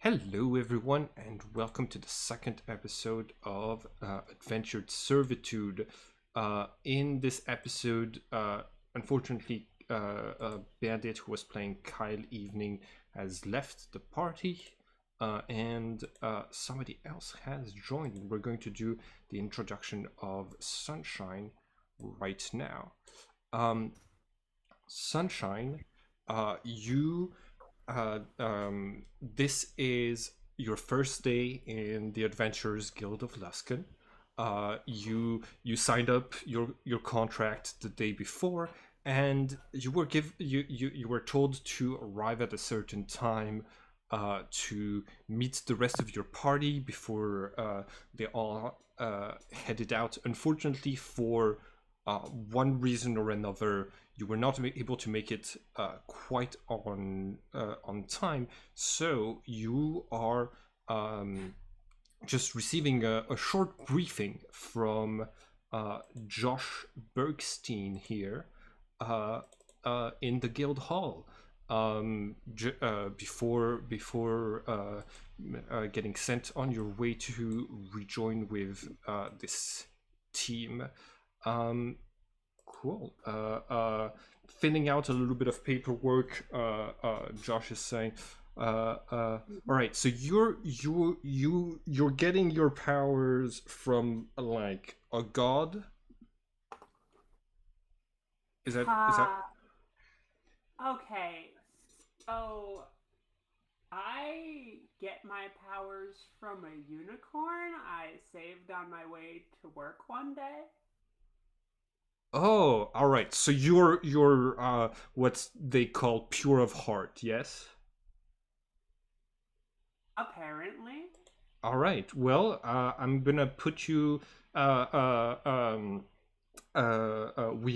Hello, everyone, and welcome to the second episode of Adventured Servitude. In this episode, unfortunately, Bandit, who was playing Kyle Evening, has left the party, and somebody else has joined. We're going to do the introduction of Sunshine right now. Sunshine, you this is your first day in the Adventurers Guild of Luskan. You signed up your contract the day before, and you were told to arrive at a certain time to meet the rest of your party before they all headed out. Unfortunately, for one reason or another, you were not able to make it quite on time, so you are just receiving a short briefing from Josh Bergstein here in the guild hall before getting sent on your way to rejoin with this team. Cool. Filling out a little bit of paperwork. Josh is saying, all right. So you're getting your powers from like a god. Is that? Okay, so I get my powers from a unicorn I saved on my way to work one day. Oh, all right. So you're what they call pure of heart, yes? Apparently. All right. Well, I'm gonna put you. We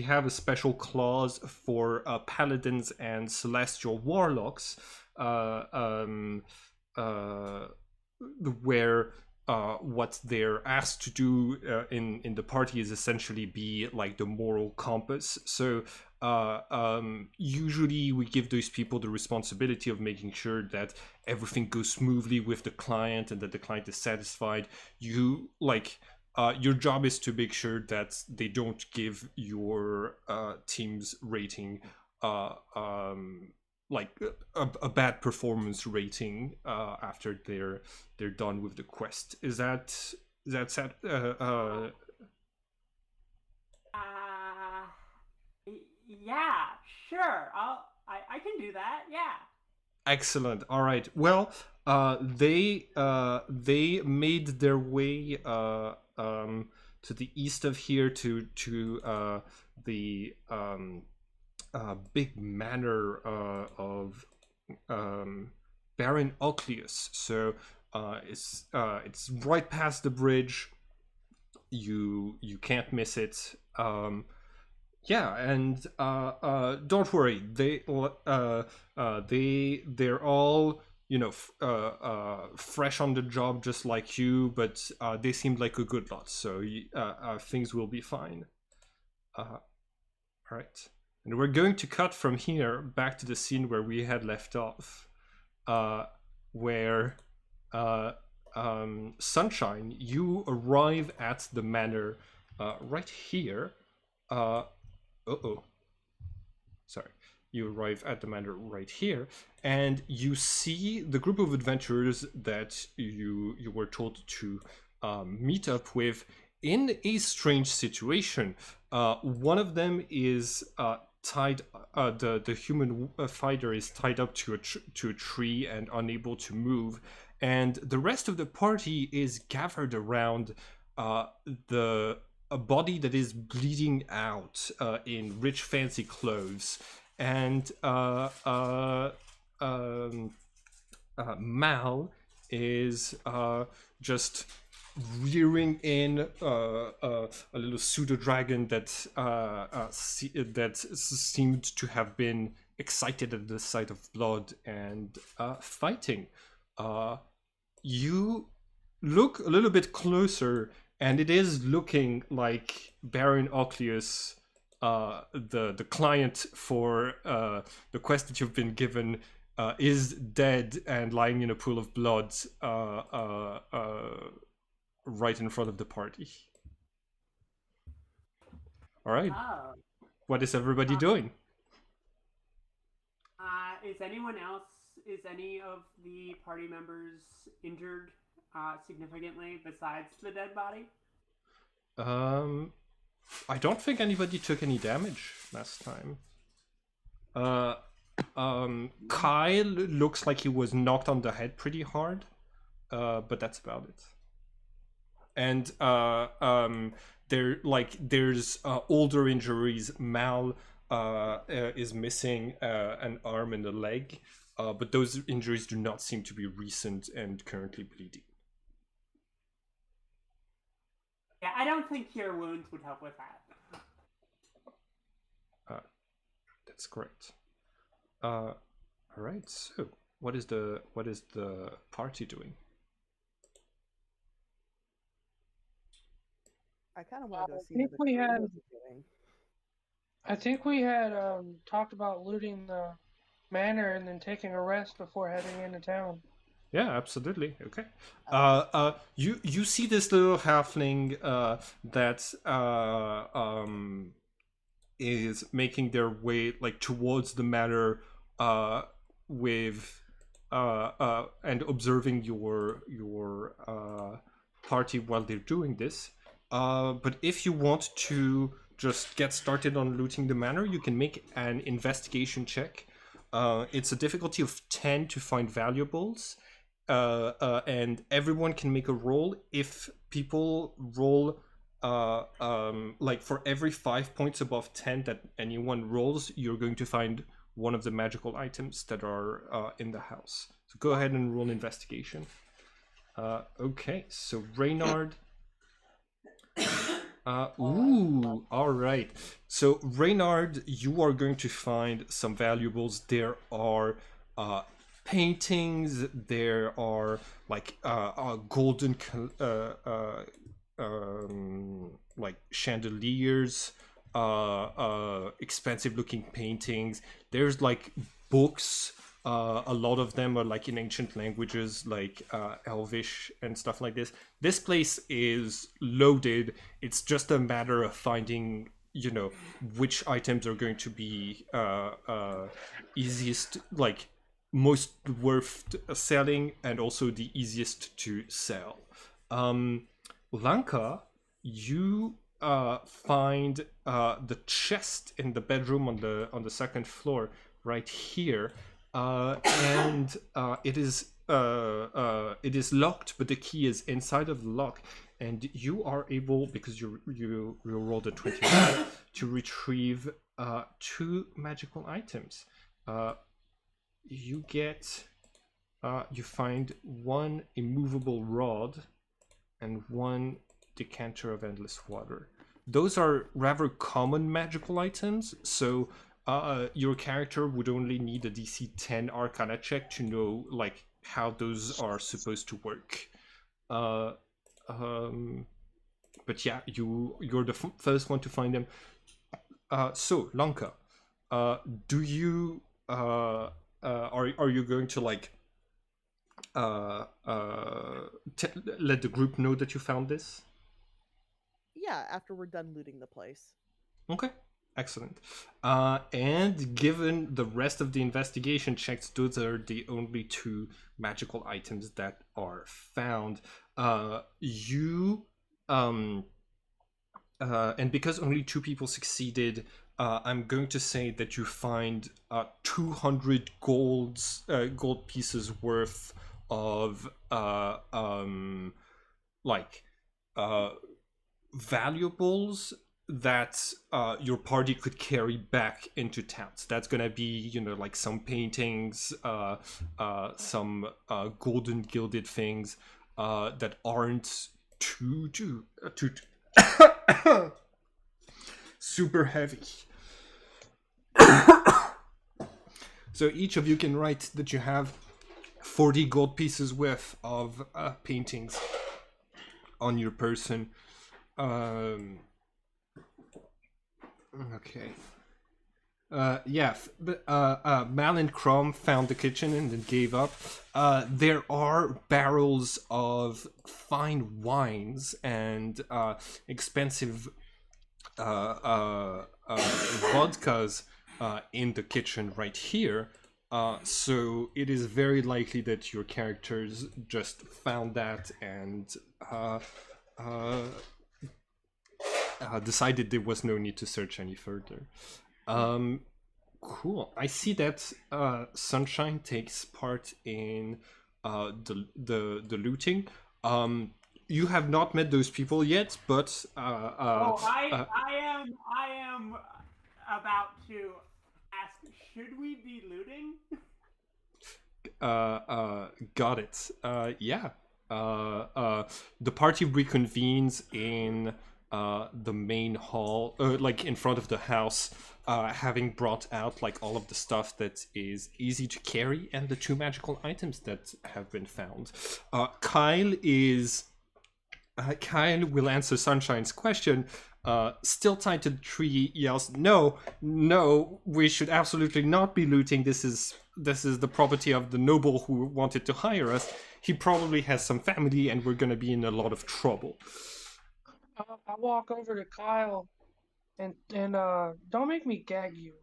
have a special clause for paladins and celestial warlocks, where what they're asked to do in the party is essentially be like the moral compass. So usually we give those people the responsibility of making sure that everything goes smoothly with the client and that the client is satisfied. Your job is to make sure that they don't give your team's rating like a bad performance rating after they're done with the quest. Is that set? Yeah, sure. I can do that. Yeah. Excellent. All right. Well, they made their way to the east of here to the big manor of Baron Ocleus. So it's right past the bridge. You can't miss it. Yeah, and don't worry. They're all fresh on the job, just like you. But they seemed like a good lot, so things will be fine. All right. And we're going to cut from here back to the scene where we had left off, where Sunshine, you arrive at the manor right here. Sorry. You arrive at the manor right here, and you see the group of adventurers that you were told to meet up with in a strange situation. One of them is tied. The human fighter is tied up to a tree and unable to move, and the rest of the party is gathered around a body that is bleeding out in rich, fancy clothes, and Mal is just rearing in a little Pseudo-Dragon that seemed to have been excited at the sight of blood and fighting. You look a little bit closer, and it is looking like Baron Ocleus, the client for the quest that you've been given, is dead and lying in a pool of blood right in front of the party. All right. Oh. What is everybody doing? Is anyone else? Is any of the party members injured significantly besides the dead body? I don't think anybody took any damage last time. Kyle looks like he was knocked on the head pretty hard, but that's about it. And there's older injuries. Mal is missing an arm and a leg, but those injuries do not seem to be recent and currently bleeding. Yeah, I don't think cure wounds would help with that. That's correct. All right. So, what is the party doing? I kind of want to go see what the crew is doing. I think we had talked about looting the manor and then taking a rest before heading into town. Yeah, absolutely. Okay. You see this little halfling that is making their way like towards the manor with and observing your party while they're doing this. But if you want to just get started on looting the manor, you can make an investigation check. It's a difficulty of 10 to find valuables. And everyone can make a roll. If people roll like for every 5 points above 10 that anyone rolls, you're going to find one of the magical items that are in the house. So go ahead and roll investigation. Okay, so Reynard. All right. So Reynard, you are going to find some valuables. There are paintings. There are like golden like chandeliers, expensive looking paintings. There's like books. A lot of them are like in ancient languages, like Elvish and stuff like this. This place is loaded. It's just a matter of finding, you know, which items are going to be easiest, like most worth selling, and also the easiest to sell. Lanka, you find the chest in the bedroom on the second floor right here. And it is locked, but the key is inside of the lock, and you are able, because you rolled a 20, to retrieve 2 magical items. You find 1 immovable rod and 1 decanter of endless water. Those are rather common magical items, so your character would only need a DC 10 Arcana check to know like how those are supposed to work. But yeah, you're the first one to find them. So Lanka, do you are you going to like let the group know that you found this? Yeah, after we're done looting the place. Okay. Excellent. And given the rest of the investigation checks, those are the only 2 magical items that are found. And because only 2 people succeeded, I'm going to say that you find 200 gold pieces worth of valuables that your party could carry back into town. So that's gonna be, you know, like some paintings, some golden gilded things that aren't too super heavy. So each of you can write that you have 40 gold pieces worth of paintings on your person. Okay. Mal and Crom found the kitchen and then gave up. There are barrels of fine wines and expensive vodkas in the kitchen right here. So it is very likely that your characters just found that and decided there was no need to search any further. Cool. I see that Sunshine takes part in the looting. You have not met those people yet, but I am about to ask, should we be looting? got it. Yeah. The party reconvenes in the main hall, like in front of the house, having brought out like all of the stuff that is easy to carry and the 2 magical items that have been found. Kyle will answer Sunshine's question. Still tied to the tree, yells, no, we should absolutely not be looting. This is the property of the noble who wanted to hire us. He probably has some family and we're gonna be in a lot of trouble. I walk over to Kyle and don't make me gag you.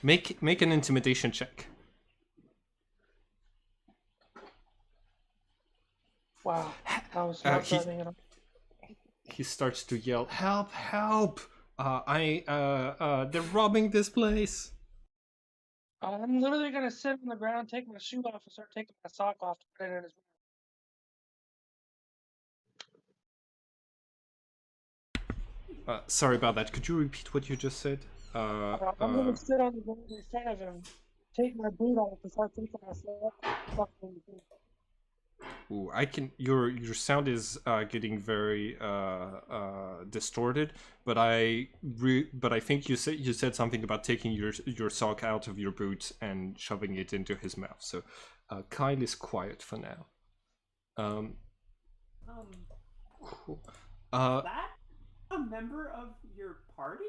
Make an intimidation check. Wow, I was not setting it up. He starts to yell, help! They're robbing this place. I'm literally gonna sit on the ground, take my shoe off, and start taking my sock off to put it in his mouth. Sorry about that. Could you repeat what you just said? I'm gonna sit on the ground in front of him, take my boot off, and start taking my sock off. Ooh, I can. Your sound is getting very distorted, but I think you said something about taking your sock out of your boot and shoving it into his mouth. So Kyle is quiet for now. Cool. Is that a member of your party?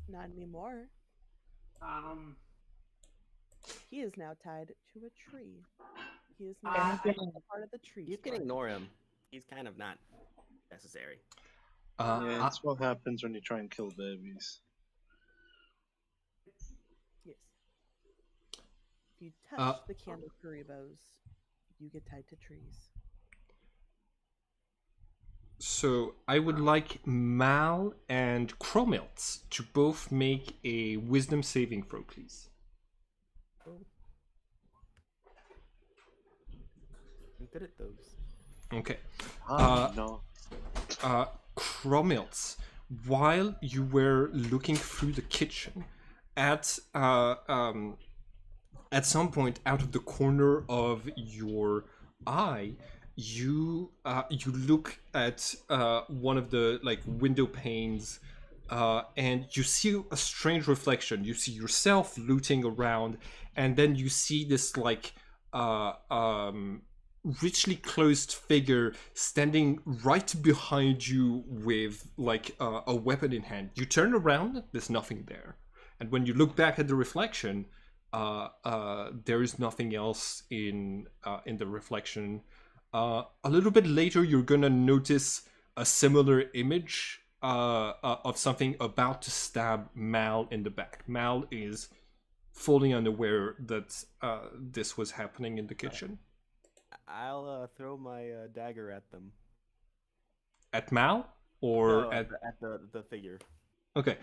Not anymore. He is now tied to a tree. He is now part of the tree. You can ignore him. He's kind of not necessary. Yeah, that's what happens when you try and kill babies. Yes. If you touch the candle bows, you get tied to trees. So I would like Mal and Cromelt to both make a wisdom saving throw, please. I'm good at those. Okay. No. Cromelt, while you were looking through the kitchen, at some point out of the corner of your eye, you look at one of the like window panes, and you see a strange reflection. You see yourself looting around, and then you see this like richly clothed figure standing right behind you with like a weapon in hand. You turn around, there's nothing there, and when you look back at the reflection, there is nothing else in the reflection. A little bit later, you're gonna notice a similar image of something about to stab Mal in the back. Mal is fully unaware that this was happening in the kitchen. I'll throw my dagger at them. At Mal? Or No, at the figure. Okay.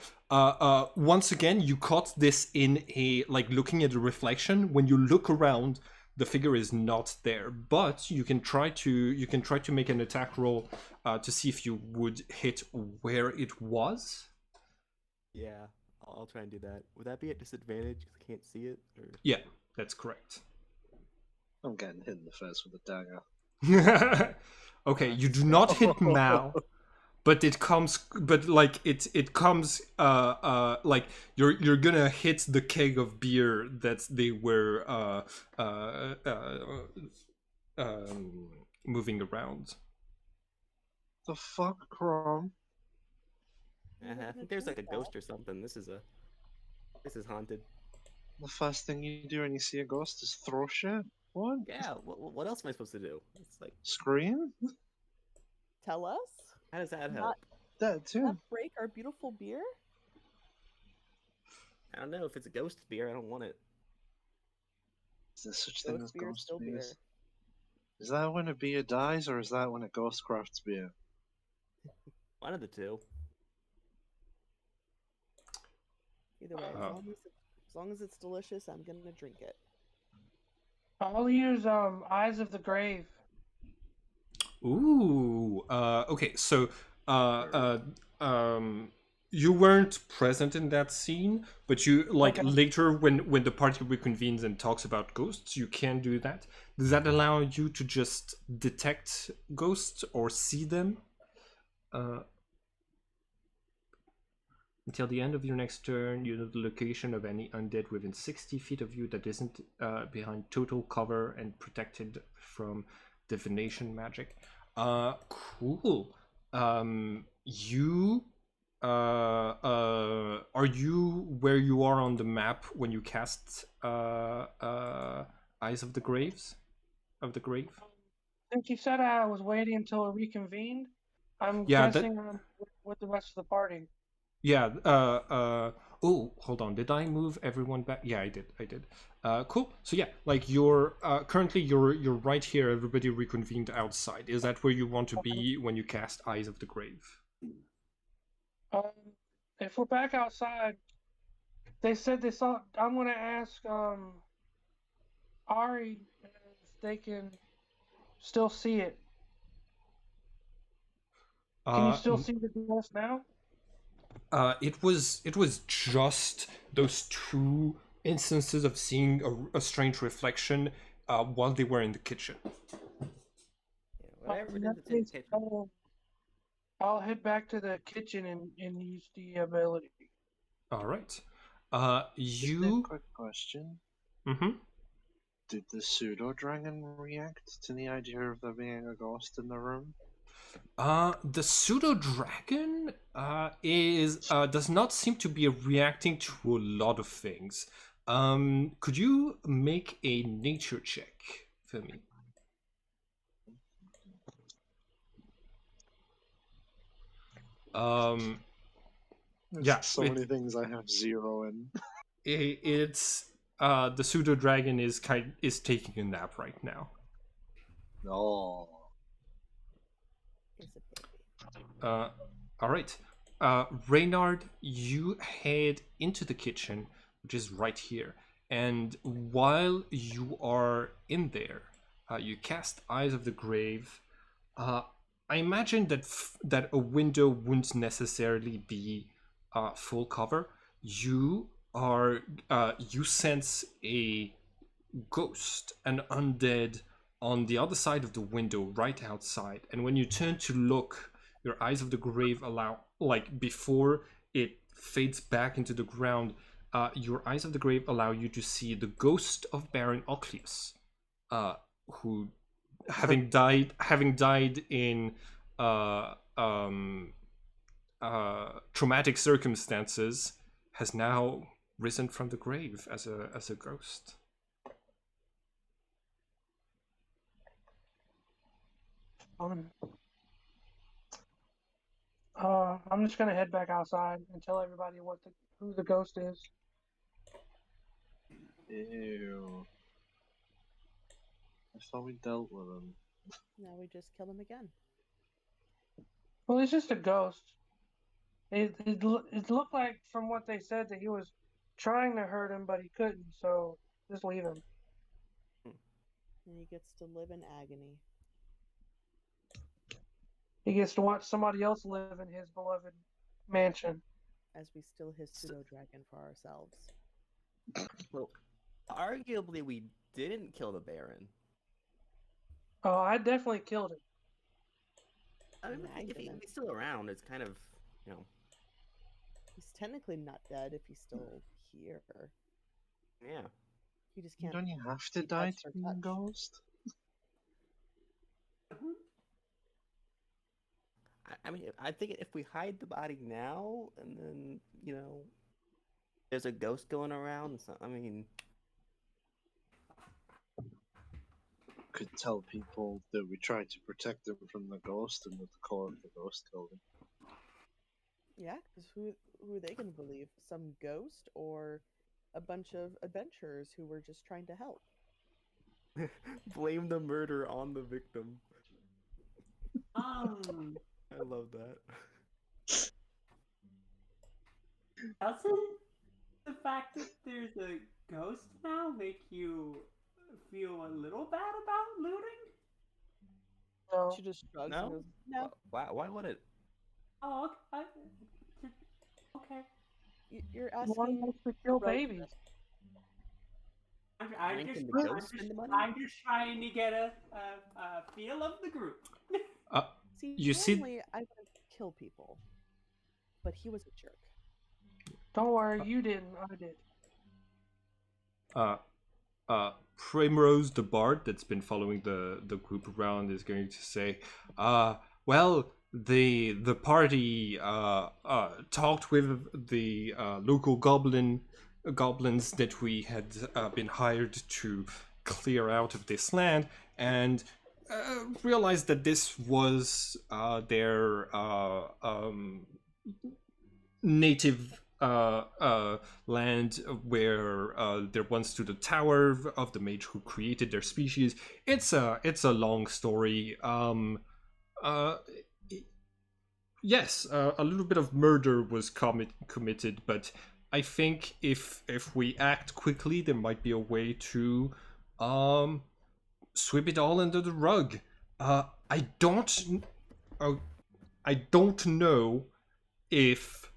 Once again, you caught this in a like looking at the reflection. When you look around, the figure is not there. But you can try to make an attack roll to see if you would hit where it was. Yeah, I'll try and do that. Would that be at disadvantage because I can't see it? Or... Yeah, that's correct. I'm getting hit in the face with a dagger. Okay, you do not hit Mal. But it comes, like you're gonna hit the keg of beer that they were moving around. The fuck, Chrome? I think there's like a ghost or something. This is haunted. The first thing you do when you see a ghost is throw shit? What? Yeah. What else am I supposed to do? It's like, Scream? Tell us. how does that Not- help? That too. Not break our beautiful beer? I don't know. If it's a ghost beer, I don't want it. Is there such thing as Ghost beer, ghost still beers? beer. Is that when a beer dies, or is that when a ghost crafts beer? One of the two. Either way, as long as it's delicious, I'm gonna drink it. I'll use Eyes of the Grave. Ooh. Okay. So, you weren't present in that scene, but you Okay. later when the party reconvenes and talks about ghosts, you can do that. Does that allow you to just detect ghosts or see them? Until the end of your next turn, you know the location of any undead within 60 feet of you that isn't behind total cover and protected from divination magic. Cool. You are you where you are on the map when you cast Eyes of the Graves? Of the Grave? Since you said I was waiting until it reconvened, I'm Yeah, guessing I'm with the rest of the party. Yeah, oh, hold on. Did I move everyone back? Yeah, I did. Cool. So yeah, like you're currently you're right here, everybody reconvened outside. Is that where you want to be when you cast Eyes of the Grave? If we're back outside, they said they saw. I'm gonna ask Ari if they can still see it. Can you still see the ghost now? It was just those two instances of seeing a strange reflection while they were in the kitchen. Whatever In it is, that it's in the case, kitchen. I'll head back to the kitchen and use the ability. All right. Just a You. quick question. Mm-hmm. Did the Pseudo-Dragon react to the idea of there being a ghost in the room? The Pseudo-Dragon is does not seem to be reacting to a lot of things. Could you make a nature check for me? There's Yeah, so many things I have 0 in. it's the Pseudo-Dragon is taking a nap right now. No. It's a baby. All right. Reynard, you head into the kitchen, which is right here. And while you are in there, you cast Eyes of the Grave. I imagine that a window wouldn't necessarily be full cover. You sense a ghost, an undead, on the other side of the window, right outside. And when you turn to look, your Eyes of the Grave allow, like before it fades back into the ground, your Eyes of the Grave allow you to see the ghost of Baron Ocleus, who, having died in traumatic circumstances, has now risen from the grave as a ghost. I'm just gonna head back outside and tell everybody who the ghost is. Ew. I thought we dealt with him. Now we just kill him again. Well, he's just a ghost. It looked like from what they said that he was trying to hurt him, but he couldn't. So just leave him. And he gets to live in agony. He gets to watch somebody else live in his beloved mansion. As we steal his Pseudo-Dragon for ourselves. Well, arguably we didn't kill the Baron. Oh, I definitely killed him. I mean, if he's still around, it's kind of, you know. He's technically not dead if he's still here. Yeah. He just can't. Don't you have to die to be a ghost? I mean, I think if we hide the body now, and then there's a ghost going around. So, I mean, Could tell people that we tried to protect them from the ghost and that the core of the ghost killed him. Yeah, because who are they going to believe? Some ghost or a bunch of adventurers who were just trying to help? blame the murder on the victim. Um, I love that. doesn't the fact that there's a ghost now make you feel a little bad about looting? No. She just shrugs No? and goes, no. Why would it? Oh, okay. You're One asking. likes to kill Rogue babies. I'm Can just, the ghost spend the money? I'm just trying to get a feel of the group. See, You see- normally I wouldn't kill people, but he was a jerk. Don't worry, you didn't. I did. Primrose the Bard, that's been following the group around, is going to say, well, the party talked with the local goblins that we had been hired to clear out of this land, and realized that this was their native land where there once stood a tower of the mage who created their species. It's a long story. Yes, a little bit of murder was committed, but I think if we act quickly, there might be a way to sweep it all under the rug. I don't know if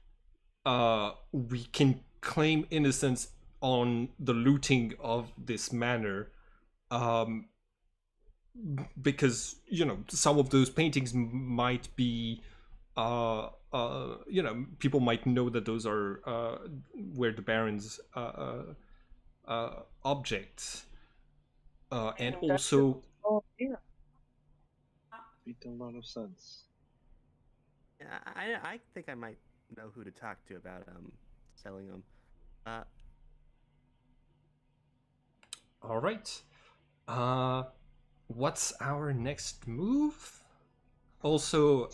we can claim innocence on the looting of this manor, because some of those paintings might be people might know that those are were the Baron's objects, and That's also Oh, yeah. Made a lot of sense. Yeah, I think I might know who to talk to about selling them. all right. What's our next move? Also,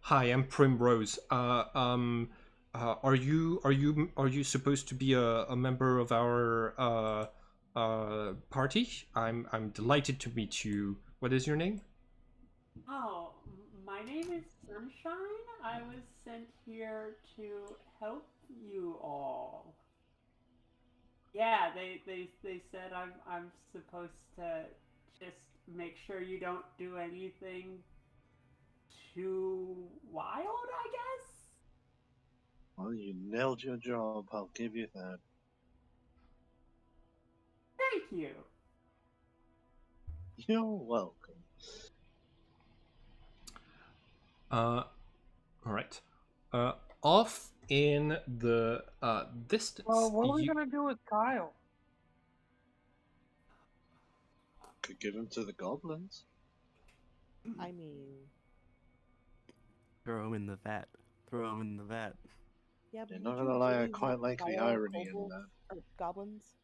hi, I'm Primrose. Are you supposed to be a member of our party? I'm delighted to meet you. What is your name? Oh, my name is Sunshine. I was sent here to help you all. Yeah, they said I'm supposed to just make sure you don't do anything too wild, I guess. Well, you nailed your job, I'll give you that. Thank you. You're welcome. All right. Off in the distance. Well, what are we gonna do with Kyle? Could give him to the goblins. I mean, Throw him in the vat. Throw him in the vat. yeah, but You're would not you gonna lie, I really quite want like the Kyle irony in kobolds that. or goblins?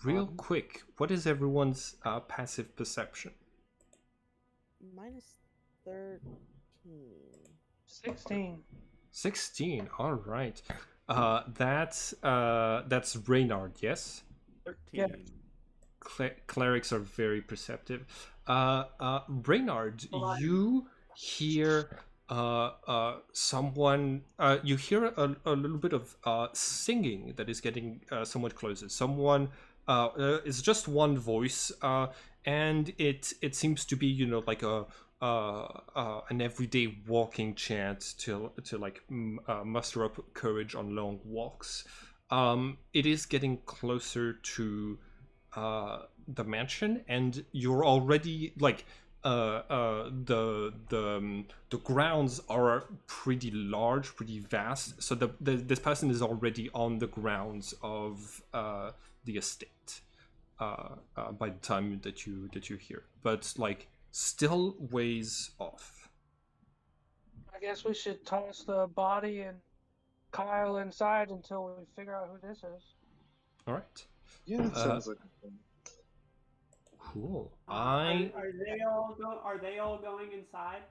Real quick, what is everyone's passive perception? Minus 13. 16. 16. All right. That's Reynard. Yes. 13. Clerics are very perceptive. Reynard, you hear someone. You hear a little bit of singing that is getting somewhat closer. Someone. It's just one voice, and it seems to be like an everyday walking chant to like muster up courage on long walks. It is getting closer to the mansion, and you're already like the grounds are pretty large, pretty vast. So this person is already on the grounds of the estate. by the time that you hear, but like still ways off. I guess we should toss the body and Kyle inside until we figure out who this is. All right. Yeah, that sounds like a plan. Cool. Are they all going inside?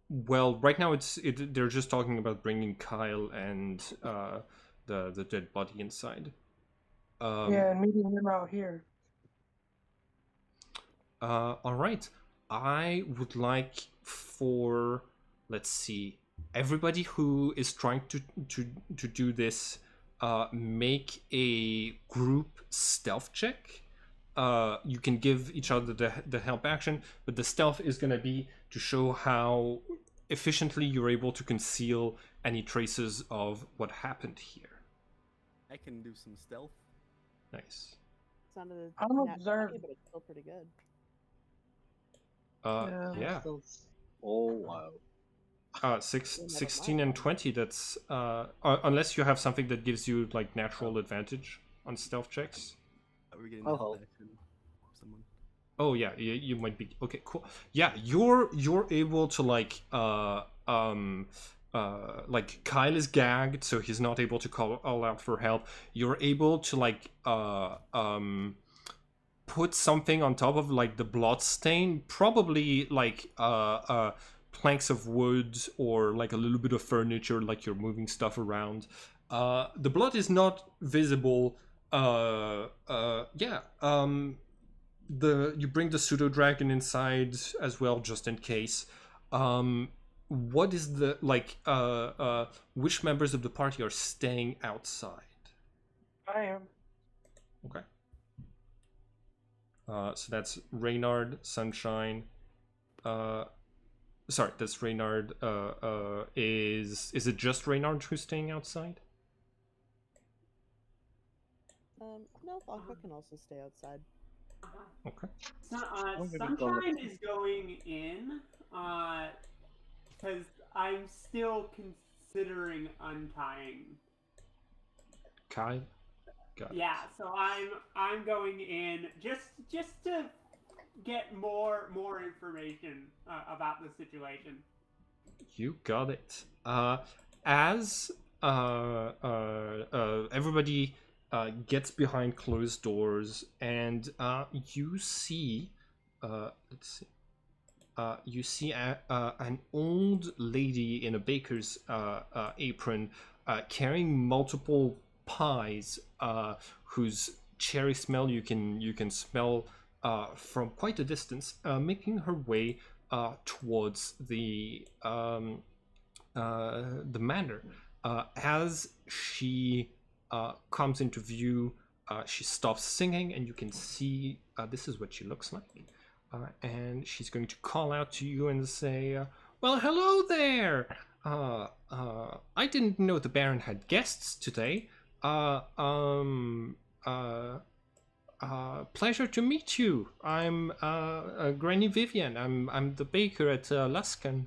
Well, right now they're just talking about bringing Kyle and the dead body inside. Yeah, and meeting him out here. All right. I would like for, let's see, everybody who is trying to do this, make a group stealth check. You can give each other the help action, but the stealth is going to be to show how efficiently you're able to conceal any traces of what happened here. I can do some stealth. Nice. Sounded I'm nat observed. 20, but it's still pretty good. Yeah. Oh wow. 16 and 20, that's unless you have something that gives you like natural advantage on stealth checks. Are we getting I'll this help. back from someone? Oh yeah, you might be okay. Cool. Yeah, you're able to like Kyle is gagged, so he's not able to call out for help. You're able to like put something on top of like the blood stain, probably like planks of wood or like a little bit of furniture, like you're moving stuff around. The blood is not visible. You bring the Pseudo-Dragon inside as well, just in case. What is the like? Which members of the party are staying outside? I am. Okay. So that's Reynard, Sunshine. Sorry, that's Reynard. Is it just Reynard who's staying outside? No, Vodka can also stay outside. Okay. Sunshine is going in, because I'm still considering untying. Kyle. Got it. Yeah, so I'm going in just to get more information about the situation. You got it. As everybody gets behind closed doors, and you see, let's see, you see an old lady in a baker's apron carrying multiple pies, whose cherry smell you can smell from quite a distance, making her way towards the manor. As she comes into view, she stops singing, and you can see this is what she looks like. And she's going to call out to you and say, "Well, hello there. I didn't know the Baron had guests today. Pleasure to meet you. I'm Granny Vivian. I'm the baker at Luskan.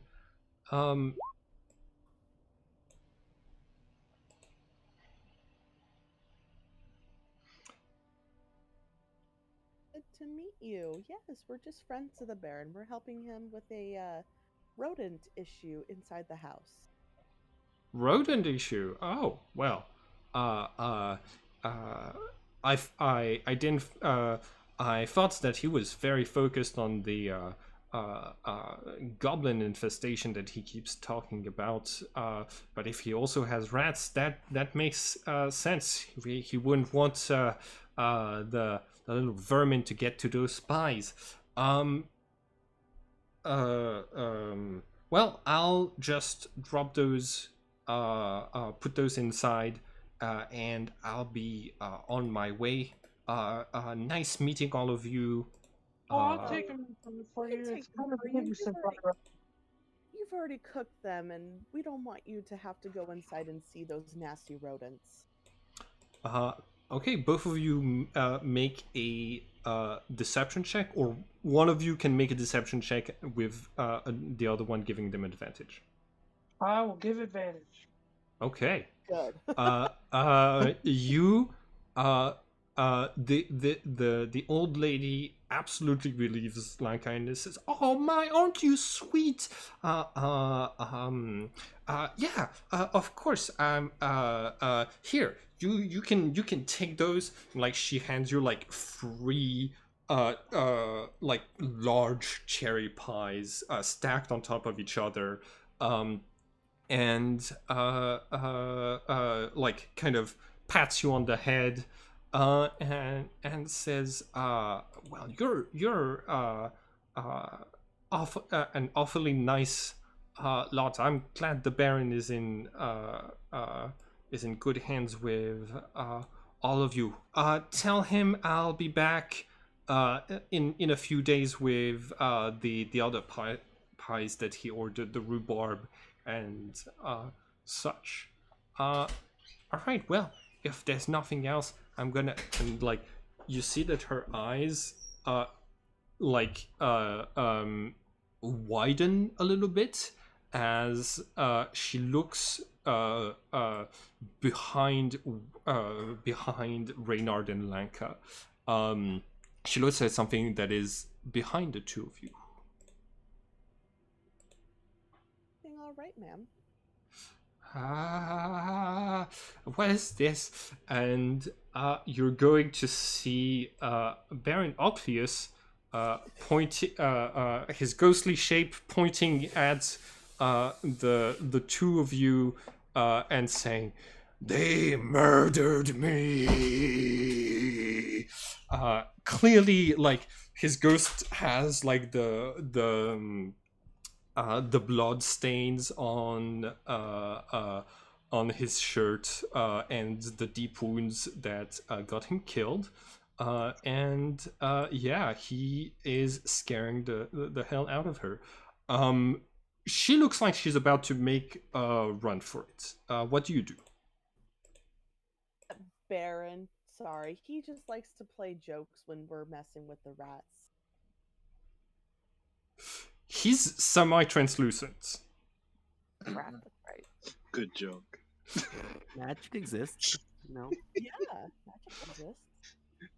Good to meet you. Yes, we're just friends of the Baron. We're helping him with a rodent issue inside the house. Rodent issue. Oh well. I didn't. I thought that he was very focused on the goblin infestation that he keeps talking about. But if he also has rats, that makes sense. He wouldn't want the little vermin to get to those spies. Well, I'll just drop those. Put those inside, and I'll be on my way. Nice meeting all of you. I'll take them for I you. can It's take them kind of for you. innocent, You've already cooked them, and we don't want you to have to go inside and see those nasty rodents. Okay, both of you make a deception check, or one of you can make a deception check with the other one giving them advantage. I will give advantage. Okay. Good. You, the old lady absolutely believes Lanka and says, "Oh my, aren't you sweet? Yeah, of course. Here, you can take those." Like she hands you like three, like large cherry pies, stacked on top of each other. And like kind of pats you on the head, and says, "Well, you're an awfully nice lot. I'm glad the Baron is in good hands with all of you. Tell him I'll be back in a few days with the other pies that he ordered, the rhubarb and such. All right. Well, if there's nothing else, I'm gonna, and like you see that her eyes like widen a little bit as she looks behind Reynard and Lanka. She looks at something that is behind the two of you. All right, ma'am. What is this? And you're going to see Baron Ocleus pointing, his ghostly shape pointing at the two of you and saying, "They murdered me." Clearly, like his ghost has like the blood stains on his shirt and the deep wounds that got him killed. And yeah, he is scaring the hell out of her. She looks like she's about to make a run for it. What do you do? Baron, sorry. He just likes to play jokes when we're messing with the rats. He's semi-translucent. Crap, that's right. Good joke. Magic exists, you know. Yeah, magic exists.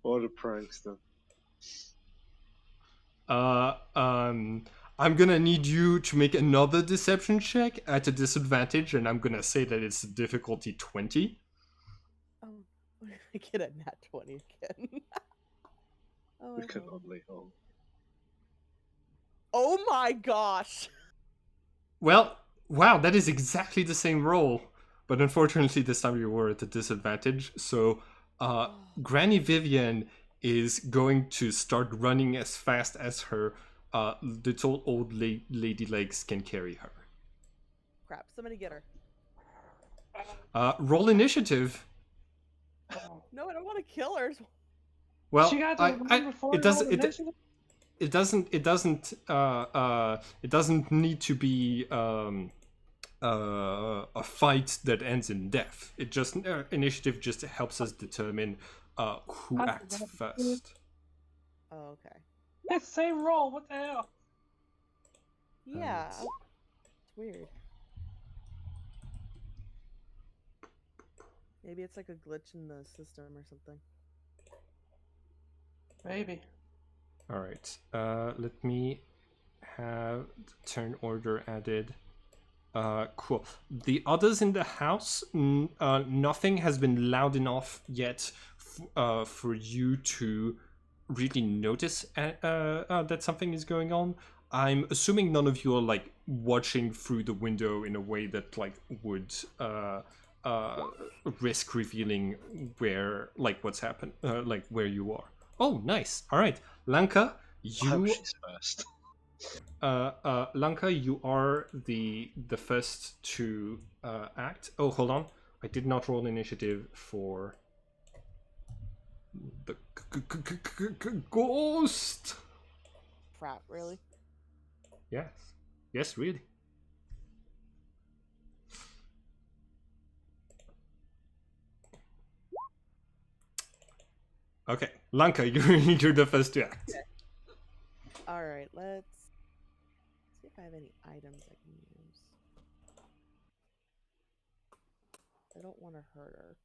What a prankster. I'm gonna need you to make another deception check at a disadvantage, and I'm gonna say that it's difficulty 20. Oh, I get a nat 20 again. Oh, We I can hope. only hope. Oh my gosh! Well, wow, that is exactly the same roll, but unfortunately this time you were at a disadvantage. So, Granny Vivian is going to start running as fast as her little old lady legs can carry her. Crap, somebody get her. Roll initiative. No, I don't want to kill her. Well, She got to run before it doesn't. roll initiative? It doesn't need to be a fight that ends in death. It just initiative just helps us determine who acts first. Oh, okay. It's the same roll. What the hell? Yeah. It's weird. Maybe it's like a glitch in the system or something. Maybe. All right. Let me have the turn order added. Cool. The others in the house, nothing has been loud enough yet for you to really notice that something is going on. I'm assuming none of you are like watching through the window in a way that like would risk revealing where like what's happened, like where you are. Oh, nice. All right, Lanka, I hope you. she's first. Lanka, you are the first to act. Oh, hold on. I did not roll initiative for the ghost. Crap, really? Yes. Yes, really. Okay, Lanka, you're the first to act. Okay. Alright, let's see if I have any items I can use. I don't want to hurt her.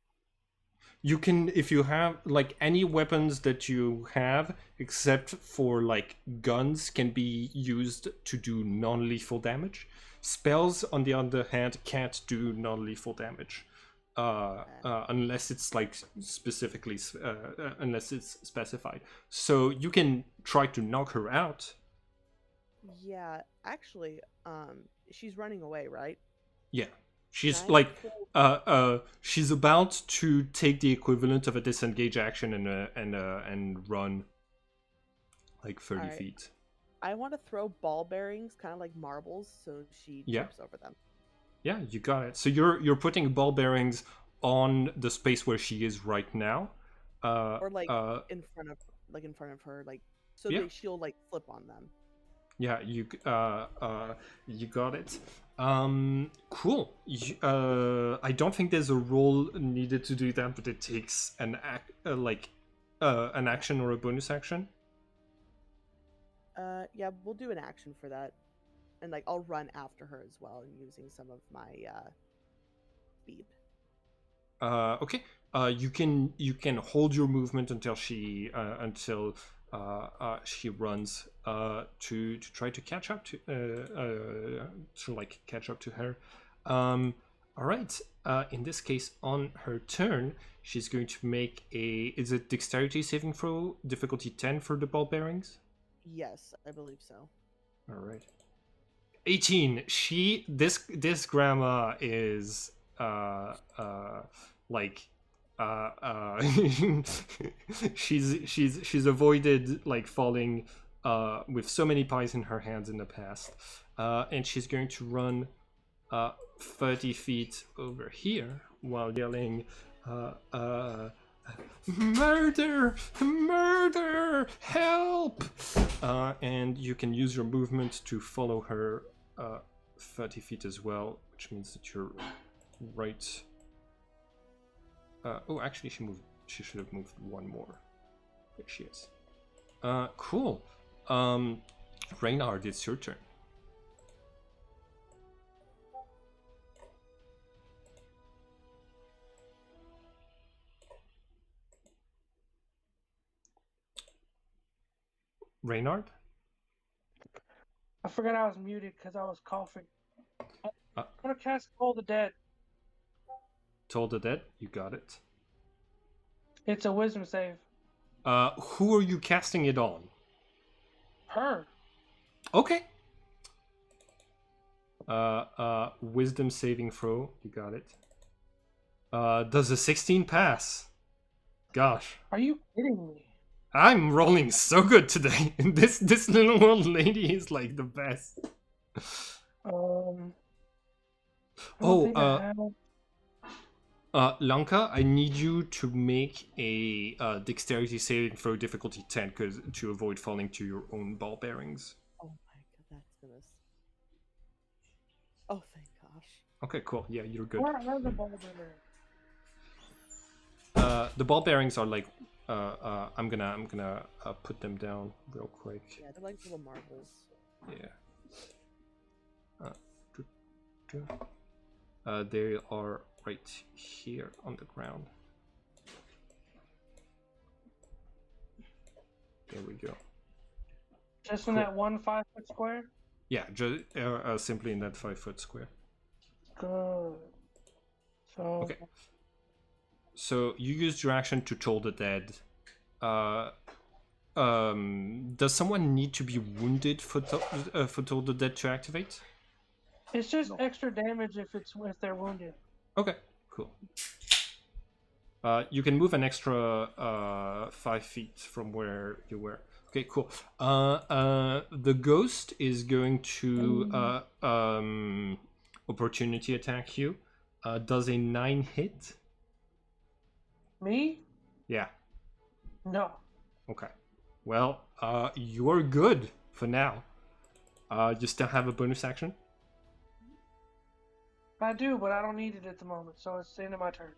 You can, if you have like any weapons that you have, except for like guns, can be used to do non-lethal damage. Spells, on the other hand, can't do non-lethal damage, unless it's like specifically, unless it's specified. So you can try to knock her out. Yeah, actually, she's running away, right? Yeah, she's Can I like, throw- she's about to take the equivalent of a disengage action and run like 30 Alright. feet. I want to throw ball bearings, kind of like marbles, so she Yeah. trips over them. Yeah, you got it. So you're putting ball bearings on the space where she is right now. Or like uh, in front of her, like so Yeah. she'll like flip on them. Yeah, you got it. Cool. I don't think there's a roll needed to do that, but it takes an an action or a bonus action. Yeah, we'll do an action for that, and like I'll run after her as well, using some of my speed. Okay. You can hold your movement until she runs to try to catch up to her. All right. In this case, on her turn, she's going to make is it dexterity saving throw, difficulty 10 for the ball bearings? Yes, I believe so. All right. 18. This grandma is like she's avoided like falling with so many pies in her hands in the past, and she's going to run 30 feet over here while yelling murder, murder, help, and you can use your movement to follow her 30 feet as well, which means that you're right. Oh, actually, she should have moved one more. There she is. Cool. Reynard, it's your turn. Reynard? I forgot I was muted because I was coughing. Uh. I'm gonna cast Toll the Dead. Toll the Dead, you got it. It's a wisdom save. Who are you casting it on? Her. Okay. Wisdom saving throw, you got it. Does a 16 pass? Gosh. Are you kidding me? I'm rolling so good today. This little old lady is like the best. Lanka, I need you to make a dexterity saving throw difficulty 10 to avoid falling to your own ball bearings. Oh my god, that's gonna. Oh, thank gosh. Okay, cool. Yeah, you're good. Where are the ball bearings? The ball bearings are like I'm gonna put them down real quick. Yeah, they're like little marbles. Yeah. They are right here on the ground. There we go. Just in that 1 5-foot square? Yeah, just simply in that 5-foot square. Good. So. Okay. So you used your action to Toll the Dead. Does someone need to be wounded for Toll the Dead to activate? It's just extra damage if they're wounded. Okay, cool. You can move an extra 5 feet from where you were. Okay, cool. The ghost is going to opportunity attack you. Does a 9 hit? Me? Yeah. No. Okay. Well, you're good for now. You still have a bonus action? I do, but I don't need it at the moment, so it's the end of my turn.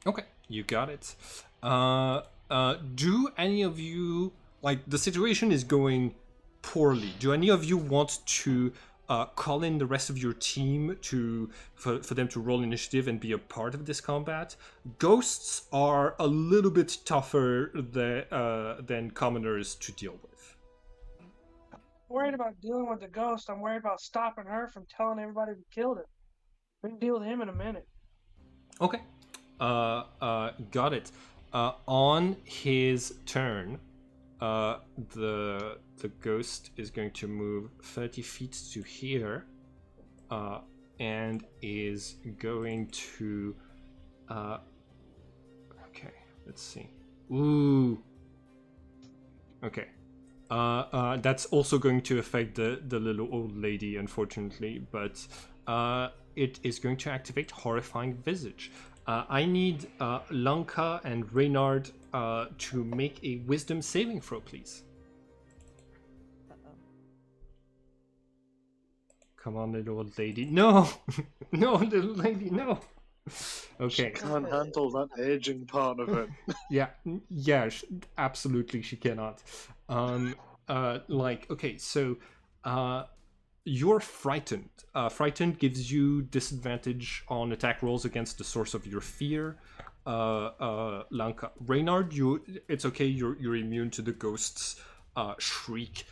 Okay, you got it. Do any of you, like, the situation is going poorly. Do any of you want to call in the rest of your team for them to roll initiative and be a part of this combat. Ghosts are a little bit tougher than commoners to deal with. Worried about dealing with the ghost. I'm worried about stopping her from telling everybody we killed him. We can deal with him in a minute. Okay. Got it. On his turn, the ghost is going to move 30 feet to here, and is going to. Okay, let's see. Ooh. Okay. That's also going to affect the little old lady, unfortunately, but it is going to activate Horrifying Visage. I need Lanka and Reynard to make a Wisdom saving throw, please. Uh-oh. Come on, little old lady. No! No, little lady, no! Okay. She can't handle that aging part of it. Yeah, absolutely she cannot. Okay, so you're frightened. Frightened gives you disadvantage on attack rolls against the source of your fear. Lanka. Reynard, it's okay, you're immune to the ghost's shriek.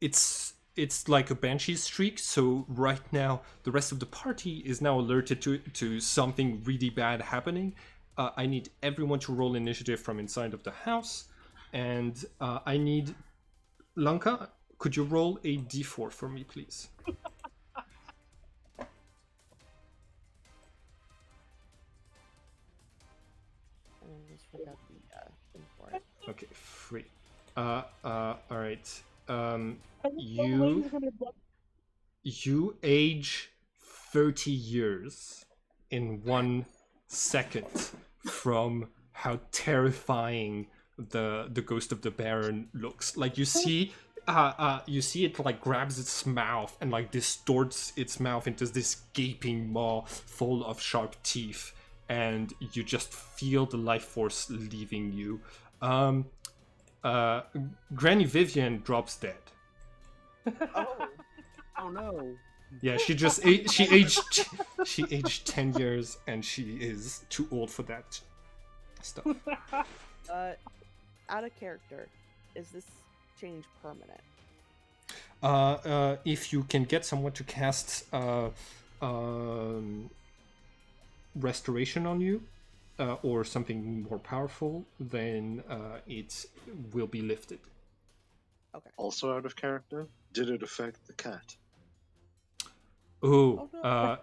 It's like a banshee's shriek, so right now the rest of the party is now alerted to something really bad happening. I need everyone to roll initiative from inside of the house, and I need Lanka. Could you roll a d4 for me, please? I just forgot the thing for it. Okay, 3. All right. You age 30 years in 1 second from how terrifying the ghost of the Baron looks. Like you see it like grabs its mouth and like distorts its mouth into this gaping maw full of sharp teeth, and you just feel the life force leaving you. Granny Vivian drops dead. Oh no. Yeah, she aged 10 years, and she is too old for that stuff. Out of character, is this change permanent? If you can get someone to cast restoration on you, or something more powerful, then it will be lifted. Okay. Also out of character, did it affect the cat? Oh, no.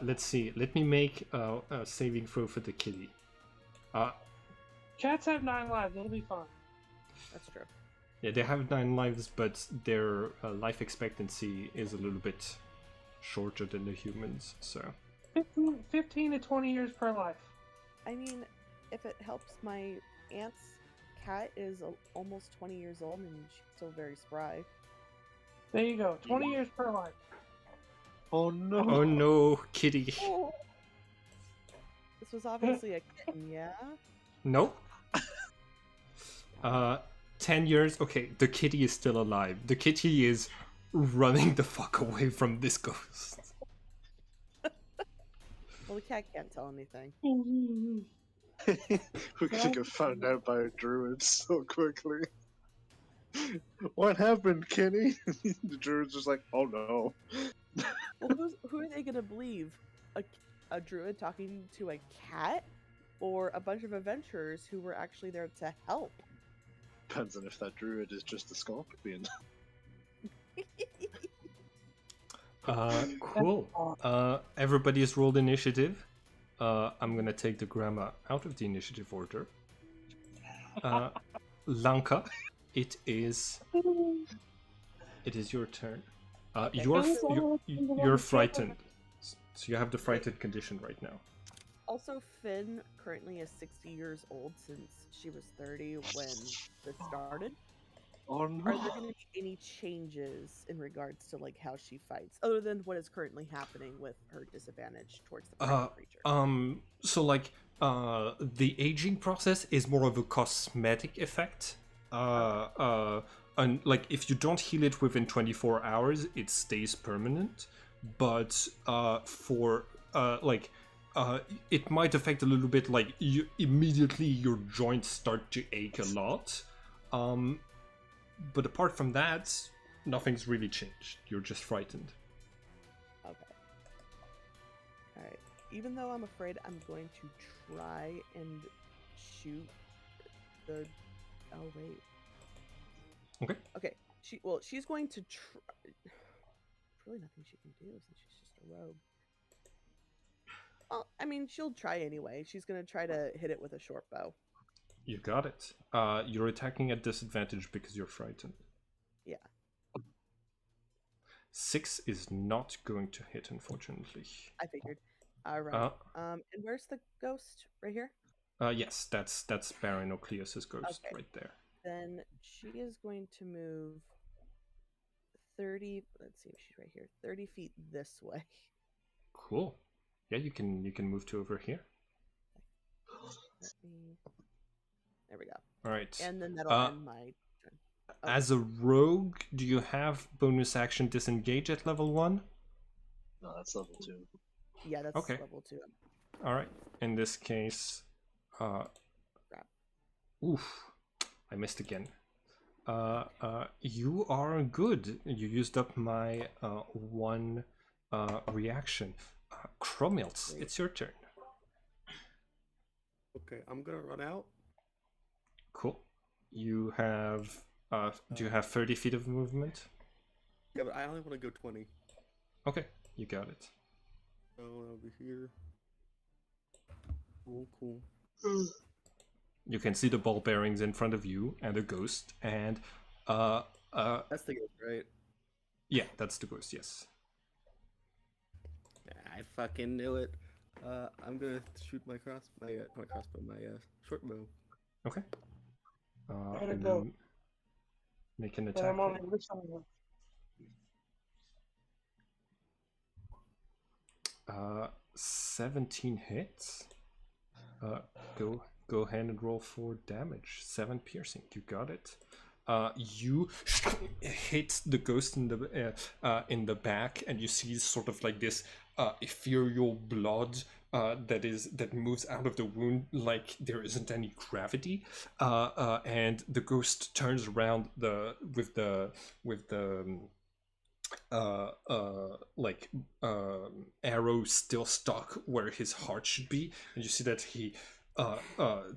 let's see. Let me make a saving throw for the kitty. Cats have 9 lives. It'll be fine. That's true. Yeah, they have 9 lives, but their life expectancy is a little bit shorter than the humans, so... 15 to 20 years per life. I mean, if it helps, my aunt's cat is almost 20 years old and she's still very spry. There you go. 20 years per life. Oh no! Oh no, kitty. Oh. This was obviously a kitten, yeah? Nope. 10 years. Okay, the kitty is still alive. The kitty is running the fuck away from this ghost. Well, the cat can't tell anything. We could have found out by a druid so quickly. What happened, Kenny? The druid's just like, oh no. Well, who are they gonna believe? A druid talking to a cat? Or a bunch of adventurers who were actually there to help? Depends on if that druid is just a scorpion. Cool. Everybody's rolled initiative. I'm gonna take the grammar out of the initiative order. Lanka, it is your turn. Okay. You're frightened, so you have the frightened condition right now. Also, Finn currently is 60 years old since she was 30 when this started. Oh no! Are there going to be any changes in regards to like how she fights, other than what is currently happening with her disadvantage towards the frightened creature? So like, the aging process is more of a cosmetic effect. like if you don't heal it within 24 hours, it stays permanent. But for like it might affect a little bit. Like you immediately your joints start to ache a lot. But apart from that, nothing's really changed. You're just frightened. Okay. Alright. Even though I'm afraid, I'm going to try and shoot the... Oh, wait. Okay. Okay. She's going to try... There's really nothing she can do since she's just a rogue. Well, I mean, she'll try anyway. She's going to try to hit it with a short bow. You got it. You're attacking at disadvantage because you're frightened. Yeah. 6 is not going to hit, unfortunately. I figured. Alright. And where's the ghost? Right here? Yes, that's Baron Ocleus's ghost Okay. right there. Then she is going to move 30... Let's see if she's right here. 30 feet this way. Cool. Yeah, you can move to over here. There we go. All right. And then that'll end my turn. Oh. As a rogue, do you have bonus action disengage at level 1? No, that's level 2. Yeah, that's Okay. level 2. All right. In this case, oof, I missed again. You are good. You used up my 1 reaction. Chromilts, it's your turn. Okay, I'm gonna run out. Cool. You have. Do you have 30 feet of movement? Yeah, but I only want to go 20. Okay, you got it. So I'll be here. Cool. You can see the ball bearings in front of you and the ghost, and That's the ghost, right? yeah, that's the ghost. Yes. I fucking knew it. I'm gonna shoot my short bow. Okay. Gotta And go. then make an But attack. I'm only listening. 17 hits. Go ahead and roll 4 damage. 7 piercing. You got it. You hit the ghost in the back, and you see sort of like this ethereal blood that moves out of the wound like there isn't any gravity. And the ghost turns around with the arrow still stuck where his heart should be, and you see that he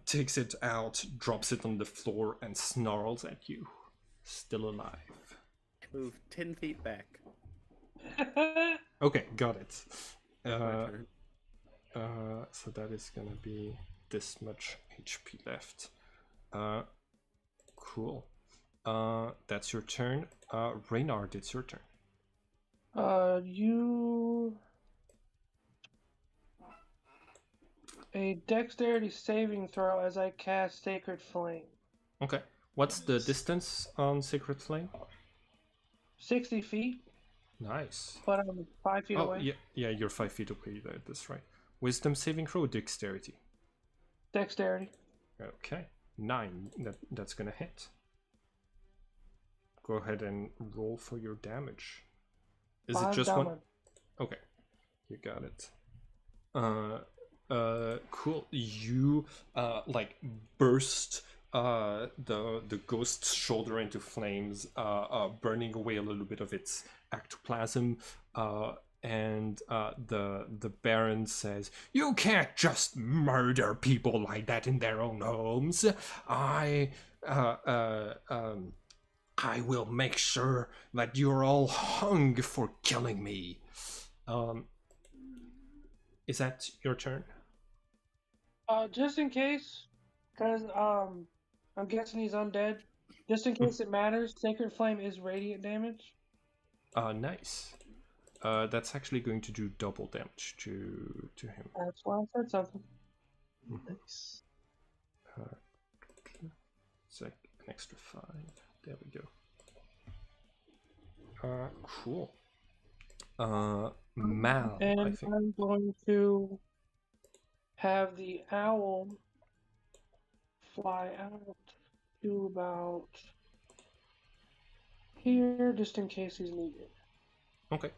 takes it out, drops it on the floor, and snarls at you. Still alive. Move 10 feet back. Okay, got it. My turn. So that is gonna be this much HP left. Cool. That's your turn. Reynard, it's your turn. You a dexterity saving throw as I cast Sacred Flame. Okay. What's the distance on Sacred Flame? 60 feet, Nice. but I'm 5 feet Oh, away. yeah, you're 5 feet away. That's right. Wisdom saving throw, dexterity. Dexterity. Okay. 9. That's gonna hit. Go ahead and roll for your damage. Is 5 it just damage. one? Okay. You got it. Cool. You burst the ghost's shoulder into flames, burning away a little bit of its ectoplasm. And the Baron says, "You can't just murder people like that in their own homes. I will make sure that you're all hung for killing me." Is that your turn? Just in case, because I'm guessing he's undead. Just in case it matters, Sacred Flame is radiant damage. Nice. That's actually going to do double damage to him. That's why I said something. Nice. It's like an extra 5. There we go. Cool. Mal, I And think. I'm going to have the owl fly out to about here just in case he's needed Okay,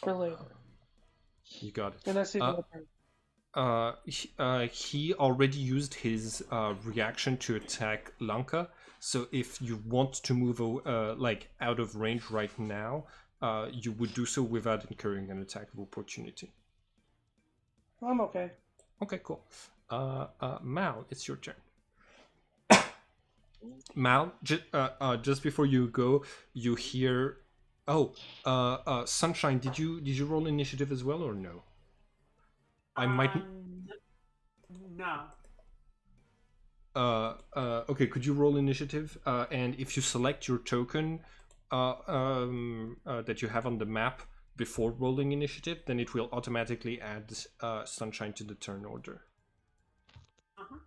for later. you got it. And that's the other part. He already used his reaction to attack Lanka. So if you want to move like out of range right now, you would do so without incurring an attack of opportunity. I'm okay. Okay, cool. Mal, it's your turn. Mal, just before you go, you hear. Oh, Sunshine, did you roll initiative as well or no? I might. No. Okay, could you roll initiative? And if you select your token that you have on the map before rolling initiative, then it will automatically add Sunshine to the turn order. Uh-huh.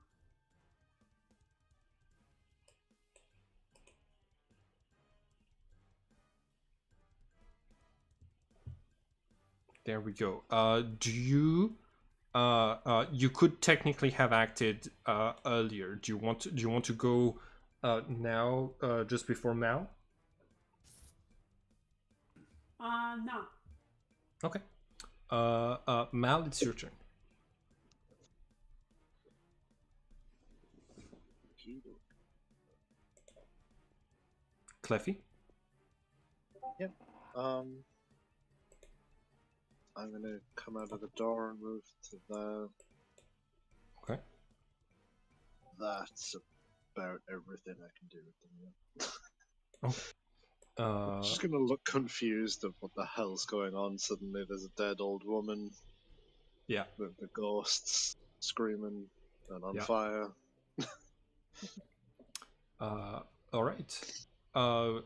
There we go. Do you? You could technically have acted earlier. Do you want to go now, just before Mal? No. Okay. Mal, it's your turn. Cleffy? Yep. I'm gonna come out of the door and move to the. Okay. That's about everything I can do at the moment. Oh. Just gonna look confused of what the hell's going on. Suddenly there's a dead old woman. Yeah. With the ghosts screaming and on Yeah. fire. All right.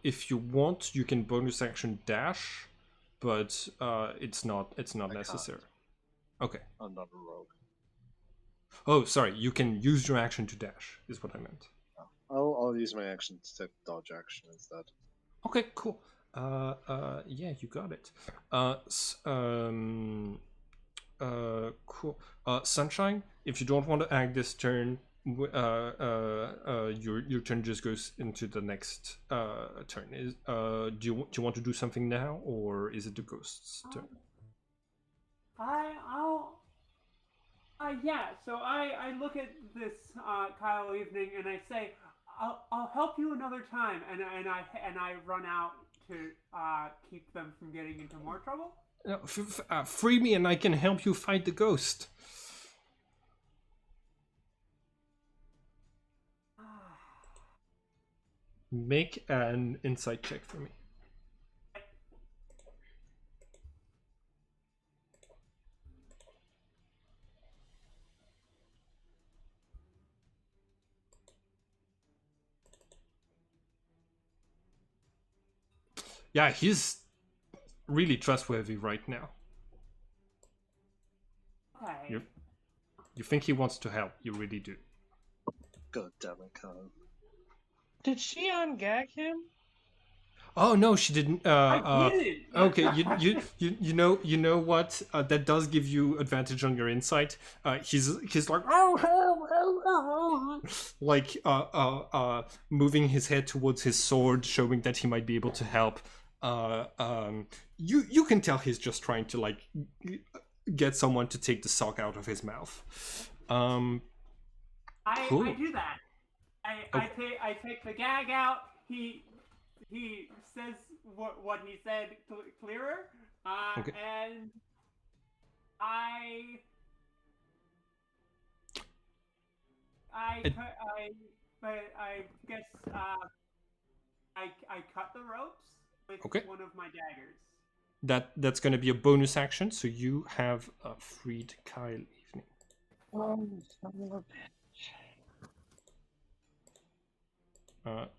If you want, you can bonus action dash, but it's not necessary. Okay. I'm not a rogue. Oh, sorry. You can use your action to dash. Is what I meant. I'll use my action to take dodge action instead. Okay. Cool. Yeah, you got it. Cool. Sunshine. If you don't want to act this turn, your turn just goes into the next turn. Do you want to do something now, or is it the ghost's turn? Yeah. So I look at this Kyle evening and I say, I'll help you another time, and I run out to keep them from getting into more trouble. No, free me, and I can help you fight the ghost. Make an insight check for me. Yeah, he's really trustworthy right now. Okay. You think he wants to help? You really do. God damn it, Kyle. Did she ungag him? Oh no, she didn't. I did. Okay, you know what? That does give you advantage on your insight. He's like like moving his head towards his sword, showing that he might be able to help. You can tell he's just trying to like get someone to take the sock out of his mouth. Cool. I do that. I take the gag out. He says what he said clearer. Okay. And I guess I cut the ropes with one of my daggers. That's going to be a bonus action, so you have a freed Kyle evening. Oh, son of a bitch.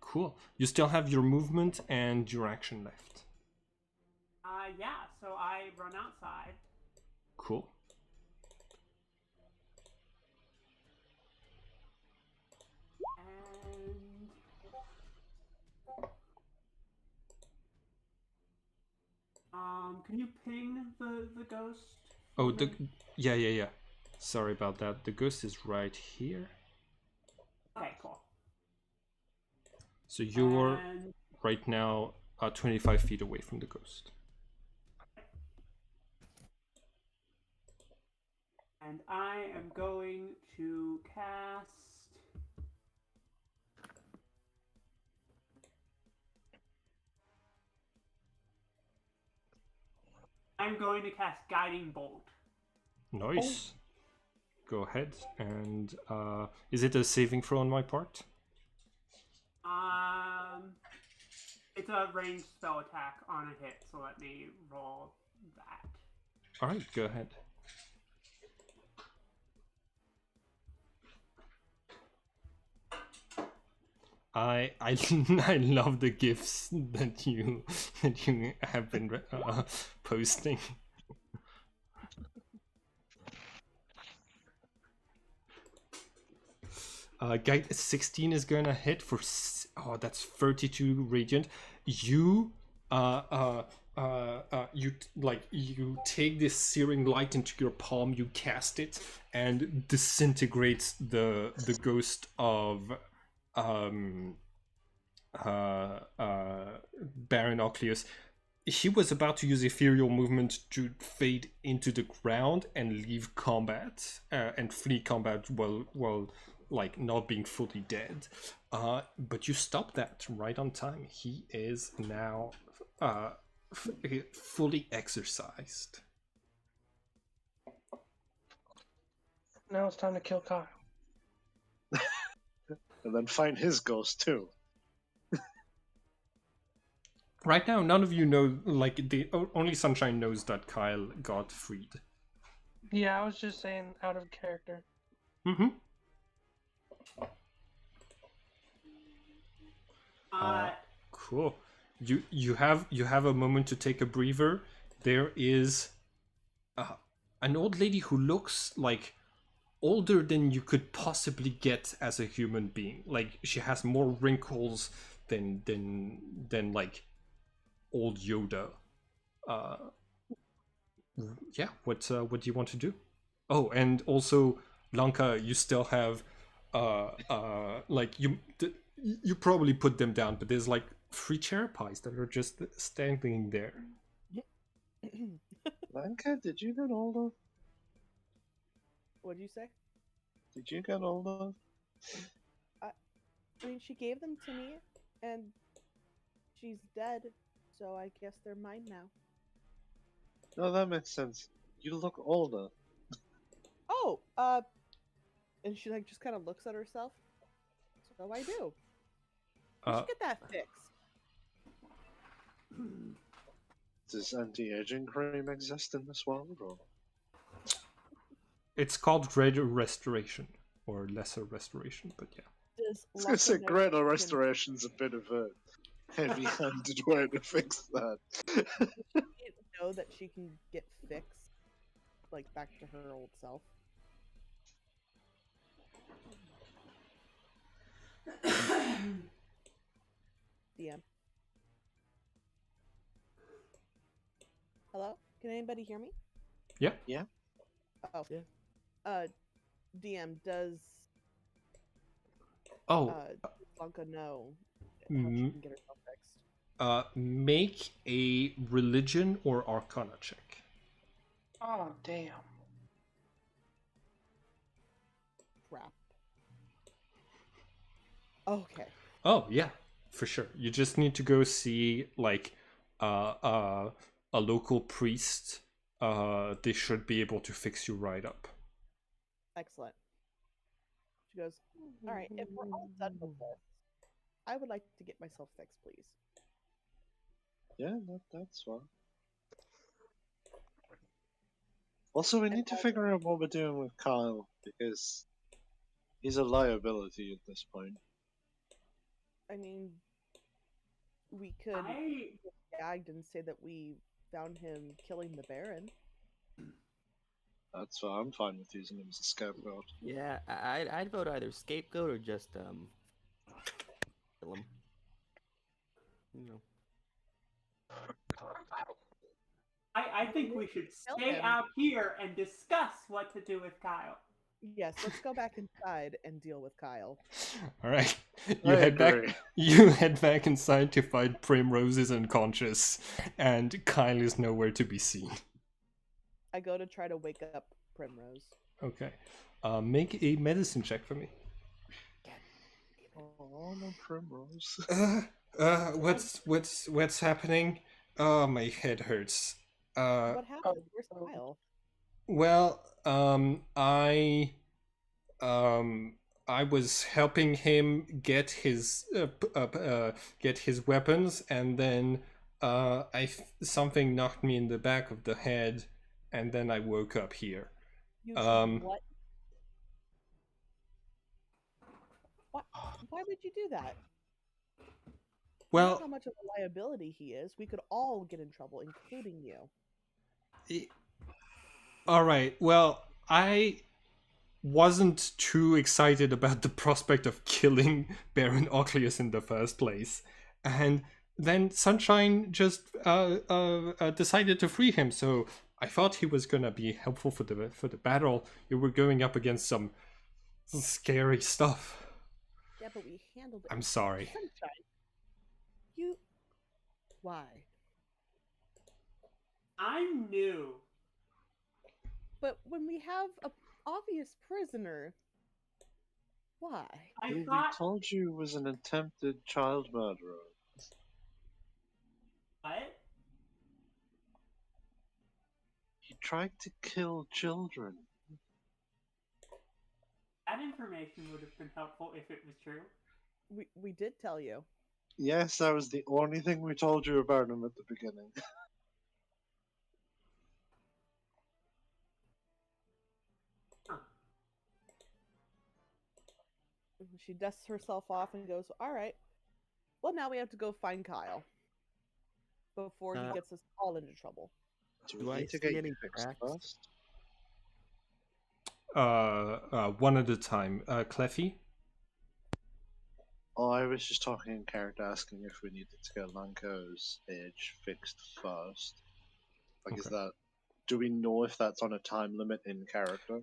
Cool. You still have your movement and your action left. Yeah, so I run outside. Cool. And can you ping the ghost? Oh, yeah. Sorry about that. The ghost is right here. Okay, cool. So you're right now 25 feet away from the ghost. And I am going to cast... I'm going to cast Guiding Bolt. Nice. Go ahead. And is it a saving throw on my part? It's a ranged spell attack on a hit, so let me roll that. All right, go ahead. I I love the gifs that you have been posting. Guide 16 is gonna hit for oh, that's 32 radiant. You you take this searing light into your palm, you cast it, and disintegrates the ghost of Baron Ocleus. He was about to use ethereal movement to fade into the ground and leave combat and flee combat while like not being fully dead. But you stopped that right on time. He is now fully exercised. Now it's time to kill Kyle. And then find his ghost too. Right now, none of you know, like, only Sunshine knows that Kyle got freed. Yeah, I was just saying out of character. Mm-hmm. Cool. You have a moment to take a breather. There is an old lady who looks like older than you could possibly get as a human being. Like, she has more wrinkles than like old Yoda. Yeah, what do you want to do? Oh, and also Lanka, you still have like you probably put them down, but there's like 3 chair pies that are just standing there. Lanka, did you get older? What'd you say? Did you get older? I mean, she gave them to me, and she's dead, so I guess they're mine now. No, that makes sense. You look older. Oh, and she like just kind of looks at herself. So I do. You should get that fixed. Does anti-aging cream exist in this world? Or? It's called greater restoration or lesser restoration, but yeah. I was gonna say greater restoration's a bit of a heavy-handed way to fix that. Know that she can get fixed, like back to her old self. DM. Hello? Can anybody hear me? Yeah. Yeah. Oh. Yeah. DM, does Blanca know how she can get herself fixed? Make a religion or arcana check. Oh, damn. Crap. Okay. Oh yeah, for sure. You just need to go see like a local priest. They should be able to fix you right up. Excellent. She goes, all right, if we're all done with this, I would like to get myself fixed, please. Yeah, that's fine. Also, we need to figure out what we're doing with Kyle, because he's a liability at this point. I mean, we could get gagged and say that we found him killing the Baron. That's why I'm fine with using him as a scapegoat. Yeah, I'd vote either scapegoat or just kill him. You know. I think we should stay out here and discuss what to do with Kyle. Yes, let's go back inside and deal with Kyle. All right, I head back. agree. You head back inside to find Primrose is unconscious, and Kyle is nowhere to be seen. I go to try to wake up Primrose. Okay, make a medicine check for me. Oh, no Primrose. What's happening? Oh, my head hurts. What happened? Where's Kyle? Well, I was helping him get his weapons, and then something knocked me in the back of the head, and then I woke up here. You What? What? Why would you do that? Well, you know how much of a liability he is. We could all get in trouble, including you. All right. Well, I wasn't too excited about the prospect of killing Baron Ocleus in the first place, and then Sunshine just decided to free him. So I thought he was gonna be helpful for the battle. You were going up against some scary stuff. Yeah, but we handled it. I'm sorry. Sunshine. You. Why? I'm new. But when we have a obvious prisoner, why? We told you it was an attempted child murderer. What? He tried to kill children. That information would have been helpful if it was true. We did tell you. Yes, that was the only thing we told you about him at the beginning. She dusts herself off and goes, all right. Well, now we have to go find Kyle before he gets us all into trouble. Do I need to get any fixed first? One at a time. Cleffy? Oh, I was just talking in character, asking if we needed to get Lanko's edge fixed first. Like, is that... Do we know if that's on a time limit in character?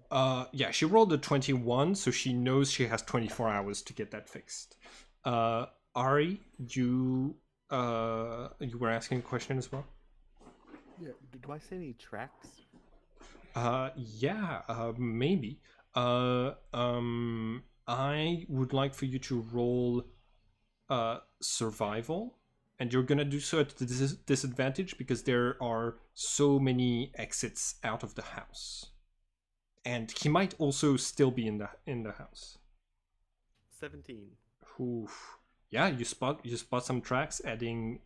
Yeah, she rolled a 21, so she knows she has 24 hours to get that fixed. Ari, you were asking a question as well? Yeah, do I see any tracks? Yeah, maybe. I would like for you to roll survival, and you're gonna do so at the disadvantage because there are so many exits out of the house, and he might also still be in the house. 17. Oof. Yeah, you spot some tracks heading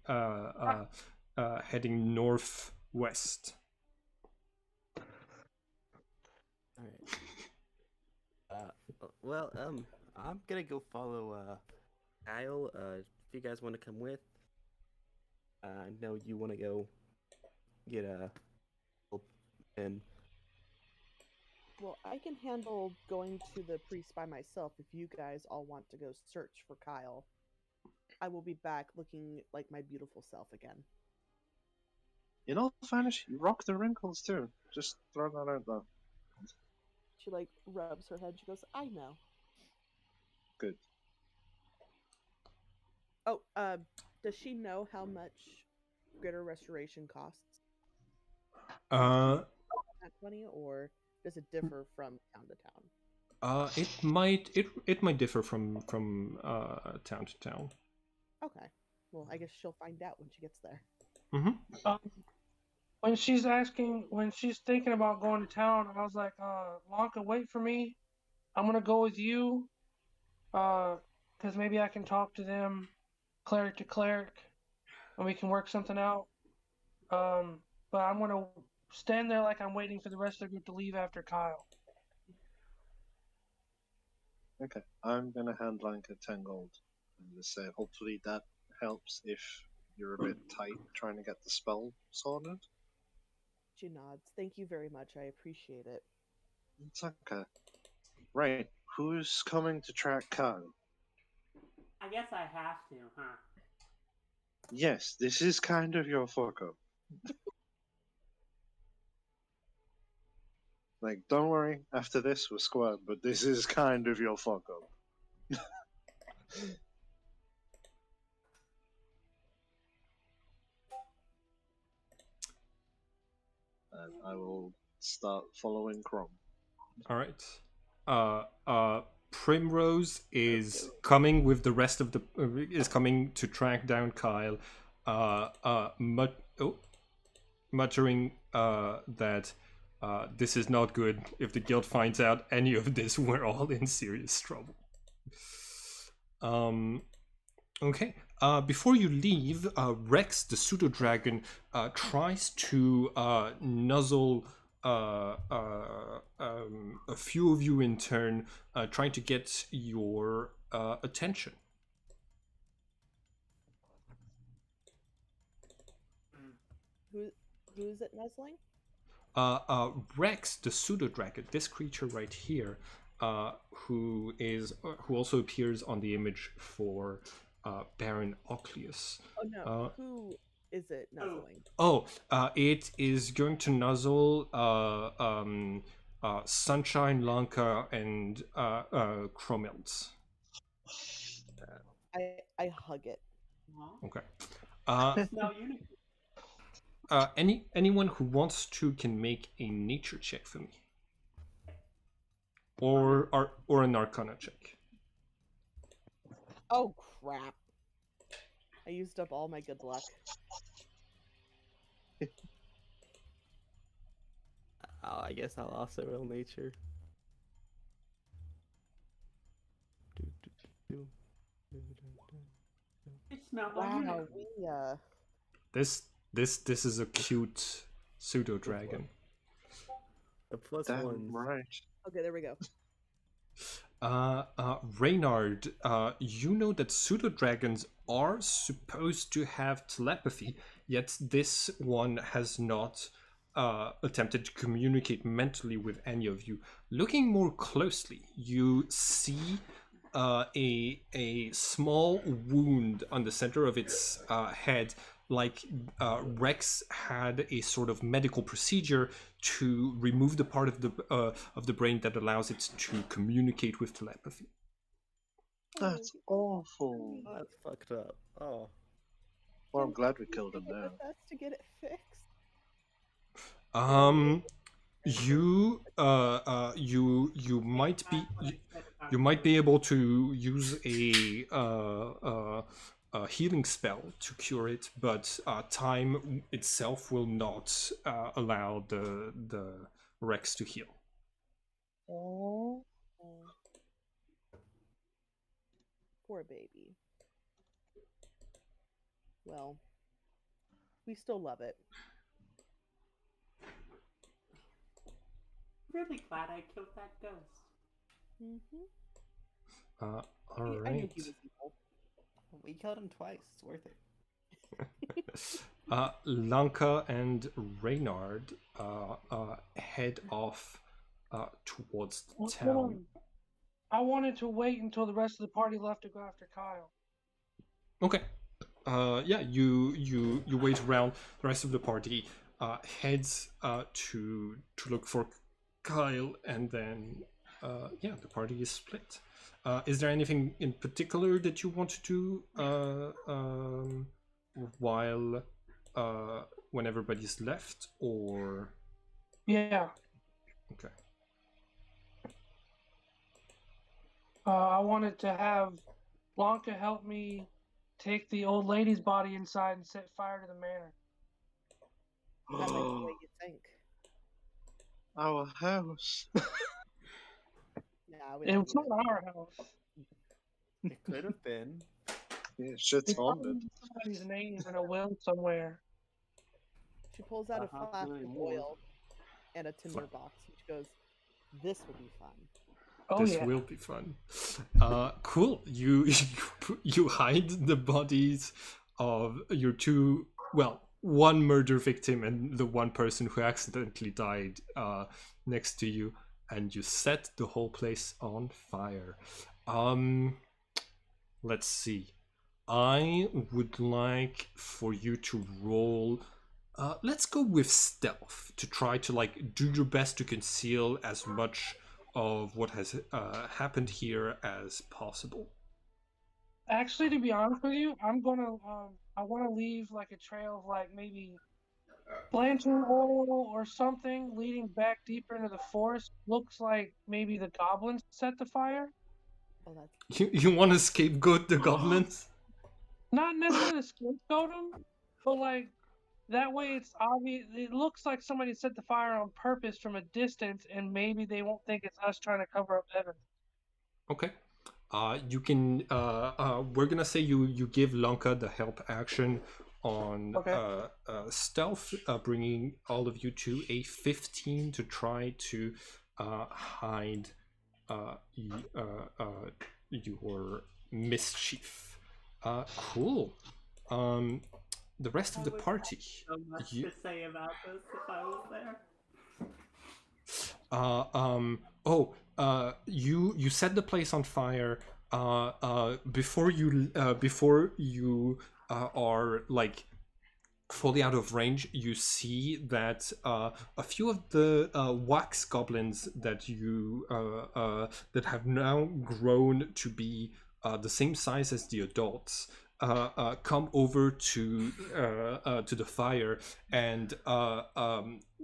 northwest. All right. Well, I'm gonna go follow Kyle. If you guys want to come with, I know you want to go get and. Well, I can handle going to the priest by myself if you guys all want to go search for Kyle. I will be back looking like my beautiful self again. In all fairness, you rock the wrinkles too. Just throw that out there. She rubs her head. She goes, I know. Good. Oh, does she know how much Greater Restoration costs? At 20, or does it differ from town to town? It might differ from town to town. Okay. Well, I guess she'll find out when she gets there. Mm-hmm. When she's thinking about going to town, I was like, Lanka, wait for me. I'm gonna go with you. Because maybe I can talk to them, cleric to cleric, and we can work something out. But I'm gonna stand there like I'm waiting for the rest of the group to leave after Kyle. Okay, I'm gonna hand Lanka 10 gold and just say hopefully that helps if you're a bit tight trying to get the spell sorted. She nods. Thank you very much. I appreciate it. It's okay. Right, who's coming to track Kyle? I guess I have to, huh? Yes, this is kind of your fuck up. Like, don't worry, after this we're square, but this is kind of your fuck up. And I will start following Crom. All right. Primrose is coming with the rest of the is coming to track down Kyle. Muttering that this is not good. If the guild finds out any of this, we're all in serious trouble. Okay. Before you leave, Rex, the Pseudo-Dragon, tries to nuzzle a few of you in turn, trying to get your attention. Who is it nuzzling? Rex, the Pseudo-Dragon, this creature right here, who also appears on the image for Baron Ocleus. Oh no, who is it nuzzling? It is going to nuzzle Sunshine, Lanka, and Chromelt. I hug it. Okay. No, you. Anyone who wants to can make a nature check for me, or an Arcana check. Oh crap! I used up all my good luck. I guess I'll also roll nature. It smelled Wow, This is a cute Pseudo-Dragon. A plus Damn one. right. Okay, there we go. Reynard, you know that Pseudo-Dragons are supposed to have telepathy, yet this one has not attempted to communicate mentally with any of you. Looking more closely, you see a small wound on the center of its head, like Rex had a sort of medical procedure to remove the part of the brain that allows it to communicate with telepathy. That's awful. Oh, that's fucked up. Oh. Well, I'm glad we killed him now. That's to get it fixed. You might be able to use a healing spell to cure it, but time itself will not allow the Rex to heal. Oh. Poor baby. Well, we still love it. Really glad I killed that ghost. All I knew right. he was evil. We killed him twice. It's worth it. Lanka and Reynard head off towards the town. I wanted to wait until the rest of the party left to go after Kyle. Okay. Yeah, you wait around. The rest of the party heads to look for Kyle, and then the party is split. Is there anything in particular that you want to do while when everybody's left, or? Yeah. Okay. I wanted to have Blanca help me take the old lady's body inside and set fire to the manor. I like the way you think. Our house. Nah, we It don't was need not our house. It could have been. Yeah, shit's It's probably haunted. somebody's name in a will somewhere. She pulls out a Uh-huh, flask really of more. oil and a tinder box. She goes, "This will be fun." Oh This yeah. will be fun. Cool. You hide the bodies of your two, one murder victim and the one person who accidentally died next to you, and you set the whole place on fire. Let's see. I would like for you to roll Let's go with stealth to try to like do your best to conceal as much of what has happened here as possible. Actually, to be honest with you, I'm gonna I want to leave like a trail of like maybe lantern oil or something leading back deeper into the forest. Looks like maybe the goblins set the fire. Oh, that's You want to scapegoat the goblins? Not necessarily scapegoat them, but like that way it's obvious. It looks like somebody set the fire on purpose from a distance, and maybe they won't think it's us trying to cover up evidence. Okay. You can. We're gonna say you give Lanka the help action on Okay. stealth, bringing all of you to a 15 to try to hide your mischief. Cool. The rest of I the would have party. so much You, to say about this if I was there. you set the place on fire before you are like fully out of range. You see that a few of the wax goblins that you that have now grown to be the same size as the adults come over to the fire and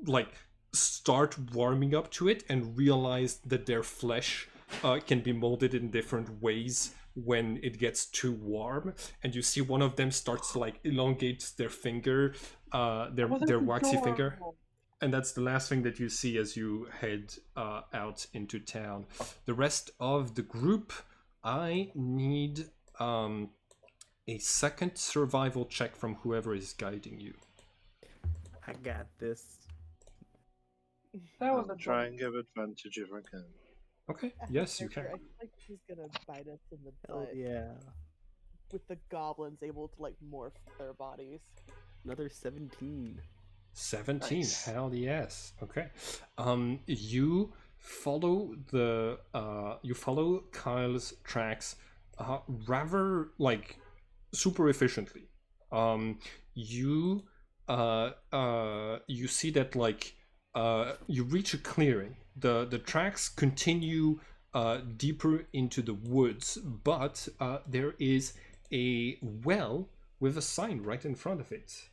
like start warming up to it and realize that their flesh can be molded in different ways when it gets too warm. And you see one of them starts to like elongate their finger, their waxy finger. And that's the last thing that you see as you head out into town. The rest of the group, I need a second survival check from whoever is guiding you. I got this. That was I'll a try and give advantage if I can. Okay, yes, you can. I feel like he's gonna bite us in the Hell butt yeah. with the goblins able to like morph their bodies. Another 17. 17. Nice. Hell yes. Okay. You follow Kyle's tracks rather like super efficiently. You you see that like you reach a clearing. The tracks continue deeper into the woods, but there is a well with a sign right in front of it.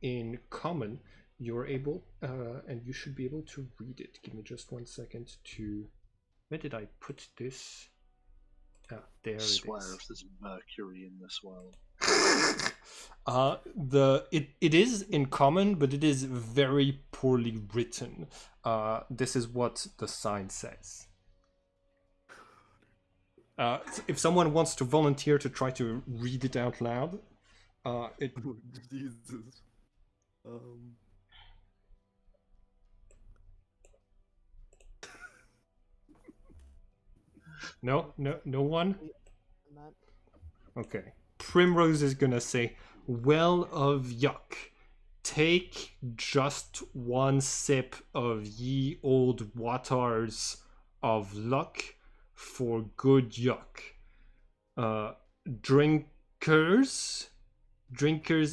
In common, you're able, and you should be able to read it. Give me just 1 second to. Where did I put this? There I it swear is. if there's mercury in this world. It is in common, but it is very poorly written. This is what the sign says. If someone wants to volunteer to try to read it out loud, it Jesus. no one. I'm not. Okay. Primrose is gonna say, "Well of yuck. Take just one sip of ye old waters of luck for good yuck. Drinkers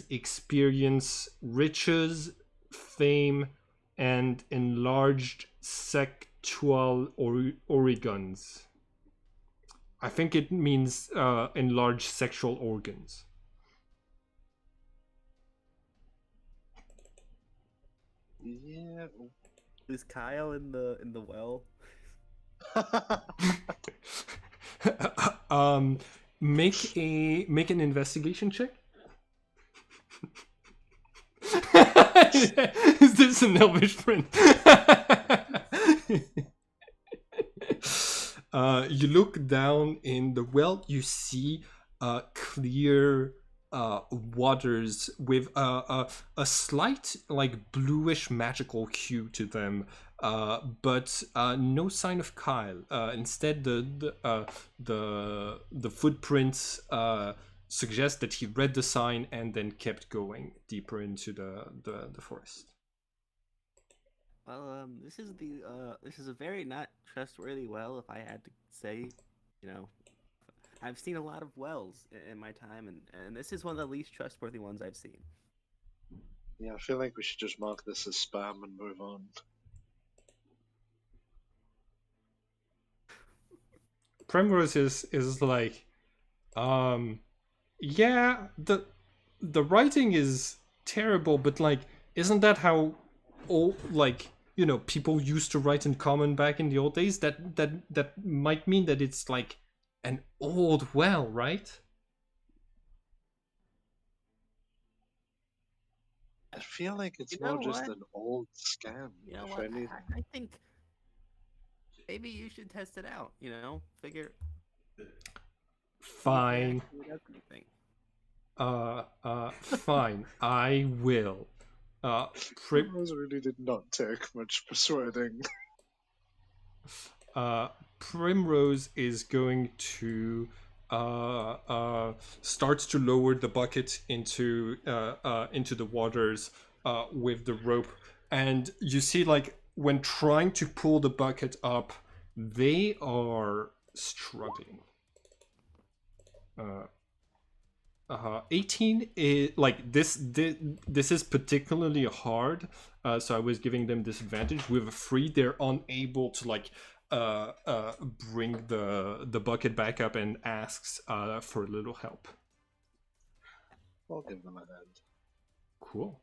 experience riches, fame, and enlarged sexual organs." I think it means enlarged sexual organs. Yeah. Is Kyle in the well? Make an investigation check. Is this an Elvish print? You look down in the well. You see clear waters with a slight like bluish magical hue to them, but no sign of Kyle. Instead, the footprints suggest that he read the sign and then kept going deeper into the forest. Well, this is a very not trustworthy well, if I had to say. You know, I've seen a lot of wells in my time, and this is one of the least trustworthy ones I've seen. Yeah, I feel like we should just mark this as spam and move on. Primrose is like, yeah, the writing is terrible, but like, isn't that how all like people used to write in common back in the old days? That might mean that it's like an old well, right? I feel like it's You know more just what? an old scam. You know if what? anything. I think maybe you should test it out. Figure Fine. if it actually does anything. Fine. I will. Primrose really did not take much persuading. Primrose is going to start to lower the bucket into the waters with the rope, and you see like when trying to pull the bucket up, they are struggling. 18 is like this is particularly hard, so I was giving them disadvantage. With a 3, they're unable to like bring the bucket back up and asks for a little help. I'll give them a hand. Cool.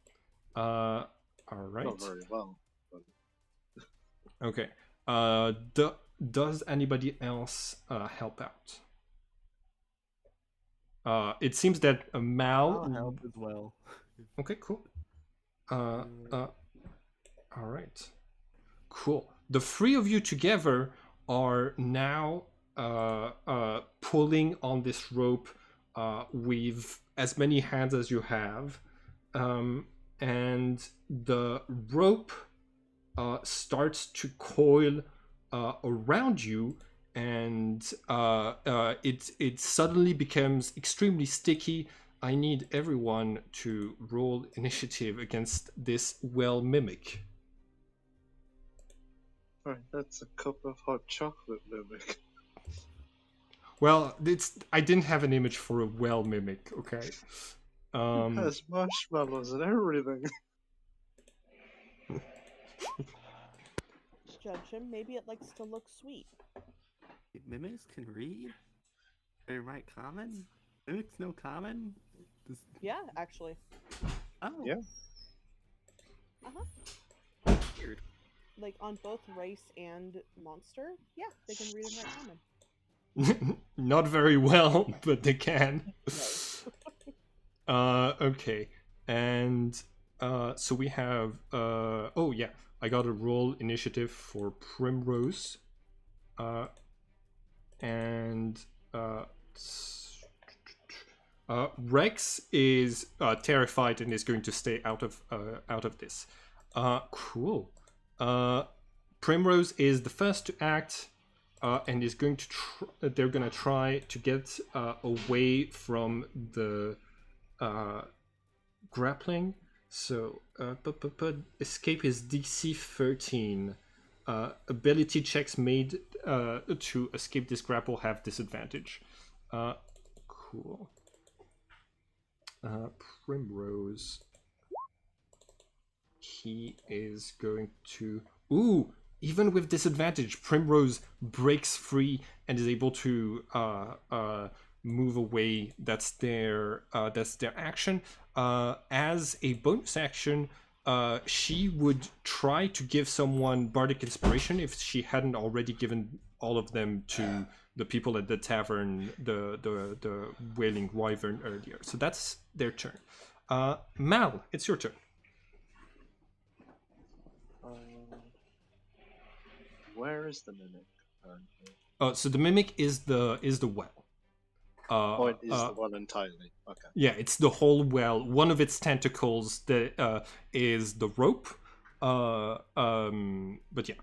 All right. Not very well. But... Okay. Does anybody else help out? It seems that Mal. I'll help as well. Okay, cool. All right. Cool. The 3 of you together are now pulling on this rope with as many hands as you have, and the rope starts to coil around you, and it suddenly becomes extremely sticky. I need everyone to roll initiative against this well mimic. Right, that's a cup of hot chocolate mimic. Well, I didn't have an image for a well mimic, okay? It has marshmallows and everything. Judge him. Maybe it likes to look sweet. Mimics can read? They write common? Mimics know common? Yeah, actually. Oh. Yeah. Weird. Like on both race and monster. Yeah, they can read and write common. Not very well, but they can. Right. Okay, and so we have. Oh yeah, I got a roll initiative for Primrose, and Rex is terrified and is going to stay out of this. Cool. Primrose is the first to act. And is going to they're going to try to get away from the grappling. So escape is DC 13. Ability checks made to escape this grapple have disadvantage. Cool. Primrose. He is going to... Ooh! Even with disadvantage, Primrose breaks free and is able to move away. That's their action. As a bonus action, she would try to give someone bardic inspiration if she hadn't already given all of them to the people at the tavern, the Wailing Wyvern earlier. So that's their turn. Mal, it's your turn. Where is the mimic currently? So the mimic is the well. It is the one entirely. Okay. Yeah, it's the whole well. One of its tentacles is the rope. But yeah.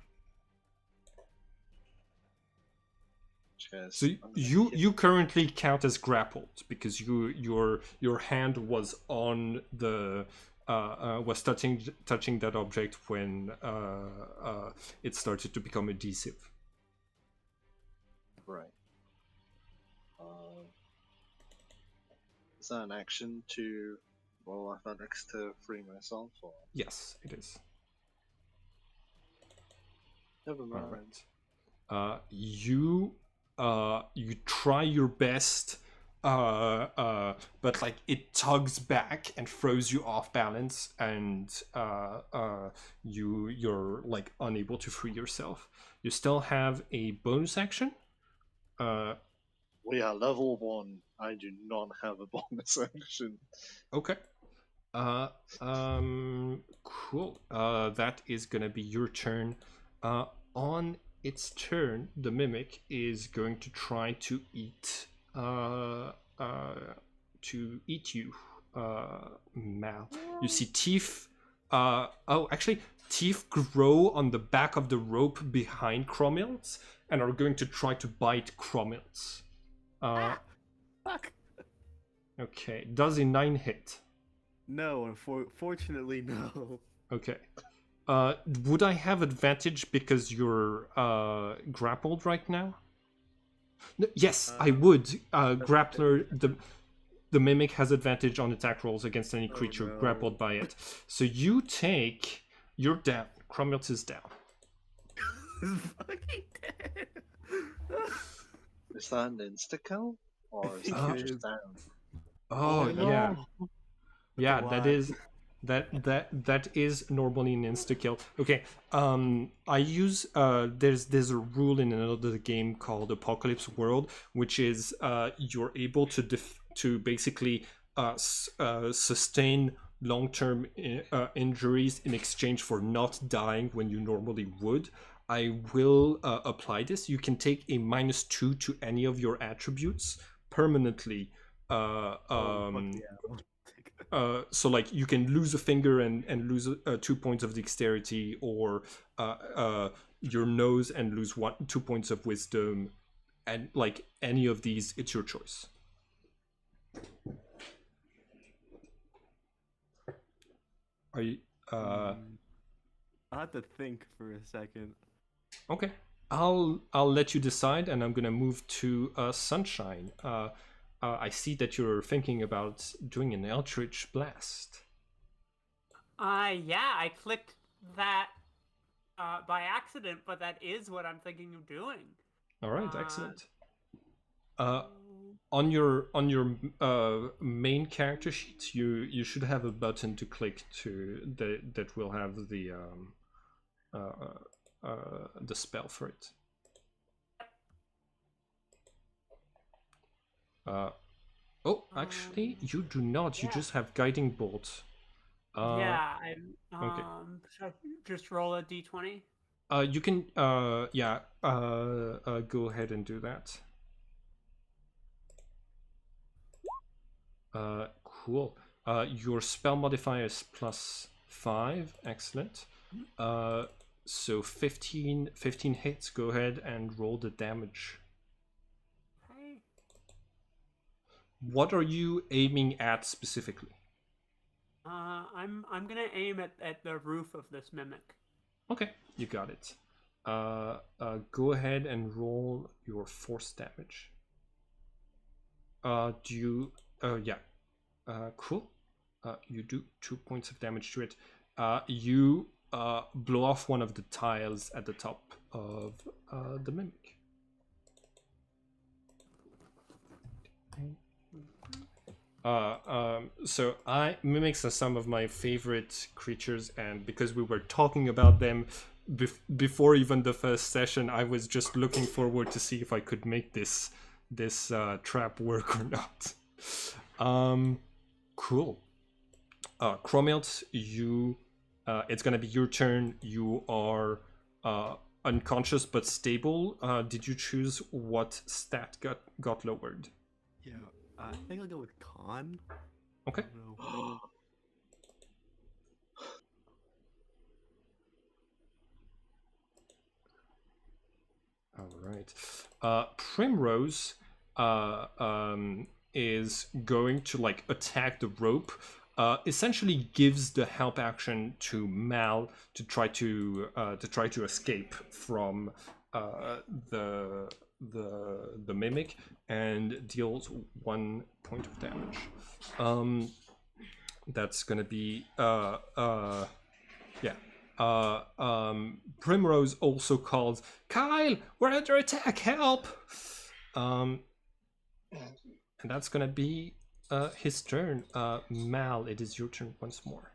Cheers. So you currently count as grappled because your hand was on the was touching that object when it started to become adhesive. Right. Is that an action to Well, I managed to free myself, or Yes, it is. never All mind. right. You try your best, but like it tugs back and throws you off balance, and you're like unable to free yourself. You still have a bonus action. We are level 1. I do not have a bonus action. Okay. Cool. That is gonna be your turn. On its turn, the mimic is going to try to eat you, Mal. You see teeth. Actually, teeth grow on the back of the rope behind Cromilts and are going to try to bite Cromilts. Fuck. Okay, does a 9 hit? No, unfortunately, no. Okay. Would I have advantage because you're grappled right now? No, yes, I would. Grappler, the mimic has advantage on attack rolls against any creature no. grappled by it. So you're down. Cromwell is down. Fucking dead. Is that an insta-kill? Or is that just down? Oh, yeah. no. Yeah, That's a that lot. is that is normally an insta kill. Okay, I use there's a rule in another game called Apocalypse World, which is you're able to basically sustain long-term injuries in exchange for not dying when you normally would. I will apply this. You can take a -2 to any of your attributes permanently. So like you can lose a finger and lose 2 points of dexterity, or your nose and lose 2 points of wisdom, and like any of these, it's your choice. Are you? I'll have to think for a second. Okay, I'll let you decide, and I'm gonna move to Sunshine. I see that you're thinking about doing an Eldritch Blast. Yeah, I clicked that by accident, but that is what I'm thinking of doing. All right, excellent. On your main character sheet, you should have a button to click that will have the spell for it. Actually, you do not. You Yeah. just have guiding bolt. Yeah, okay. Should I just roll a d20? You can go ahead and do that. Cool. Your spell modifier is +5. Excellent. So 15 hits. Go ahead and roll the damage. Okay. What are you aiming at specifically? I'm gonna aim at the roof of this mimic. Okay, you got it. Go ahead and roll your force damage. Do you? Yeah. Cool. You do 2 points of damage to it. You blow off one of the tiles at the top of the mimic. So mimics are some of my favorite creatures, and because we were talking about them before even the first session, I was just looking forward to see if I could make this trap work or not. Cool. Cromelt, you it's gonna be your turn. You are unconscious but stable. Did you choose what stat got lowered? Yeah, I think I'll go with con. Okay. All right. Primrose is going to like attack the rope. Essentially gives the help action to Mal to try to escape from the mimic, and deals 1 point of damage. That's gonna be Primrose also calls, Kyle, we're under attack, help! And that's gonna be his turn. Mal, it is your turn once more.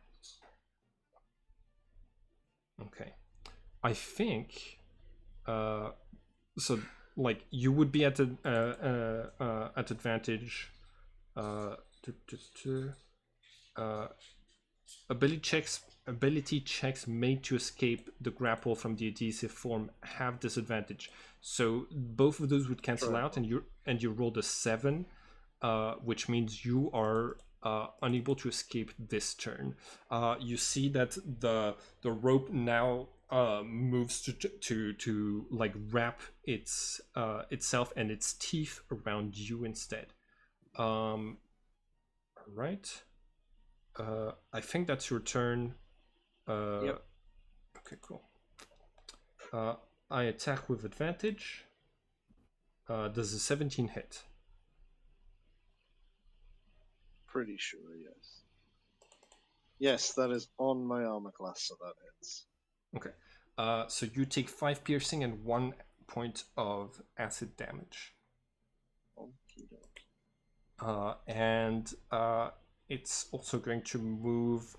Okay. I think so like you would be at at advantage. Ability checks made to escape the grapple from the adhesive form have disadvantage. So both of those would cancel out, and you rolled a 7, which means you are unable to escape this turn. You see that the rope now moves to like wrap itself and its teeth around you instead. Right. I think that's your turn. Yep. Okay, cool. I attack with advantage. Does a 17 hit? Pretty sure, yes. Yes, that is on my armor class, so that hits. Okay. So you take 5 piercing and 1 point of acid damage. Okie dokie. And it's also going to move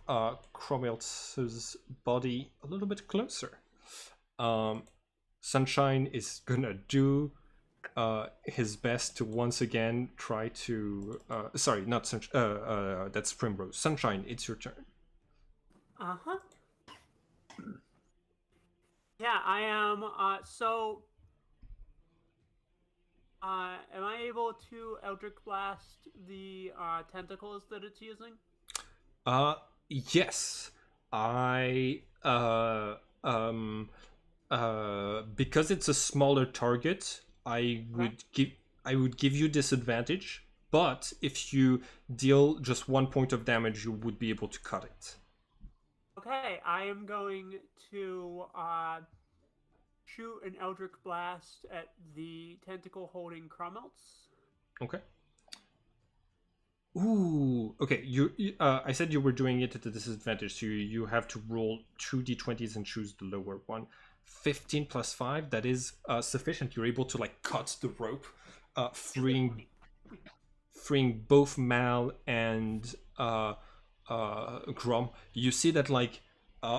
Cromel's body a little bit closer. Sunshine is gonna do his best to once again try to. Sorry, not Sunshine. That's Primrose. Sunshine, it's your turn. Uh-huh. Yeah, I am. Am I able to Eldritch Blast the tentacles that it's using? Yes. Because it's a smaller target, I would give you disadvantage, but if you deal just 1 point of damage, you would be able to cut it. Okay, I am going to shoot an Eldritch Blast at the tentacle holding Crommelts. Okay. Ooh, okay. I said you were doing it at a disadvantage, so you have to roll 2 d20s and choose the lower one. 15 plus 5, that is sufficient. You're able to like cut the rope, freeing both Mal and Grom. You see that like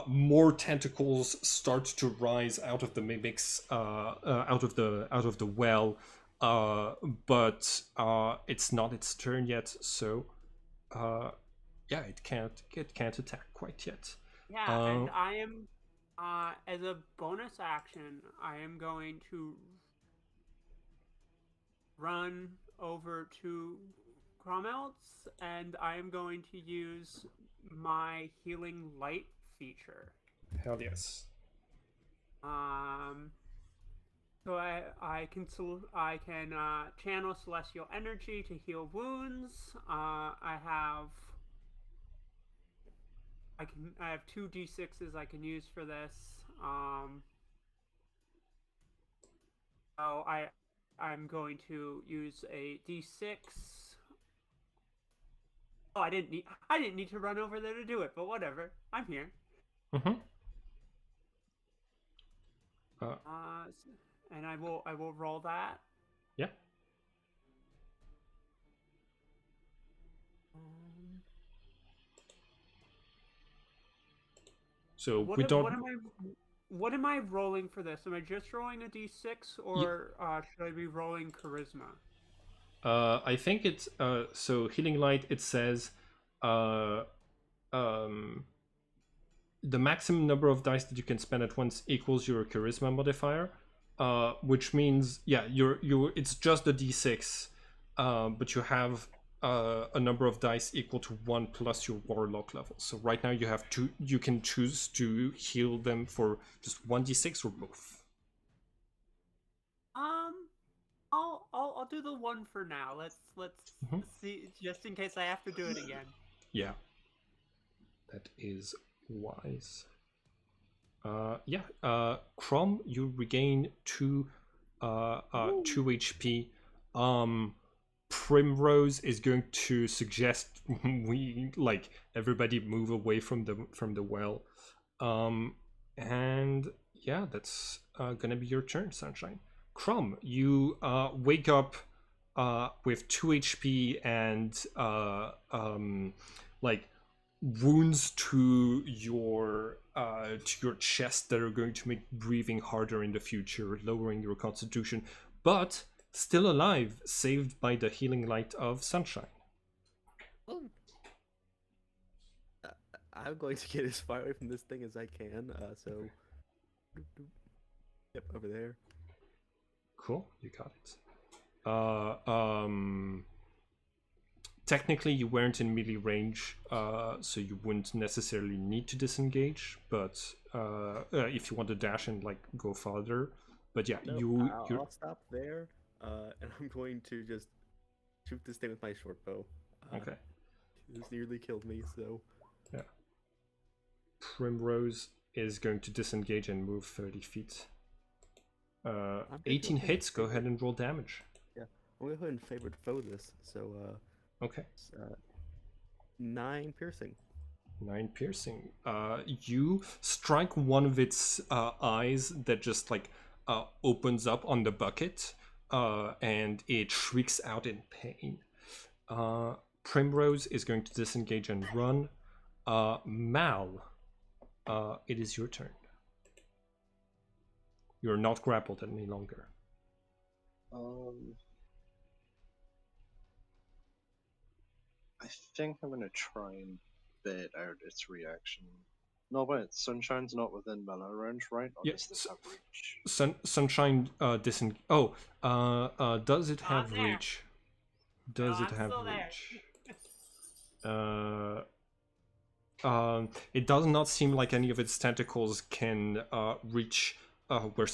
more tentacles start to rise out of the mimics, out of the well, but it's not its turn yet. So yeah, it can't attack quite yet. Yeah, and I am. As a bonus action, I am going to run over to Crommelts, and I am going to use my Healing Light feature. Hell yes. So I can channel celestial energy to heal wounds. I have 2 d6s I can use for this. So I'm going to use a d6. Oh, I didn't need to run over there to do it, but whatever. I'm here. Mm-hmm. And I will roll that. Yeah. So what am I rolling for this? Am I just rolling a d6, or should I be rolling charisma? I think it's so Healing Light. It says, the maximum number of dice that you can spend at once equals your charisma modifier, which means it's just a d6, but you have a number of dice equal to 1 plus your warlock level. So right now you have 2. You can choose to heal them for just 1d6 or both. I'll do the 1 for now. Let's see, just in case I have to do it again. Yeah, that is wise. Crom, you regain 2 HP. Primrose is going to suggest we like everybody move away from the well, and yeah, that's gonna be your turn, Sunshine. Crumb, you wake up with 2 HP and like wounds to your chest that are going to make breathing harder in the future, lowering your constitution, but still alive, saved by the healing light of Sunshine. Oh. I'm going to get as far away from this thing as I can. So, yep, over there. Cool, you got it. Technically, you weren't in melee range, so you wouldn't necessarily need to disengage. But if you want to dash and like go farther, but yeah, nope, I'll stop there, and I'm going to just shoot this thing with my short bow. Okay. This nearly killed me, so yeah. Primrose is going to disengage and move 30 feet. 18 hits. Go ahead and roll damage. Yeah, I'll go ahead and favorite foe this. So okay. 9 piercing. 9 piercing. You strike one of its eyes that just like opens up on the bucket, and it shrieks out in pain. Primrose is going to disengage and run. Mal, it is your turn. You're not grappled any longer. I think I'm gonna try and bait out its reaction. No, wait, Sunshine's not within melee range, right? Or Yes. does it have reach? Sunshine does it have there. reach? Does No, it I'm have still there. reach? It does not seem like any of its tentacles can reach where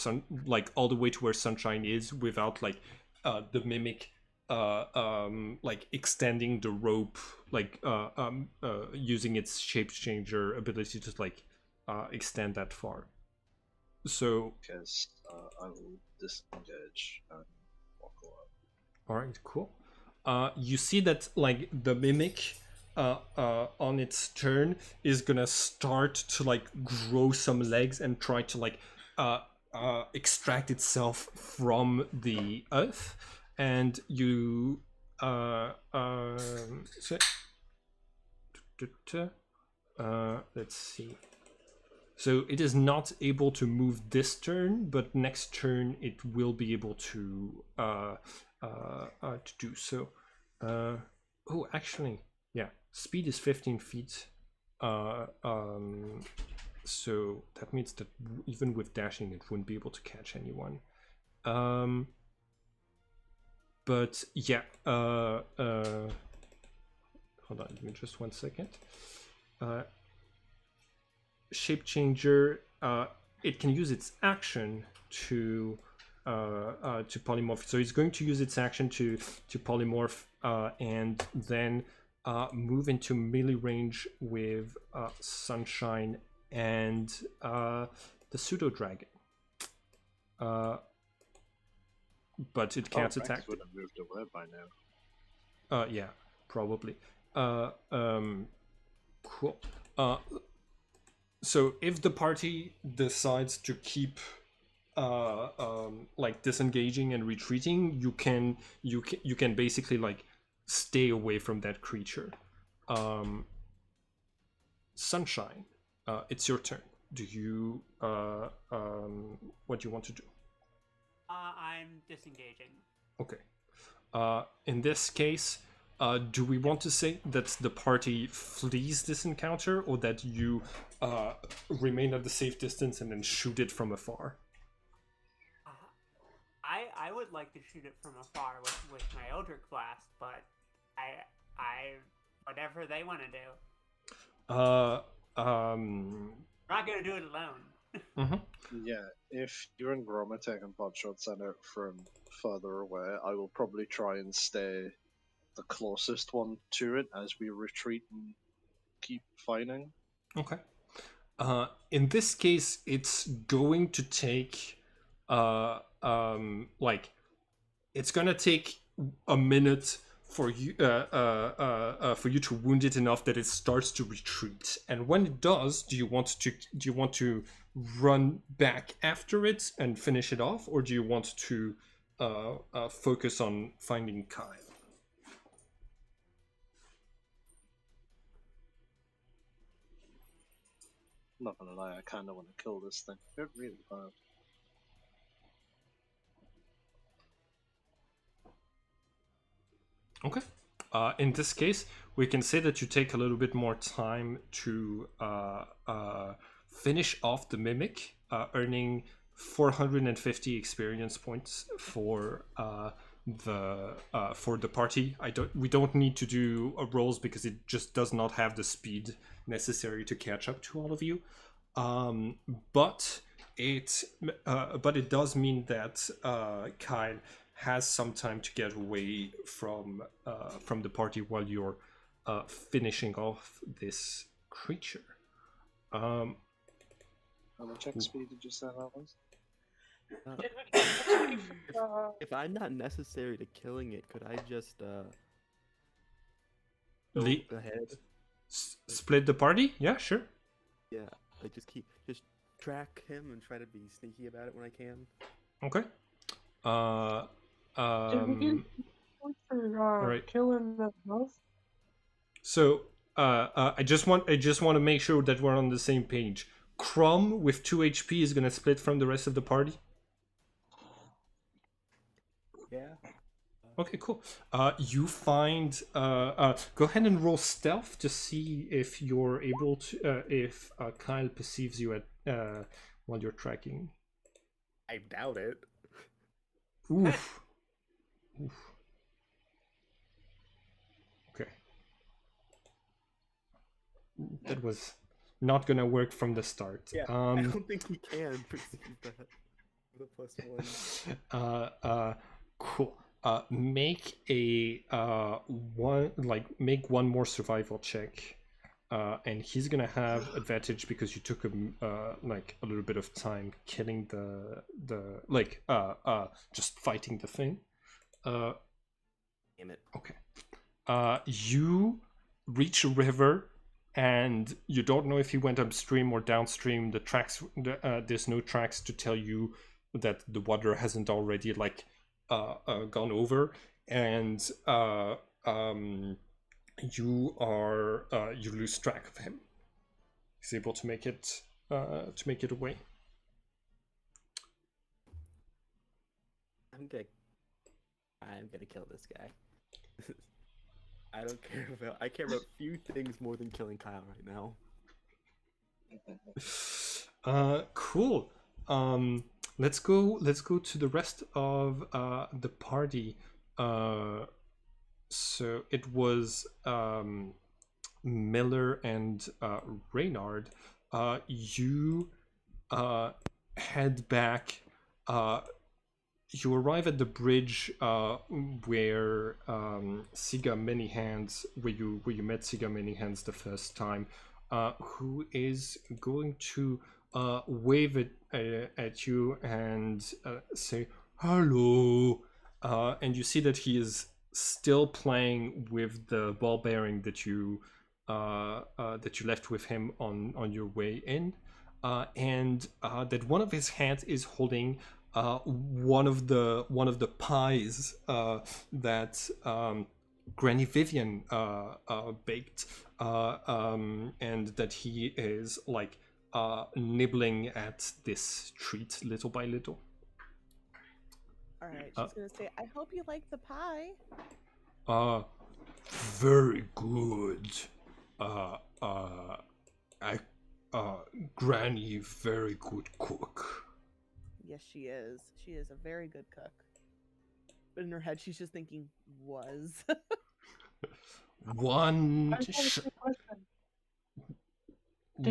all the way to where Sunshine is without like the mimic like extending the rope, like using its shape changer ability to like extend that far. So Because I will disengage and walk away. all right, cool. You see that like the mimic on its turn is gonna start to like grow some legs and try to like extract itself from the earth, and you let's see. So it is not able to move this turn, but next turn it will be able to do so. Oh, actually, yeah. Speed is 15 feet. So that means that even with dashing, it wouldn't be able to catch anyone. But yeah. Hold on, give me just 1 second. Shape changer. It can use its action to polymorph. So it's going to use its action to polymorph and then move into melee range with Sunshine and the Pseudo-Dragon. But it can't attack. Max would have moved away by now. Yeah, probably. Cool. So if the party decides to keep like disengaging and retreating, you can basically like stay away from that creature. Sunshine, it's your turn. Do you what do you want to do? I'm disengaging. Okay. In this case, do we want to say that the party flees this encounter, or that you remain at the safe distance and then shoot it from afar? I would like to shoot it from afar with my Eldritch Blast, but I whatever they want to do. I'm not gonna do it alone. Mm-hmm. Yeah, if you and Grom are taking pot shots at it from further away, I will probably try and stay the closest one to it as we retreat and keep fighting. Okay. In this case, it's going to take like it's gonna take a minute for you to wound it enough that it starts to retreat. And when it does, do you want to run back after it and finish it off, or do you want to focus on finding Kyle? Not gonna lie, I kind of want to kill this thing. It really bad. Okay. In this case, we can say that you take a little bit more time to finish off the mimic, earning 450 experience points for the party. We don't need to do rolls because it just does not have the speed necessary to catch up to all of you. But it does mean that Kyle has some time to get away from the party while you're finishing off this creature. How much XP did you say that was? If I'm not necessary to killing it, could I just go ahead? Split the party? Yeah, sure. Yeah, I just track him and try to be sneaky about it when I can. Okay. Did we get points for right. killing the both? So I just want to make sure that we're on the same page. Crumb with 2 HP is gonna split from the rest of the party. Yeah. Okay, cool. You find. Go ahead and roll stealth to see if you're able to. If Kyle perceives you at while you're tracking. I doubt it. Oof. Oof. Okay. That was not gonna work from the start. Yeah, I don't think he can perceive that with a +1. Cool. Make a make one more survival check, and he's gonna have advantage because you took him like a little bit of time killing just fighting the thing. Damn it. Okay. You reach a river, and you don't know if he went upstream or downstream. The tracks, there's no tracks to tell you that the water hasn't already gone over, and you lose track of him. He's able to make it away. I'm gonna kill this guy. I care about few things more than killing Kyle right now. Cool. Let's go to the rest of the party. So it was Miller and Reynard. You head back. You arrive at the bridge where Siga Many Hands, where you met Siga Many Hands the first time, who is going to wave at you and say hello, and you see that he is still playing with the ball bearing that you left with him on your way in, and that one of his hands is holding one of the pies that Granny Vivian baked, and that he is nibbling at this treat little by little. All right, she's gonna say, "I hope you like the pie." Very good. Granny, very good cook. Yes, she is. She is a very good cook. But in her head, she's just thinking, "Was." One. I just have a quick question.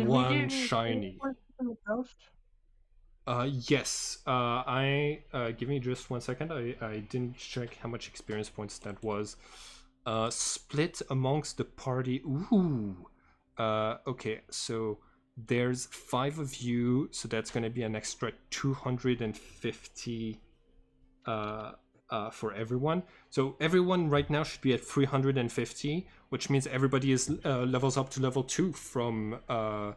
One shiny. From the ghost? Yes. I give me just 1 second. I didn't check how much experience points that was. Split amongst the party. Ooh. Okay, so there's 5 of you, so that's gonna be an extra 250 for everyone. So everyone right now should be at 350, which means everybody is levels up to level 2 from the.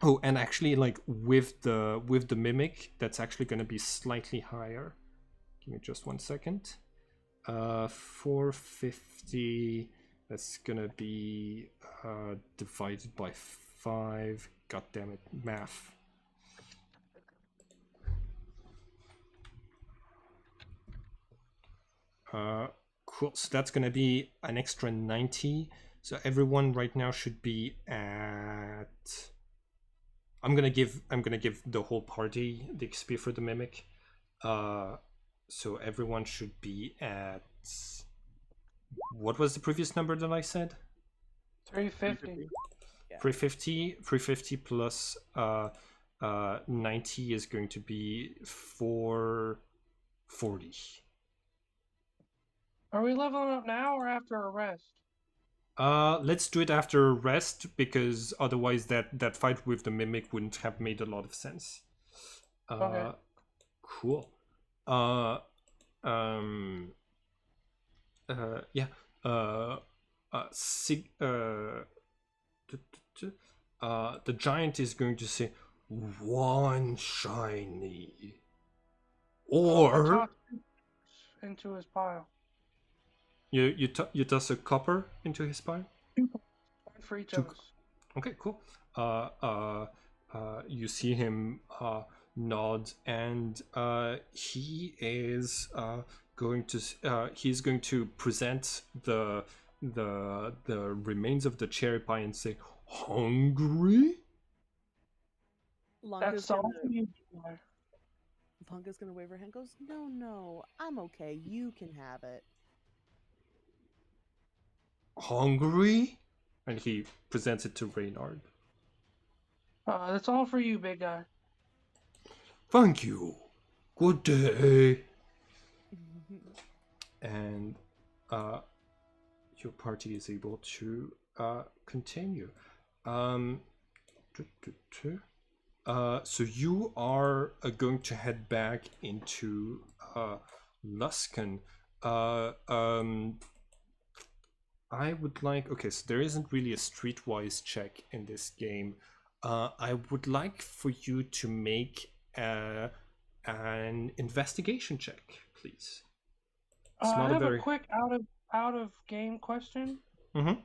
Oh, and actually, like with the mimic, that's actually going to be slightly higher. Give me just 1 second. 450. That's gonna be divided by 5. God damn it, math. Cool. So that's gonna be an extra 90. So everyone right now should be at. I'm gonna give the whole party the XP for the mimic. So everyone should be at. What was the previous number that I said? 350. 350 plus 90 is going to be 440. Are we leveling up now or after a rest? Let's do it after a rest, because otherwise that fight with the mimic wouldn't have made a lot of sense. Okay. Cool. Yeah. The giant is going to say one shiny, or Toss into his pile. you toss a copper into his pile. 2 points, 1 for each of us. Okay, cool. You see him nod, and he is he's going to present the remains of the cherry pie and say, "Hungry?" Lanka's That's all gonna, for you, boy. Lanka's gonna wave her hand. Goes, no, I'm okay. You can have it. Hungry? And he presents it to Reynard. That's all for you, big guy. Thank you. Good day. And your party is able to continue. So you are going to head back into Luskan. I would like. Okay, so there isn't really a streetwise check in this game. I would like for you to make an investigation check, please. It's I not have a very. a quick out of game question. Mm-hmm.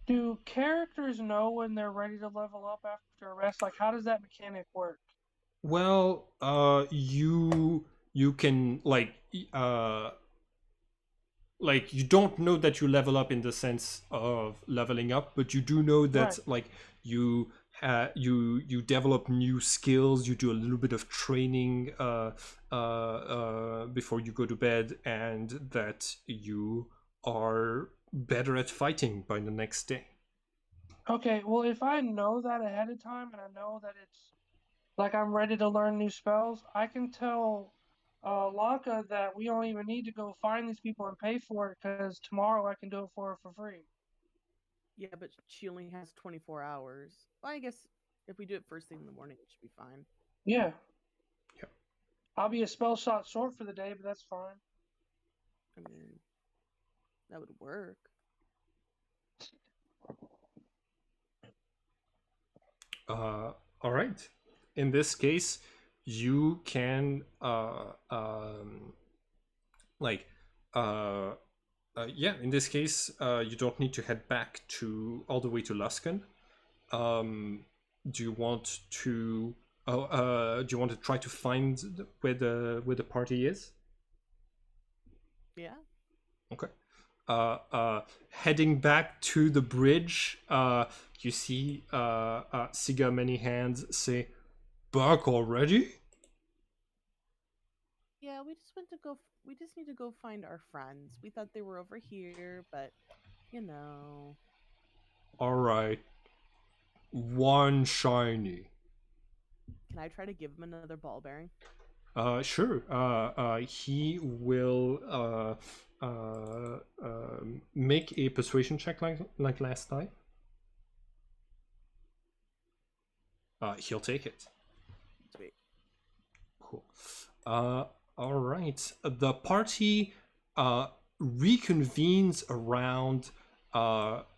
Do characters know when they're ready to level up after a rest? Like, how does that mechanic work? Well, you can like you don't know that you level up in the sense of leveling up, but you do know that Right. like you develop new skills. You do a little bit of training before you go to bed, and that you are better at fighting by the next day. Okay, well, if I know that ahead of time and I know that it's like I'm ready to learn new spells, I can tell Lanka that we don't even need to go find these people and pay for it because tomorrow I can do it for her for free. Yeah, but she only has 24 hours. Well, I guess if we do it first thing in the morning, it should be fine. Yeah. Yep. I'll be a spell shot short for the day, but that's fine. I mean, that would work. All right. In this case, you can yeah. In this case, you don't need to head back to all the way to Luskan. Do you want to? Do you want to try to find where the party is? Yeah. Okay. Heading back to the bridge, you see Siga Many Hands say, "Back already?" Yeah, we just went to go. We just need to go find our friends. We thought they were over here, but you know. All right. One shiny. Can I try to give him another ball bearing? Sure. He will make a persuasion check like last time. He'll take it. Sweet. Cool. All right. The party reconvenes around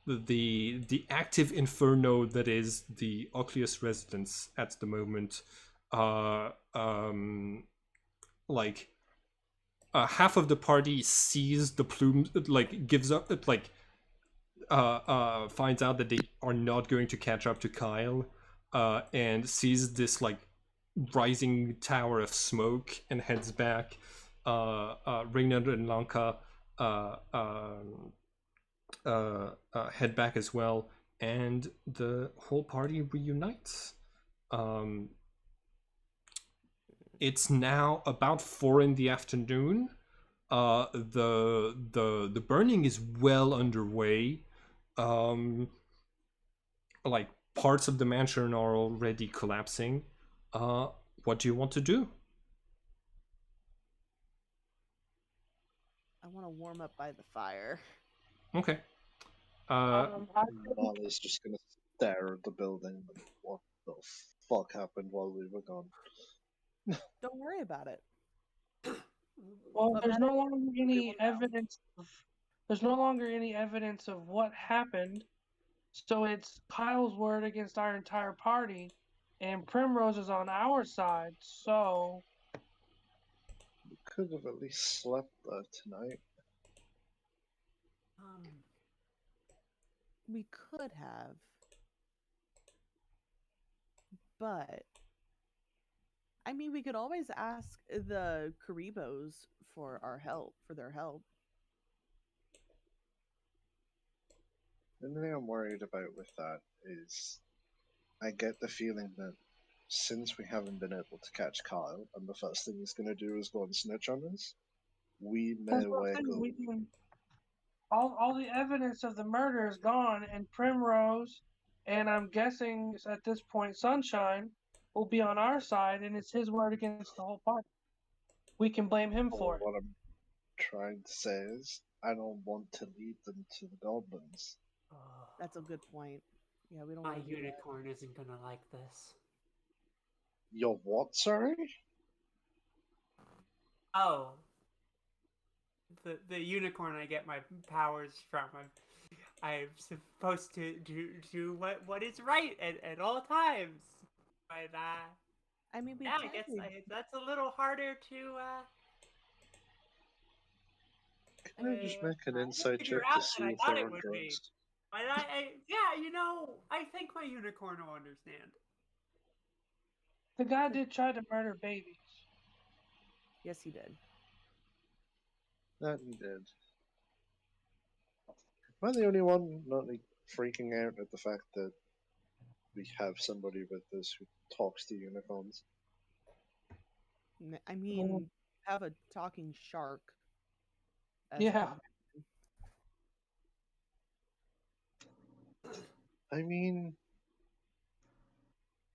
the active inferno that is the Oculus residence at the moment. Uh, um, like half of the party sees the plumes, like gives up, like finds out that they are not going to catch up to Kyle, and sees this like rising tower of smoke and heads back. Reynard and Lanka head back as well, and the whole party reunites. Um, it's now about 4 in the afternoon. The burning is well underway. Like parts of the mansion are already collapsing. What do you want to do? I want to warm up by the fire. Okay. I Molly's just gonna stare at the building. Like, what the fuck happened while we were gone? Don't worry about it. Well, But there's better no longer any people know. evidence. There's no longer any evidence of what happened, so it's Kyle's word against our entire party, and Primrose is on our side. So We could have at least slept there tonight. We could have. But I mean, we could always ask the Karibos for their help. The only thing I'm worried about with that is I get the feeling that since we haven't been able to catch Kyle, and the first thing he's gonna do is go and snitch on us, we may that's what well I'm saying. go. We can, all the evidence of the murder is gone, and Primrose, and I'm guessing at this point Sunshine, will be on our side, and it's his word against the whole party. We can blame him for it. What I'm trying to say is, I don't want to lead them to the goblins. That's a good point. Yeah, we don't My want to do that. unicorn isn't gonna like this. Your what, sorry? Oh. The unicorn I get my powers from. I'm supposed to do what is right at all times. But I mean, we yeah, I guess that's a little harder to Can I just make an insight figure check out to than see I if thought they're it on would be. drugs? But yeah, I think my unicorn will understand. The guy did try to murder babies. Yes, he did. That he did. Am I the only one not like freaking out at the fact that we have somebody with us who talks to unicorns? I mean, have a talking shark. as Yeah. I mean,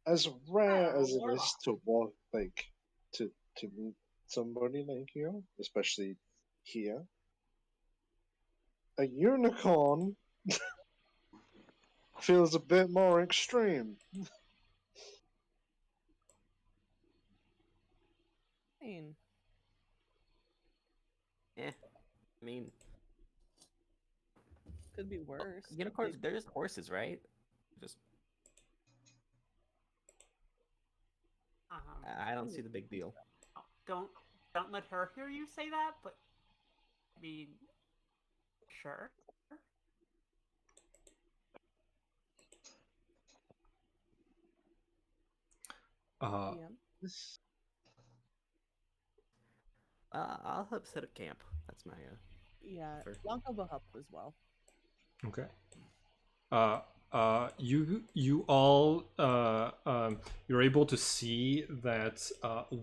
as rare as it is to walk, like, to meet somebody like you, especially here, a unicorn feels a bit more extreme. I mean, I mean, could be worse. unicorns, they're just horses, right? Just, I don't see the big deal. Don't let her hear you say that, but I mean, sure. I'll help set up camp. That's my Yeah, offer. Blanca will help as well. Okay. You all you're able to see that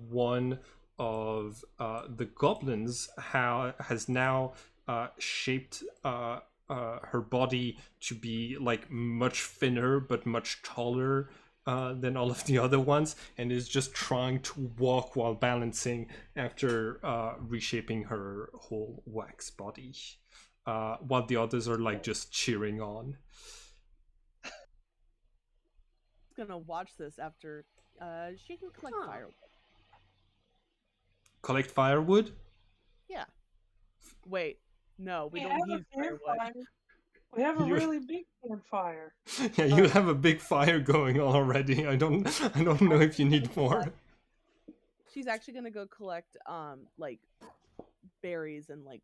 one of the goblins has now shaped her body to be like much thinner but much taller than all of the other ones, and is just trying to walk while balancing after reshaping her whole wax body. While the others are like just cheering on. Gonna watch this after she can collect firewood. collect firewood. Yeah. Wait, no, we We don't have a use firewood. campfire. We have a You- really big campfire. Yeah, you have a big fire going already. I don't know if you need more. She's actually gonna go collect like berries and like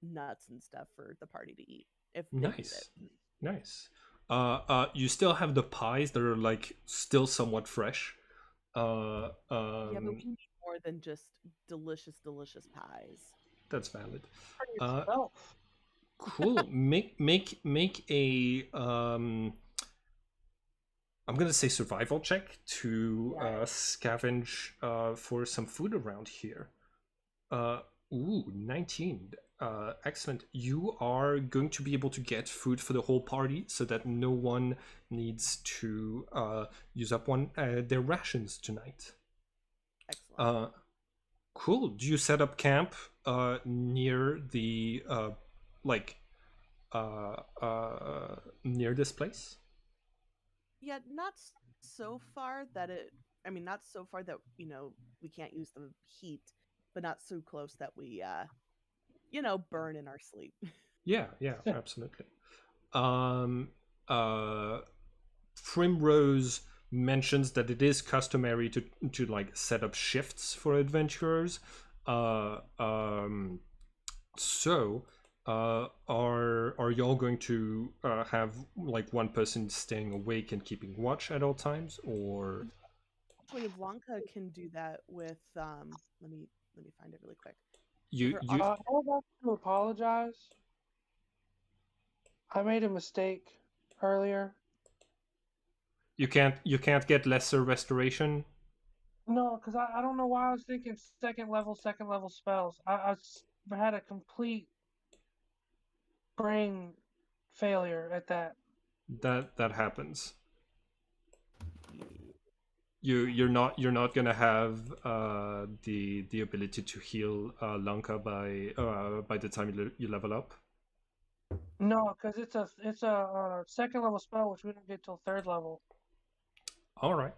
nuts and stuff for the party to eat if they need it. Nice. You still have the pies that are like still somewhat fresh. Yeah, but we need more than just delicious pies. That's valid. For yourself. Cool. Make a I'm gonna say survival check to scavenge for some food around here. 19. Excellent. You are going to be able to get food for the whole party so that no one needs to use up their rations tonight. Excellent. Cool. Do you set up camp near the near this place? Yeah, not so far that not so far that, we can't use the heat, but not so close that we, burn in our sleep. Yeah, absolutely. Primrose mentions that it is customary to like set up shifts for adventurers. Are y'all going to have like one person staying awake and keeping watch at all times, or? Actually, Blanca can do that with let me find it really quick. I would like to apologize. I made a mistake earlier. You can't get lesser restoration. No, because I don't know why I was thinking second level spells. I had a complete brain failure at that. That happens. You're not gonna have the ability to heal Lanka by the time you level up. No, because it's a second level spell, which we don't get till third level. All right.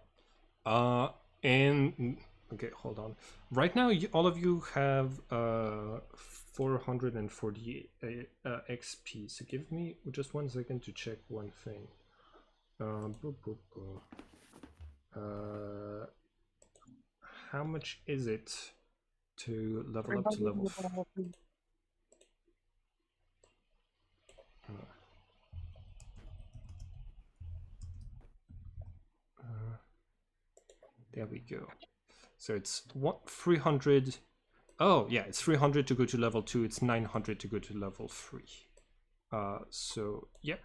And okay, hold on. Right now, all of you have 448 XP. So give me just 1 second to check one thing. How much is it to level up to level? There we go. So it's 300. Oh yeah, it's 300 to go to level 2. It's 900 to go to level 3. So yeah.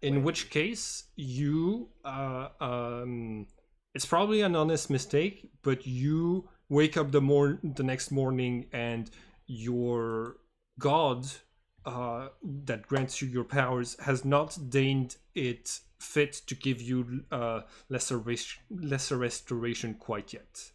In which case you it's probably an honest mistake, but you wake up the next morning and your god that grants you your powers has not deigned it fit to give you lesser restoration quite yet.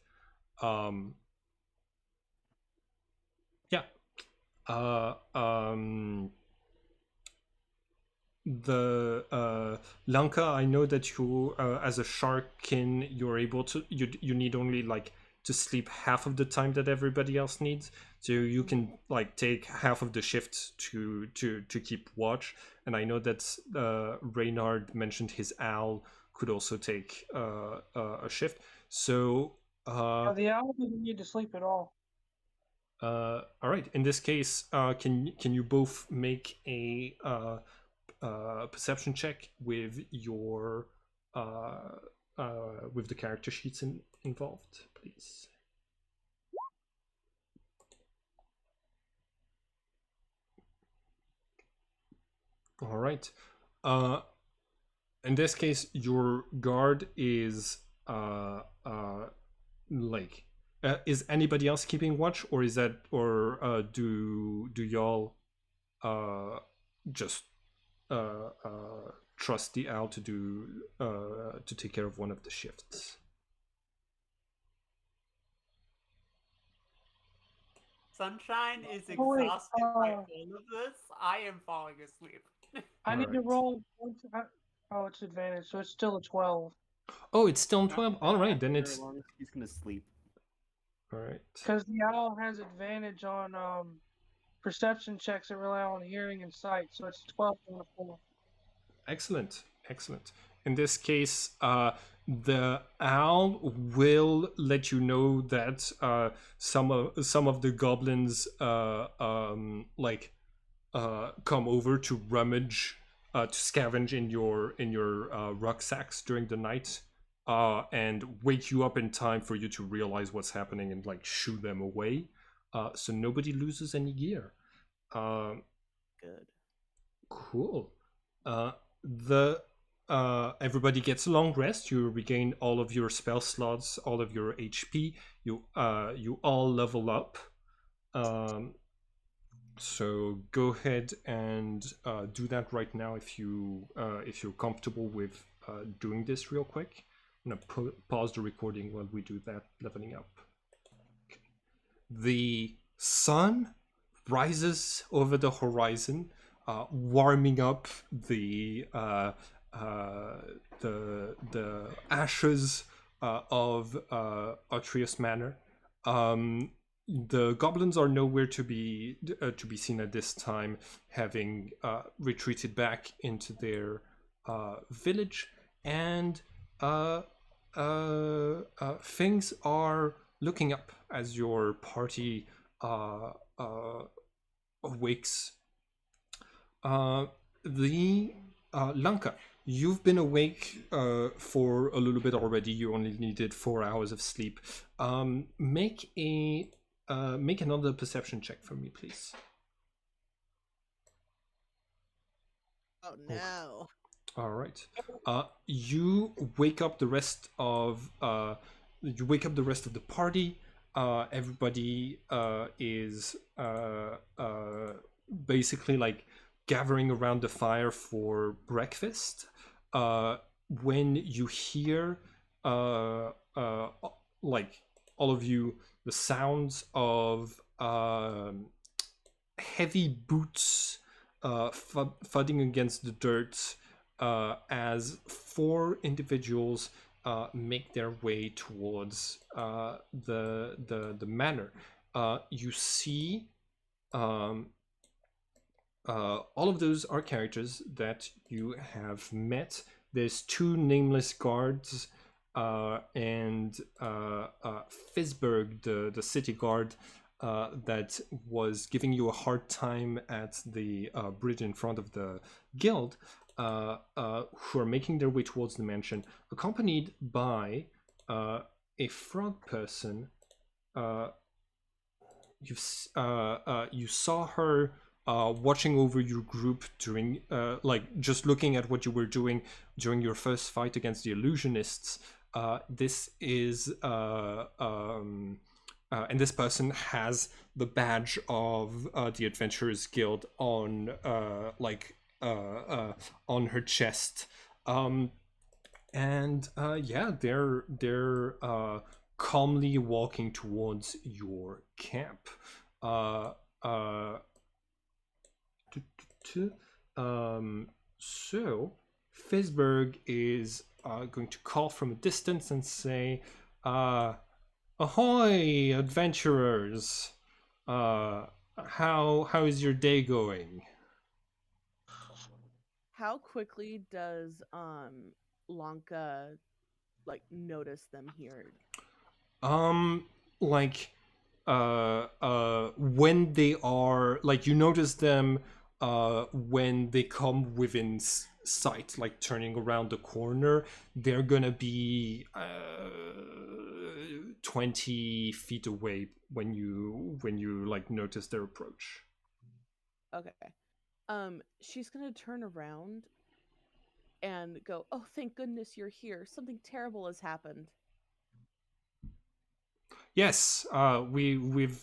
The Lanka, I know that you as a sharkin, you're able to you need only like to sleep half of the time that everybody else needs, so you can like take half of the shift to keep watch. And I know that Reynard mentioned his owl could also take a shift, so the owl doesn't need to sleep at all. All right, in this case, can you both make a perception check with your with the character sheets involved, please? All right. In this case, your guard is is anybody else keeping watch, or is that, or do y'all just trust the owl to do to take care of one of the shifts? Sunshine is exhausted by all of this. I am falling asleep. I need to roll. Oh, it's advantage, so it's still a 12. Oh, it's still 12. All right, then it's. As long as he's gonna sleep. All right. Because the owl has advantage on perception checks that rely on hearing and sight, so it's 12 on a 4. Excellent, excellent. In this case, the owl will let you know that some of the goblins come over to rummage, to scavenge in your rucksacks during the night, and wake you up in time for you to realize what's happening and like shoo them away. So nobody loses any gear. Good. Cool. The everybody gets a long rest. You regain all of your spell slots, all of your HP. You all level up. So go ahead and do that right now if you're comfortable with doing this real quick. I'm gonna pause the recording while we do that leveling up. Okay. The sun rises over the horizon, warming up the ashes of Atreus Manor. The goblins are nowhere to be seen at this time, having retreated back into their village, and things are looking up as your party awakes. Lanka, you've been awake for a little bit already. You only needed 4 hours of sleep. Make another perception check for me, please. Oh no. All right. You wake up the rest of the party. Everybody is basically like gathering around the fire for breakfast. When you hear like all of you, the sounds of heavy boots thudding against the dirt, as 4 individuals make their way towards the manor. You see all of those are characters that you have met. There's 2 nameless guards and Fisberg, the city guard, that was giving you a hard time at the bridge in front of the guild, who are making their way towards the mansion, accompanied by a frog person. You saw her watching over your group during, just looking at what you were doing during your first fight against the illusionists. This is and this person has the badge of the Adventurers Guild on her chest, and they're calmly walking towards your camp. So Fisberg is going to call from a distance and say, "Ahoy, adventurers! How is your day going?" How quickly does Lanka notice them here? When they are you notice them when they come within sight, like turning around the corner. They're gonna be 20 feet away when you notice their approach. Okay. She's gonna turn around and go, "Oh, thank goodness you're here. Something terrible has happened." Yes, we've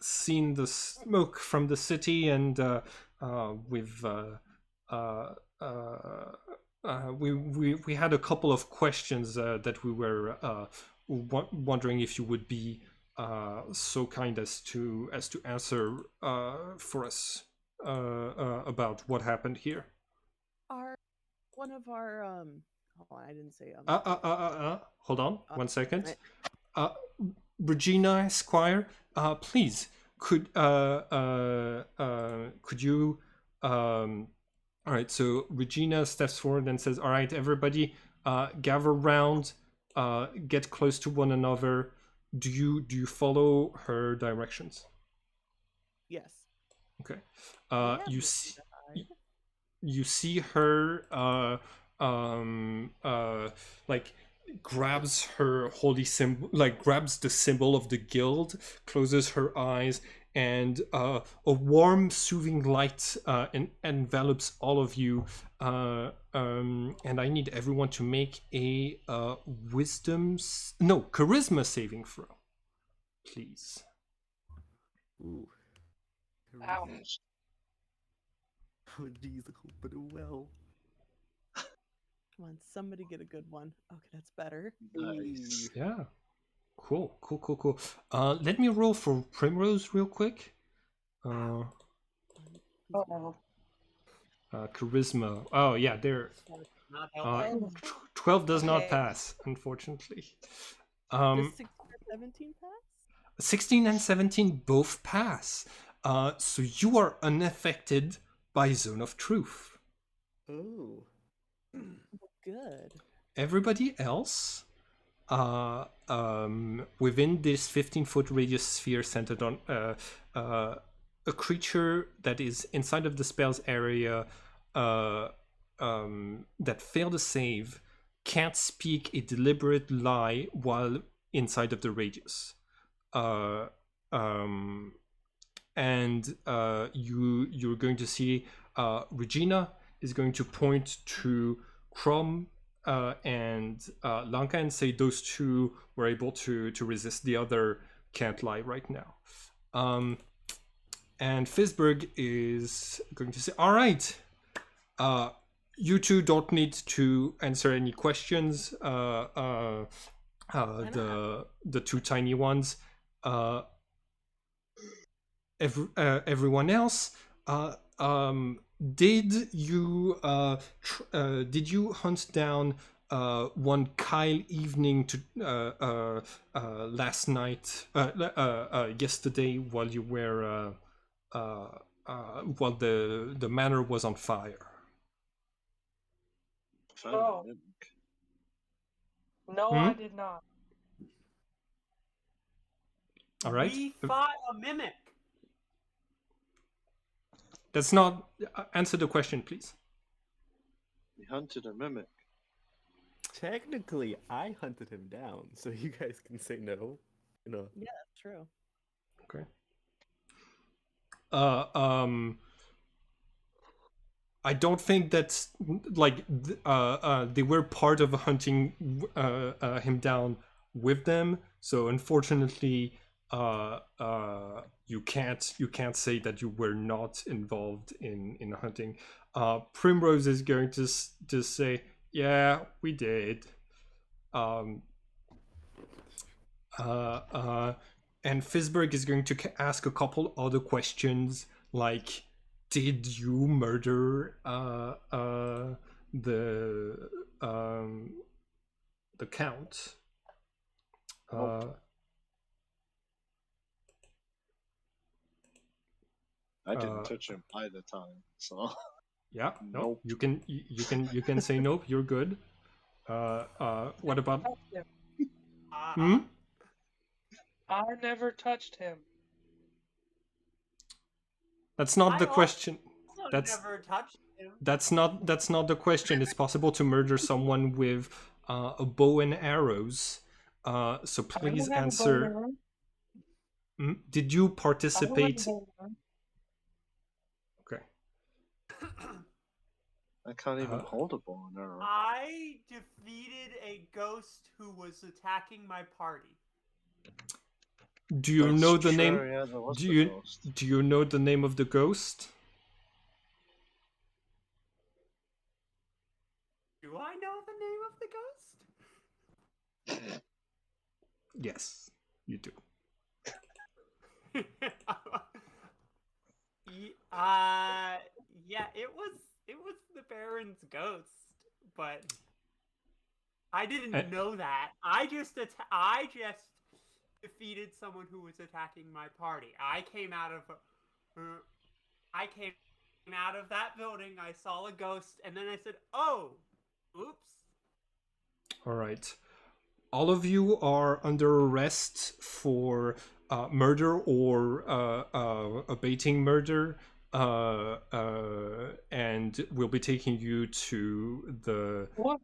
seen the smoke from the city, and we had a couple of questions that we were wondering if you would be so kind as to answer for us about what happened here. One of our hold on, I didn't say Hold on 1 second. Regina Esquire, please, could you all right, so Regina steps forward and says, all right, everybody, gather round, get close to one another. Do you follow her directions? Yes. Okay. Yeah, You but- see, you see her like grabs her holy symbol, like grabs the symbol of the guild, closes her eyes, and a warm soothing light envelops all of you, and I need everyone to make a charisma saving throw, please. Ooh. Ouch. Oh, jeez, I hope I do well. Come on, somebody get a good one. Okay, that's better. Nice. Yeah. Cool. Let me roll for Primrose real quick. Uh-oh. Charisma. Oh yeah, there. Not helping. 12 does not Okay. pass, unfortunately. Does 16 or 17 pass? 16 and 17 both pass. So you are unaffected by Zone of Truth. Oh. Good. Everybody else, within this 15-foot radius sphere centered on a creature that is inside of the spell's area, that failed a save, can't speak a deliberate lie while inside of the radius. You're going to see Regina is going to point to Crom and Lanka and say those two were able to resist. The other can't lie right now. And Fisberg is going to say, all right, you two don't need to answer any questions. The two tiny ones. Everyone else, did you hunt down one Kyle evening to last night, yesterday, while you were while the manor was on fire? Found Oh. a mimic. No, I did not. All right. We fought a mimic. That's not answer the question, please. We hunted a mimic. Technically, I hunted him down, so you guys can say no. You know. Yeah, that's true. Okay. I don't think that's like they were part of hunting him down with them. So unfortunately, you can't say that you were not involved in hunting. Primrose is going to say, yeah, we did. And Fisberg is going to ask a couple other questions, like, did you murder the count? Nope. I didn't touch him either time, so Yeah, no, Nope. you can say nope. You're good. What about? Hmm? I never touched him. That's not the I question. also That's never touched him. that's not the question. It's possible to murder someone with a bow and arrows. So I please don't have a bow and answer. arrow. Did you I don't have a participate? bow and arrow. Okay. I can't even Uh, hold a bow and arrow. I defeated a ghost who was attacking my party. Do you That's know the true, name? Yeah, there was Do the you ghost. do you know the name of the ghost? Do I know the name of the ghost? Yes, you do. Yeah, it was the Baron's ghost, but I didn't know that. I just defeated someone who was attacking my party. I came out of that building. I saw a ghost, and then I said, "Oh, oops." All right. All of you are under arrest for murder or abating murder, and we'll be taking you to the. What?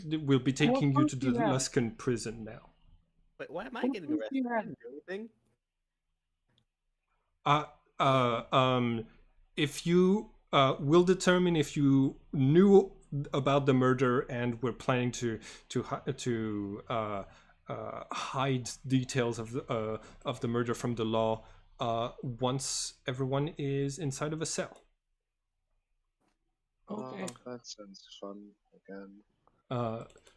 We'll be taking you proof to do the you have? Luskan prison now. Wait, why am I What getting proof do arrested? you I have? didn't do anything. If you will determine if you knew about the murder and were planning to hide details of the murder from the law once everyone is inside of a cell. Okay. That sounds fun again.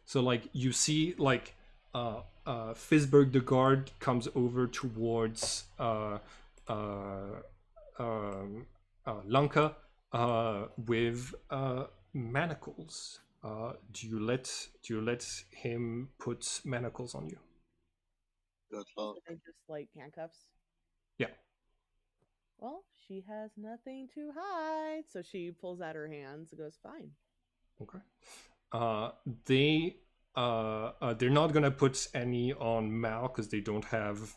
So like you see like Fisberg the guard comes over towards Lanka with manacles. Do you let him put manacles on you? Good So luck. they just like handcuffs. Yeah. Well, she has nothing to hide, so she pulls out her hands and goes, "Fine." Okay. They're not gonna put any on Mal because they don't have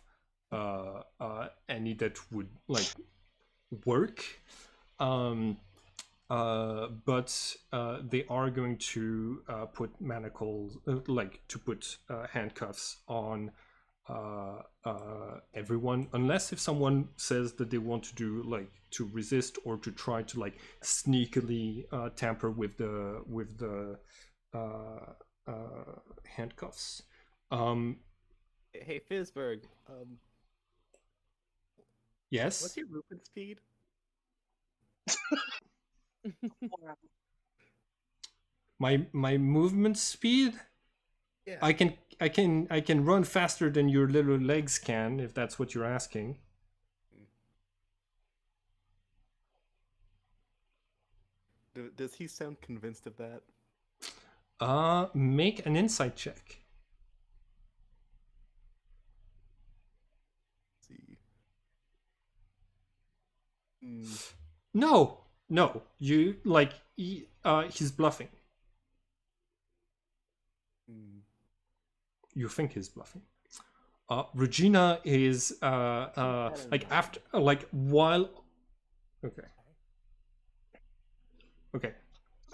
any that would like work. But they are going to put manacles, put handcuffs on everyone, unless if someone says that they want to do like to resist or to try to like sneakily tamper with the handcuffs. Hey, Fisberg. Yes. What's your movement speed? My movement speed. Yeah. I can run faster than your little legs can, if that's what you're asking. Does he sound convinced of that? Make an insight check. Let's see. No, you like he's bluffing. You think he's bluffing. Regina is like after like while. Okay.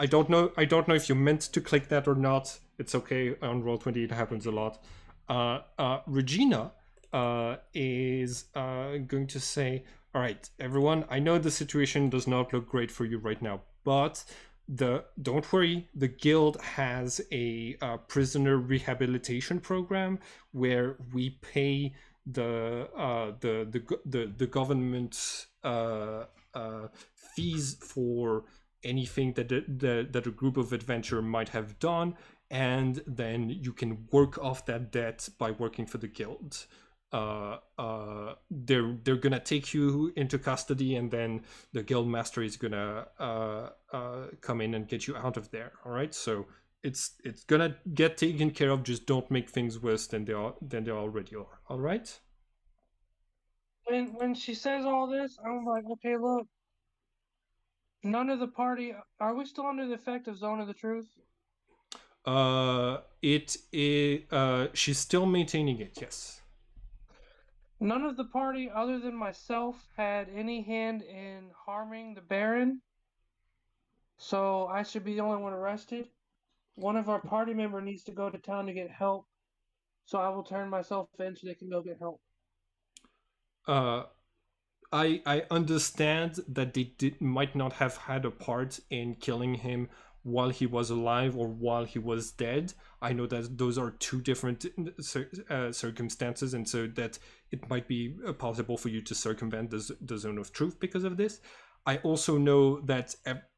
I don't know if you meant to click that or not. It's okay. On Roll20 it happens a lot. Regina is going to say, all right, everyone, I know the situation does not look great for you right now, but don't worry, the guild has a prisoner rehabilitation program where we pay the government fees for anything that a group of adventurer might have done, and then you can work off that debt by working for the guild. They're gonna take you into custody, and then the guild master is gonna come in and get you out of there. All right, so it's gonna get taken care of. Just don't make things worse than they already are. All right. When she says all this, I'm like, okay, look. None of the party. Are we still under the effect of Zone of the Truth? She's still maintaining it. Yes. None of the party, other than myself, had any hand in harming the Baron. So I should be the only one arrested. One of our party member needs to go to town to get help. So I will turn myself in so they can go get help. I understand that they might not have had a part in killing him while he was alive or while he was dead. I know that those are two different circumstances, and so that it might be possible for you to circumvent the zone of truth because of this. I also know that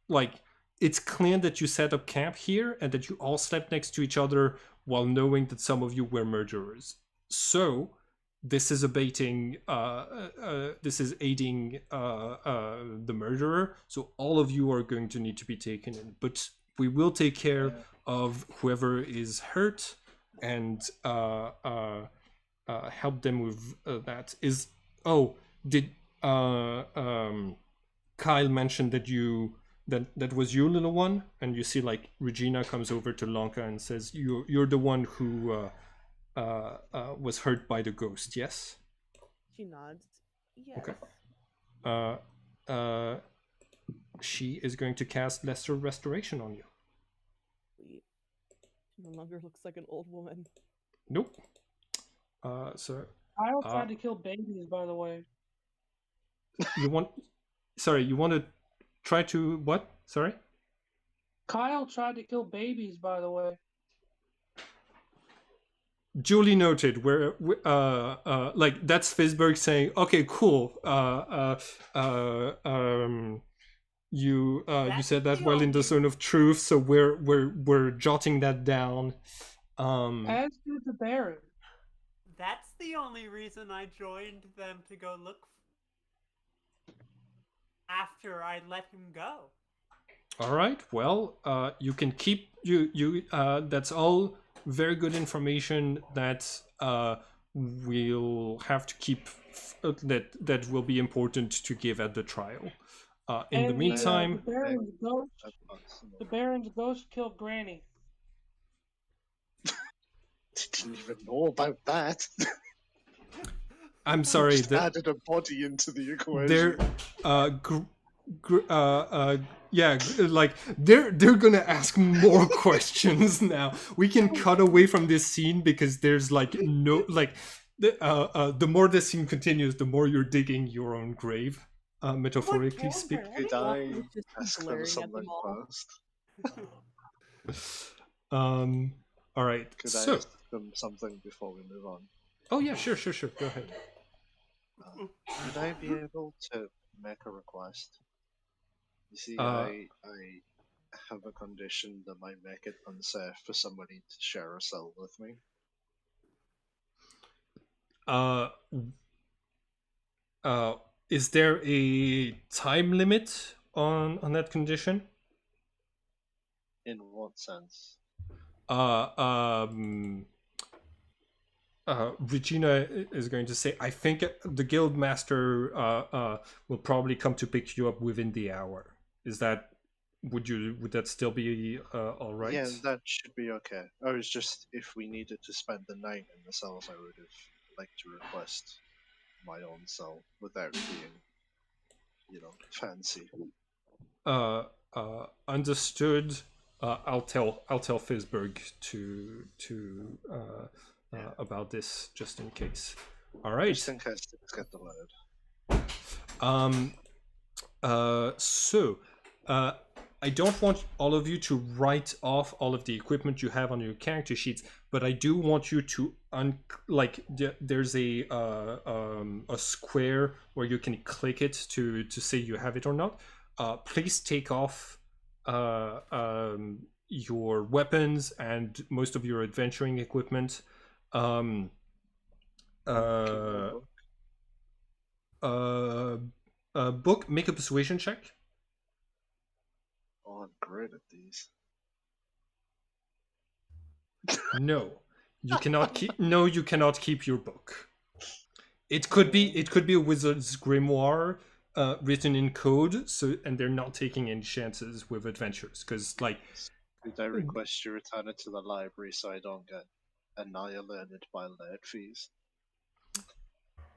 like it's clear that you set up camp here and that you all slept next to each other while knowing that some of you were murderers. So this is abating. This is aiding the murderer. So all of you are going to need to be taken in, but we will take care of whoever is hurt, and help them with that. Did Kyle mention that that was you, little one? And you see like Regina comes over to Lanka and says, "You're the one who was hurt by the ghost, yes?" She nods. Yes. Okay. She is going to cast Lesser Restoration on you. Sweet. She no longer looks like an old woman. Nope. So Kyle tried to kill babies, by the way. you want to try to what? Sorry? Kyle tried to kill babies, by the way. Duly noted. Where like that's Fisberg saying, "Okay, cool. You said that well in the zone of truth, so we're jotting that down." As did the Baron. That's the only reason I joined them to go look after I let him go. All right. Well, you can keep you. That's all very good information that we'll have to keep. That will be important to give at the trial. In the meantime, the Baron's ghost killed Granny. Didn't even know about that. I'm sorry. Just added a body into the equation. They're gonna ask more questions now. We can cut away from this scene because there's like no like the more the scene continues, the more you're digging your own grave, metaphorically speaking. Could I ask them something first? All right. Could I ask them something before we move on? Oh yeah, sure. Go ahead. Would I be able to make a request? You see, I have a condition that might make it unsafe for somebody to share a cell with me. Is there a time limit on that condition? In what sense? Regina is going to say, I think the guild master will probably come to pick you up within the hour. Would that still be all right? Yeah, that should be okay. I was just, if we needed to spend the night in the cells, I would have liked to request my own cell without being, fancy. Understood. I'll tell Fisberg about this just in case. All right. Just in case things get delayed. I don't want all of you to write off all of the equipment you have on your character sheets, but I do want you to there's a square where you can click it to say you have it or not. Please take off your weapons and most of your adventuring equipment. Book, make a persuasion check. Oh, I'm great at these. No, you cannot keep. No, you cannot keep your book. It could be a wizard's grimoire written in code. And they're not taking any chances with adventures because, like. Could I request you return it to the library so I don't get annihilated by late fees?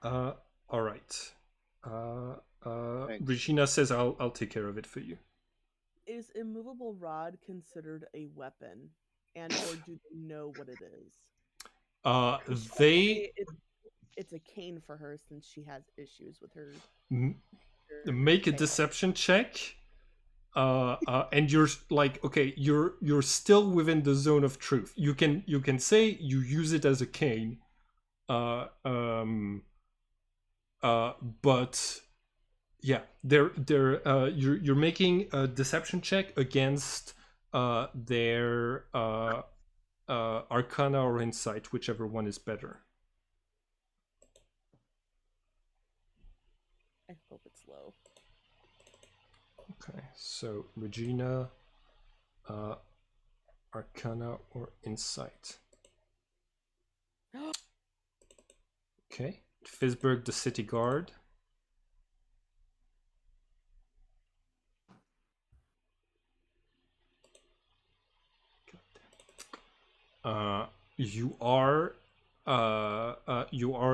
All right. Regina says I'll take care of it for you. Is immovable rod considered a weapon, or do they know what it is? It's a cane for her since she has issues with her. Make a deception check. And you're like, okay, you're still within the zone of truth. You can say you use it as a cane. But yeah, you're making a deception check against their Arcana or Insight, whichever one is better. I hope it's low. Okay, so Regina, Arcana or Insight. Okay. Fisberg, the city guard. You are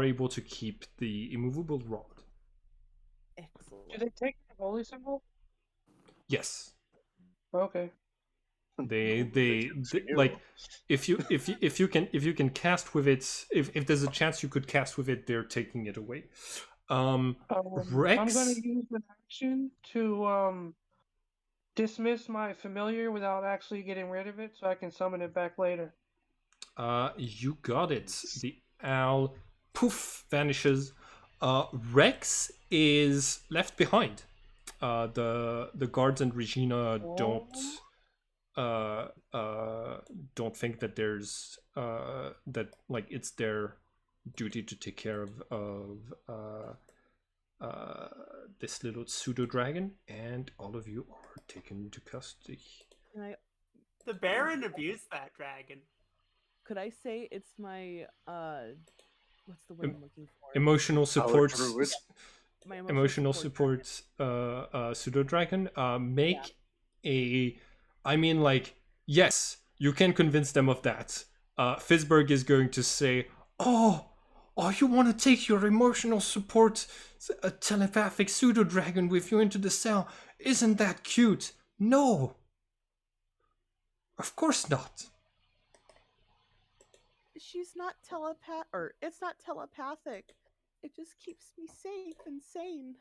able to keep the immovable rod. Excellent. Do they take the holy symbol? Yes. Okay. They like if you can cast with it, if there's a chance you could cast with it, they're taking it away. Rex, I'm gonna use an action to dismiss my familiar without actually getting rid of it, so I can summon it back later. You got it. The owl poof vanishes. Rex is left behind. The guards and Regina don't think that there's that like it's their duty to take care of this little pseudo-dragon, and all of you are taken into custody. The Baron abused that dragon. Could I say it's my what's the word I'm looking for? Emotional support. My emotional support pseudo-dragon. Make a. I mean, like, yes, you can convince them of that. Fisberg is going to say, "Oh, you want to take your emotional support telepathic pseudo-dragon with you into the cell? Isn't that cute?" No, of course not. She's not it's not telepathic. It just keeps me safe and sane.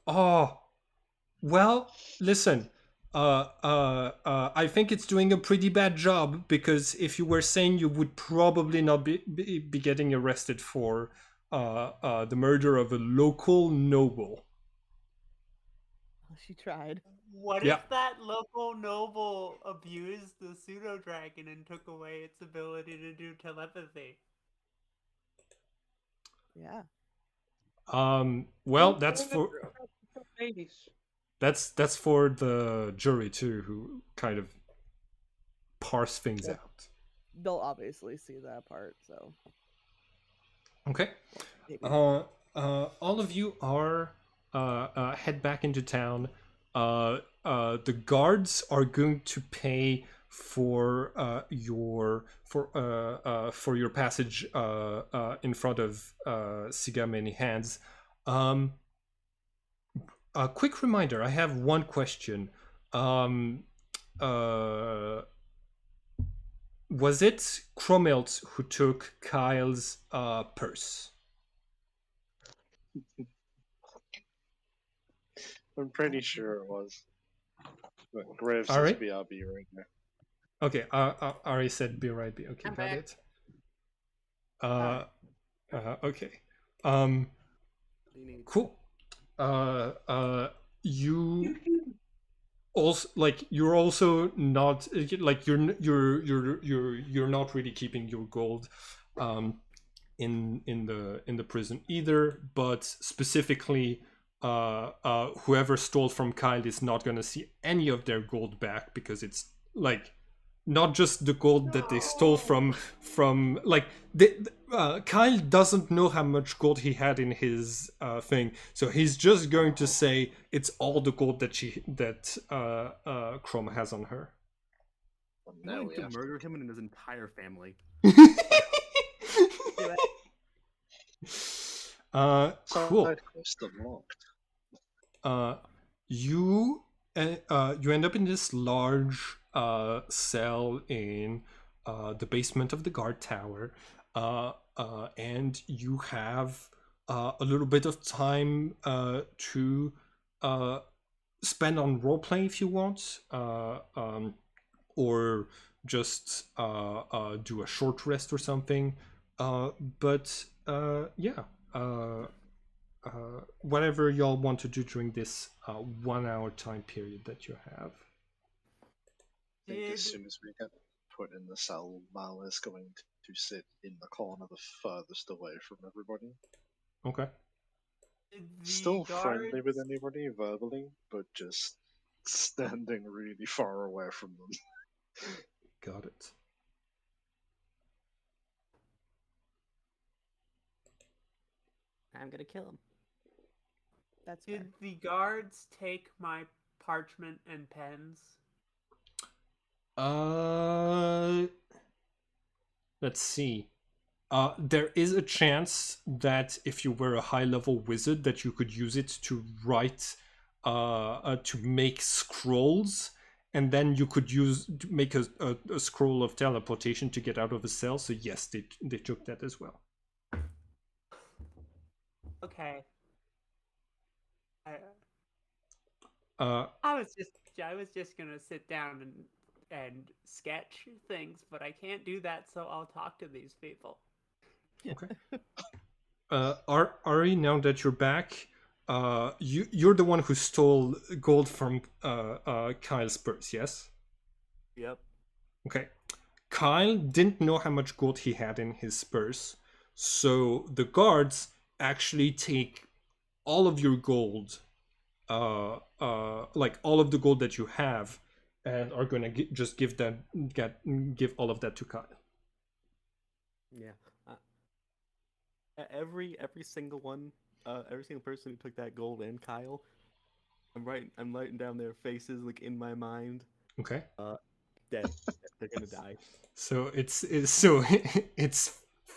Oh, well, listen. I think it's doing a pretty bad job, because if you were sane, you would probably not be getting arrested for the murder of a local noble. She tried. What if that local noble abused the pseudo-dragon and took away its ability to do telepathy? Yeah. Well, that's for that's for the jury too, who kind of parse things out. They'll obviously see that part, so. Okay. All of you are head back into town. The guards are going to pay for your passage in front of Siga Many Hands. A quick reminder, I have one question. Was it Cromelt who took Kyle's purse? I'm pretty sure it was. But Graves All says right. BRB right now. Okay, Ari said BRB. Okay, I'm got back. it. Okay. Cool. You also you're also not you're not really keeping your gold in the prison either, but specifically whoever stole from Kyle is not going to see any of their gold back, because it's like not just the gold that they stole from Kyle doesn't know how much gold he had in his thing, so he's just going to say it's all the gold that Chrome has on her. I'm going to murder him and his entire family. Cool. You end up in this large cell in the basement of the guard tower, and you have a little bit of time to spend on roleplay if you want, or just do a short rest or something. But whatever y'all want to do during this 1 hour time period that you have. I think as soon as we get put in the cell, Mal is going to sit in the corner the furthest away from everybody. Okay. Still friendly with anybody verbally, but just standing really far away from them. Got it. I'm gonna kill him. That's fair. Did the guards take my parchment and pens? Let's see. There is a chance that if you were a high-level wizard, that you could use it to write, to make scrolls, and then you could make a scroll of teleportation to get out of a cell. So yes, they took that as well. Okay. Uh, I was just gonna sit down and sketch things, but I can't do that, so I'll talk to these people. Okay. Ari, now that you're back, you're the one who stole gold from Kyle's purse, yes? Yep. Okay. Kyle didn't know how much gold he had in his purse, so the guards actually take all of your gold, like all of the gold that you have, and are gonna just give all of that to Kyle. Yeah. Every single one, every single person who took that gold and Kyle, I'm writing down their faces like in my mind. Okay. Dead. They're gonna die. So it's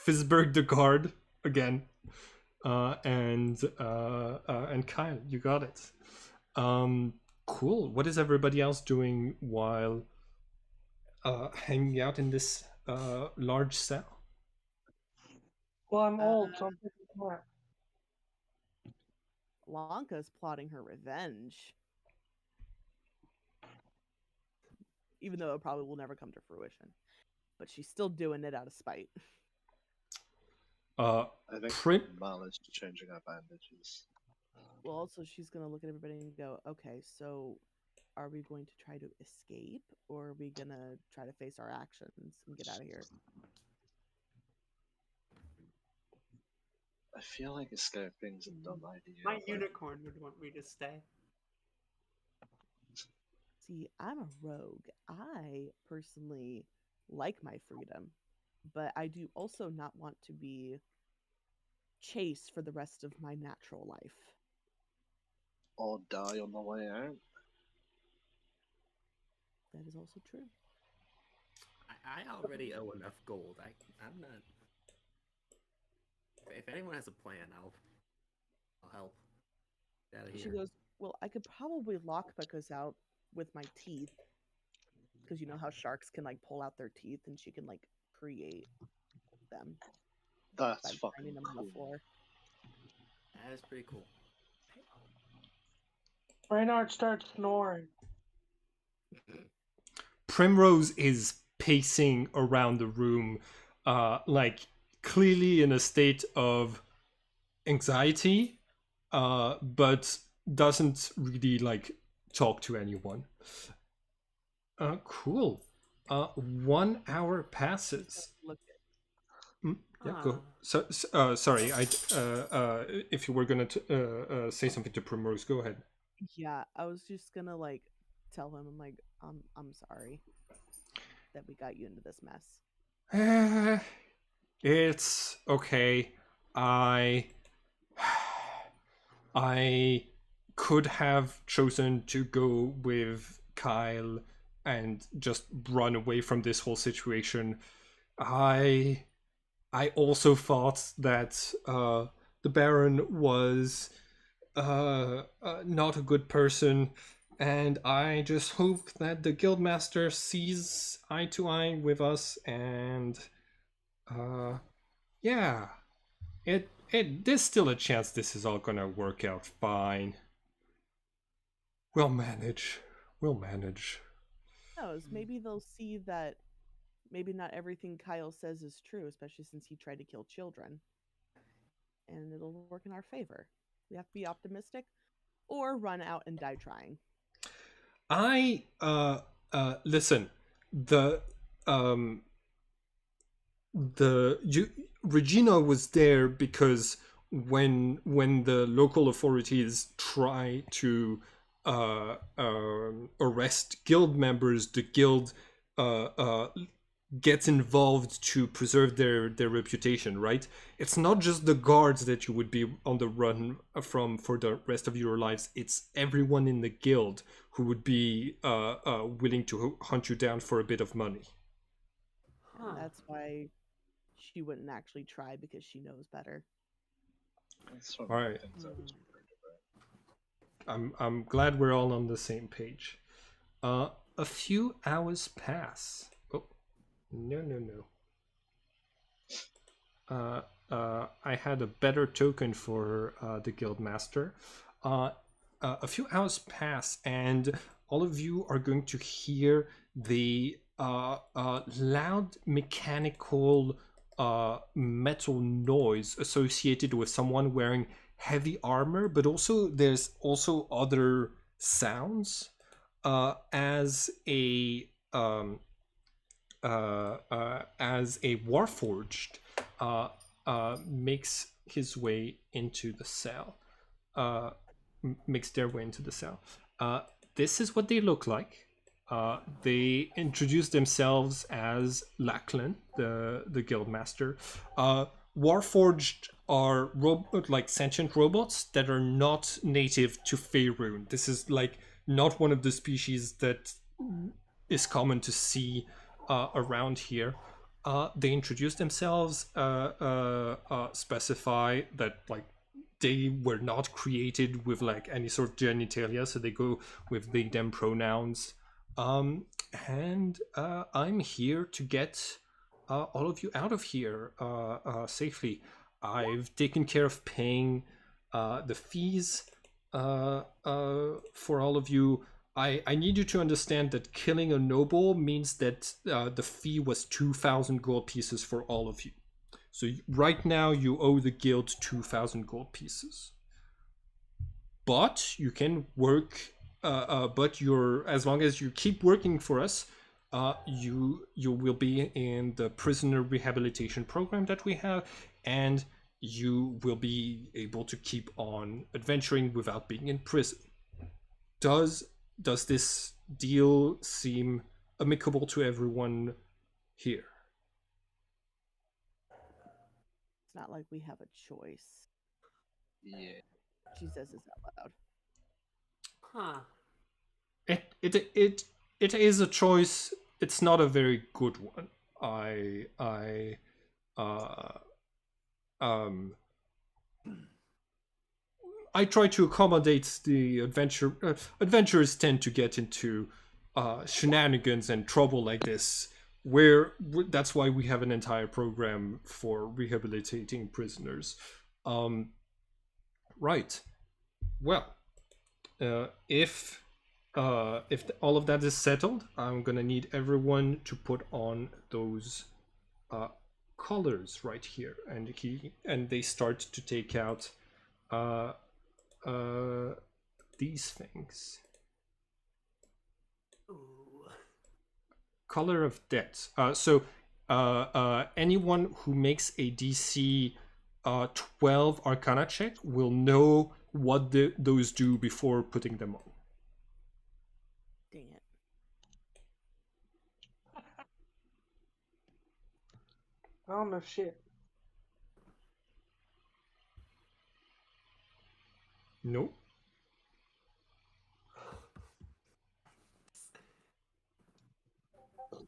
Fizberg the guard again, and Kyle. You got it. Cool. What is everybody else doing while hanging out in this large cell? Well, I'm old, so I'm taking a nap. Blanca's plotting her revenge. Even though it probably will never come to fruition. But she's still doing it out of spite. I think Mal is changing our bandages. Well, also, she's going to look at everybody and go, okay, so are we going to try to escape? Or are we going to try to face our actions and get out of here? I feel like escaping's a dumb idea. My unicorn would want me to stay. See, I'm a rogue. I personally like my freedom, but I do also not want to be chased for the rest of my natural life. Or die on the way out. That is also true. I already owe enough gold. I'm not. If anyone has a plan, I'll help. Get out of here. She goes, well, I could probably lockpick us out with my teeth. Because you know how sharks can, like, pull out their teeth and she can, like, create them. That's by fucking finding them on cool. the floor. That is pretty cool. Reynard starts snoring. Primrose is pacing around the room, like clearly in a state of anxiety, but doesn't really like talk to anyone. Cool. 1 hour passes. Look, Yeah, go. So, sorry. If you were gonna say something to Primrose, go ahead. yeah, I was just gonna like tell him, I'm like, I'm sorry that we got you into this mess. It's okay. I could have chosen to go with Kyle and just run away from this whole situation. I also thought that the Baron was not a good person, and I just hope that the Guildmaster sees eye to eye with us, and yeah, there's still a chance this is all gonna work out fine. We'll manage. We'll manage. Who knows? Maybe they'll see that maybe not everything Kyle says is true, especially since he tried to kill children. And it'll work in our favor. We have to be optimistic or run out and die trying. Listen, Regina was there because when the local authorities try to arrest guild members, the guild gets involved to preserve their reputation, right? It's not just the guards that you would be on the run from for the rest of your lives. It's everyone in the guild who would be willing to hunt you down for a bit of money. And that's why she wouldn't actually try, because she knows better. That's one All of the right. things I was worried about. I'm glad we're all on the same page. A few hours pass. Oh, no. I had a better token for the guildmaster. A few hours pass, and all of you are going to hear the loud mechanical metal noise associated with someone wearing heavy armor, but also there's also other sounds as a warforged makes his way into the cell, makes their way into the cell. This is what they look like. They introduce themselves as Lachlan, the guildmaster. Warforged are like sentient robots that are not native to Faerun. This is like not one of the species that is common to see around here. They introduce themselves, specify that like they were not created with like any sort of genitalia, so they go with they them pronouns. And I'm here to get all of you out of here safely. I've taken care of paying the fees for all of you. I need you to understand that killing a noble means that the fee was 2,000 gold pieces for all of you. So right now you owe the guild 2,000 gold pieces. But you can work, but you're, as long as you keep working for us, you will be in the prisoner rehabilitation program that we have, and you will be able to keep on adventuring without being in prison. Does this deal seem amicable to everyone here? It's not like we have a choice. Yeah. She says this out loud. Huh. It is a choice. It's not a very good one. I try to accommodate the adventurers tend to get into shenanigans and trouble like this. That's why we have an entire program for rehabilitating prisoners. Right. Well, if all of that is settled, I'm gonna need everyone to put on those collars right here, and they start to take out these things. Ooh. Color of death. So anyone who makes a DC 12 Arcana check will know what those do before putting them on. Dang it. I don't know shit. Nope.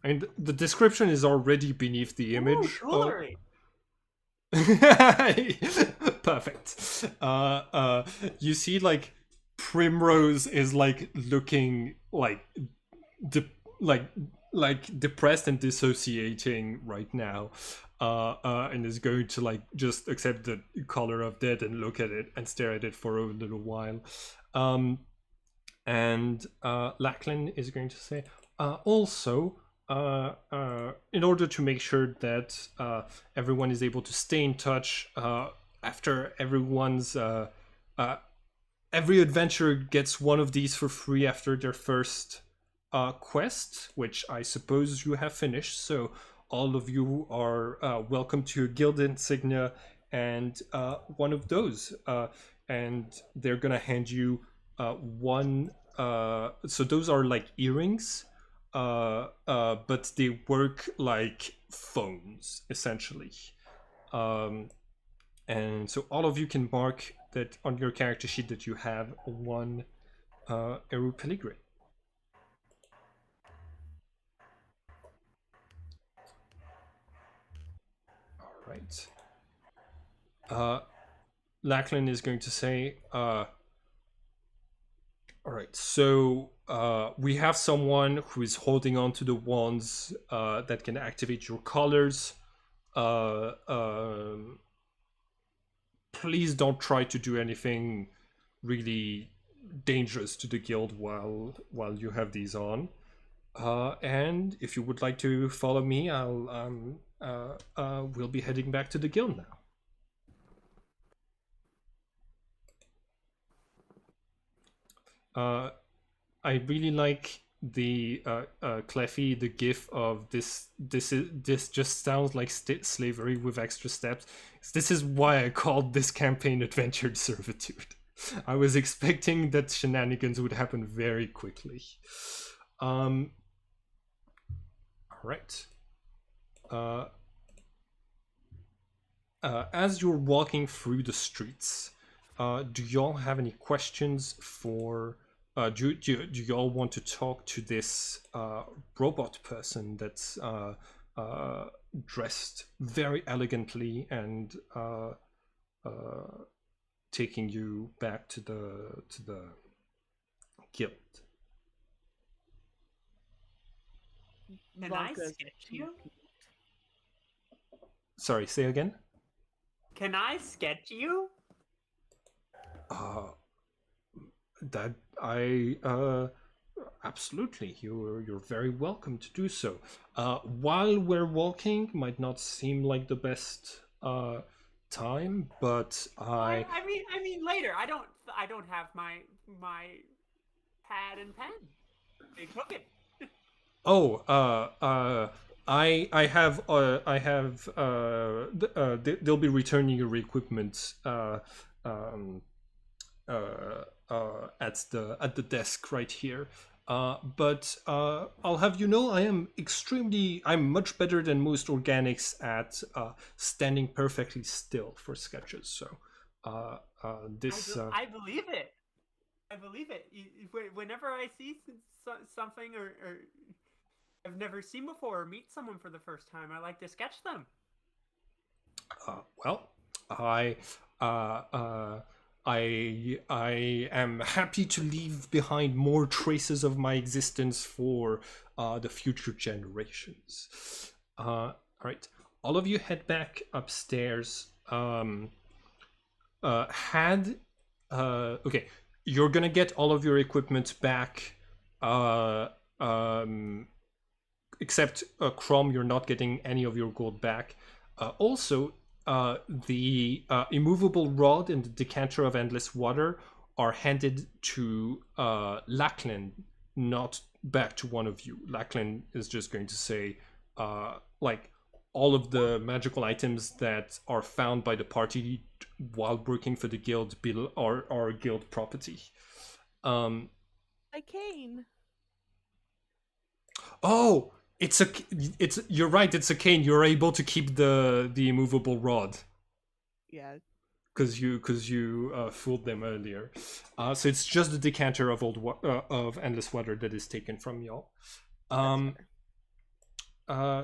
And the description is already beneath the image. Ooh, jewelry. Perfect. You see, like Primrose is like looking like depressed and dissociating right now, and is going to like just accept the color of death and look at it and stare at it for a little while. And Lachlan is going to say, also, in order to make sure that everyone is able to stay in touch after everyone's every adventurer gets one of these for free after their first quest, which I suppose you have finished. So all of you are welcome to a guild insignia and one of those, and they're gonna hand you one. So those are like earrings. but they work like phones essentially. And so all of you can mark that on your character sheet that you have one Eru Pellegrin. All right. Lachlan is going to say, all right, so we have someone who is holding on to the wands that can activate your colors. Please don't try to do anything really dangerous to the guild while you have these on. And if you would like to follow me, we'll be heading back to the guild now. I really like the Cleffy, the gif of this just sounds like slavery with extra steps. This is why I called this campaign Adventured Servitude. I was expecting that shenanigans would happen very quickly. All right. As you're walking through the streets, do y'all have any questions for... do y'all want to talk to this robot person that's dressed very elegantly and taking you back to the guild? Can I Blanca's sketch you? Sorry, say again? Can I sketch you? That I absolutely, you're very welcome to do so. While we're walking, might not seem like the best time, but I mean later. I don't have my pad and pen. They took it. Oh, they'll be returning your equipment at the desk right here. But I'll have you know, I'm much better than most organics at standing perfectly still for sketches. So this I believe it. I believe it. Whenever I see something or I've never seen before or meet someone for the first time, I like to sketch them. Well, I am happy to leave behind more traces of my existence for the future generations. All right, all of you head back upstairs. Okay, you're gonna get all of your equipment back. Except Crom, you're not getting any of your gold back. Also, the immovable rod and the decanter of endless water are handed to Lachlan, not back to one of you. Lachlan is just going to say, like, all of the magical items that are found by the party while working for the guild are guild property. A cane. Oh, you're right, it's a cane. You're able to keep the immovable rod. Yeah. Because you fooled them earlier. So it's just the decanter of of endless water that is taken from y'all.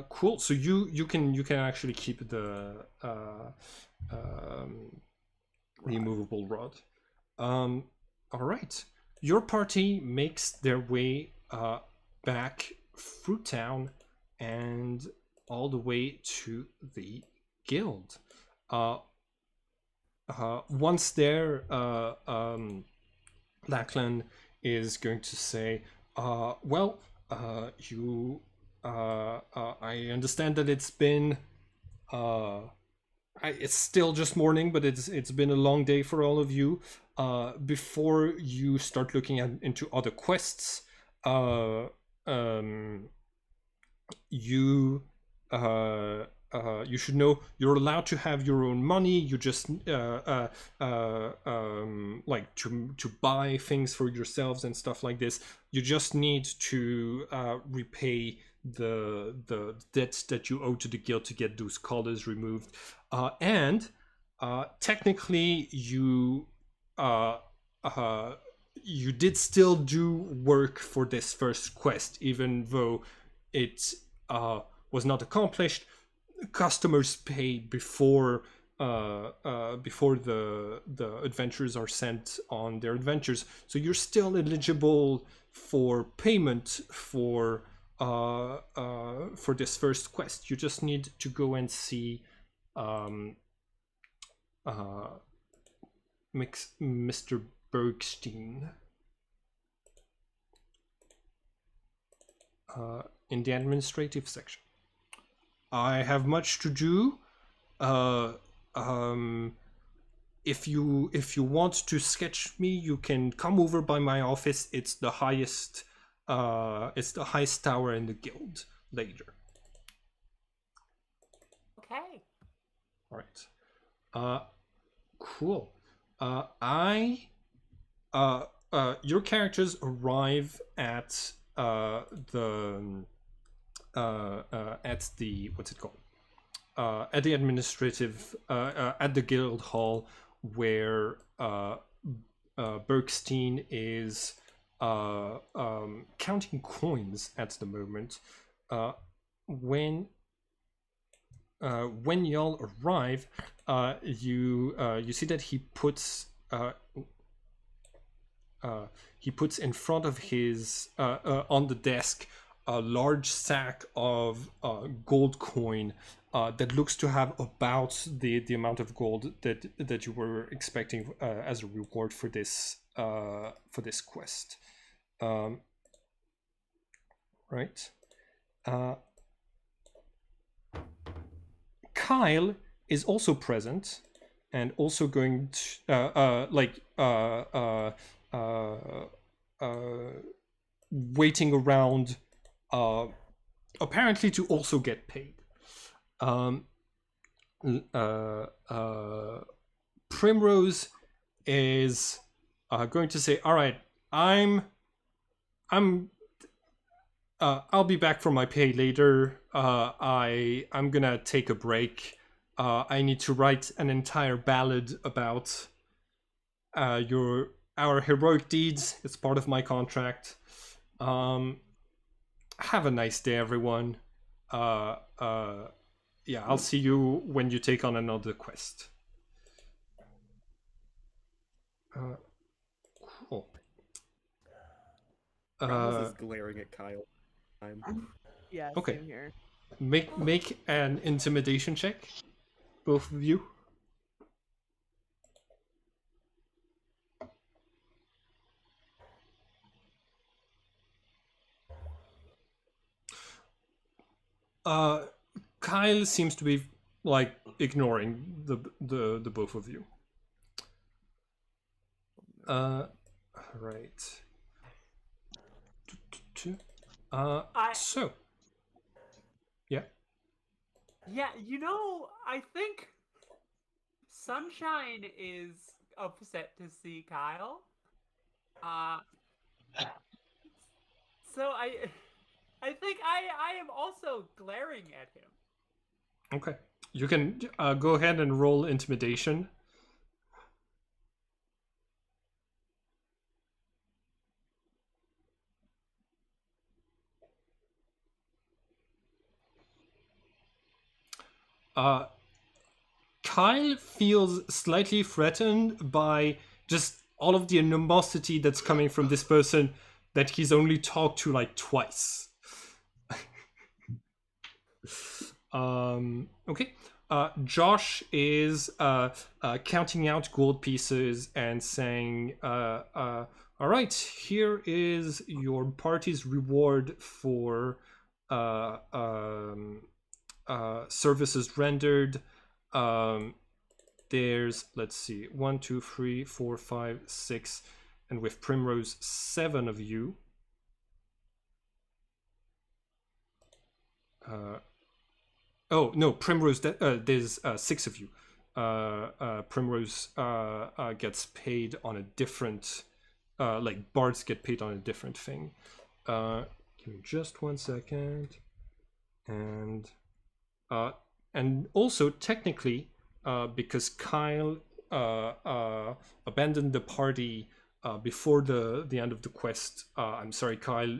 Cool. So you can actually keep the immovable rod. All right. Your party makes their way back through town and all the way to the guild. Once there, Lachlan is going to say, well, I understand that it's been it's still just morning, but it's been a long day for all of you. Before you start looking into other quests, you you should know you're allowed to have your own money. You just like to buy things for yourselves and stuff like this. You just need to repay the debts that you owe to the guild to get those collars removed. And technically, you did still do work for this first quest, even though it was not accomplished. Customers pay before the adventurers are sent on their adventures, so you're still eligible for payment for this first quest. You just need to go and see Mr. Bergstein in the administrative section. I have much to do. If you want to sketch me, you can come over by my office. It's the highest tower in the guild later. Okay. All right. Cool. Your characters arrive at the what's it called? At the administrative at the guild hall, where Bergstein is counting coins at the moment. When y'all arrive, you see that he puts in front of his on the desk a large sack of gold coin that looks to have about the amount of gold that you were expecting as a reward for this quest. Right. Kyle is also present and also going to waiting around, apparently to also get paid. Primrose is going to say, "All right, I'll be back for my pay later. I'm gonna take a break. I need to write an entire ballad about our heroic deeds. It's part of my contract. Have a nice day, everyone. Yeah, I'll see you when you take on another quest." Cool. Ramos is glaring at Kyle. Yeah, Okay. same here. Make an intimidation check, both of you. Kyle seems to be like ignoring the both of you. Right. So. Yeah. Yeah, I think Sunshine is upset to see Kyle. So I think I am also glaring at him. Okay. You can go ahead and roll intimidation. Kyle feels slightly threatened by just all of the animosity that's coming from this person that he's only talked to like twice. Okay. Josh is counting out gold pieces and saying, all right, here is your party's reward for services rendered. There's, let's see, 1, 2, 3, 4, 5, 6, and with Primrose, 7 of you. Oh no, Primrose. There's 6 of you. Primrose gets paid on a different, like bards get paid on a different thing. Give me just 1 second, and also technically, because Kyle abandoned the party before the end of the quest. I'm sorry, Kyle.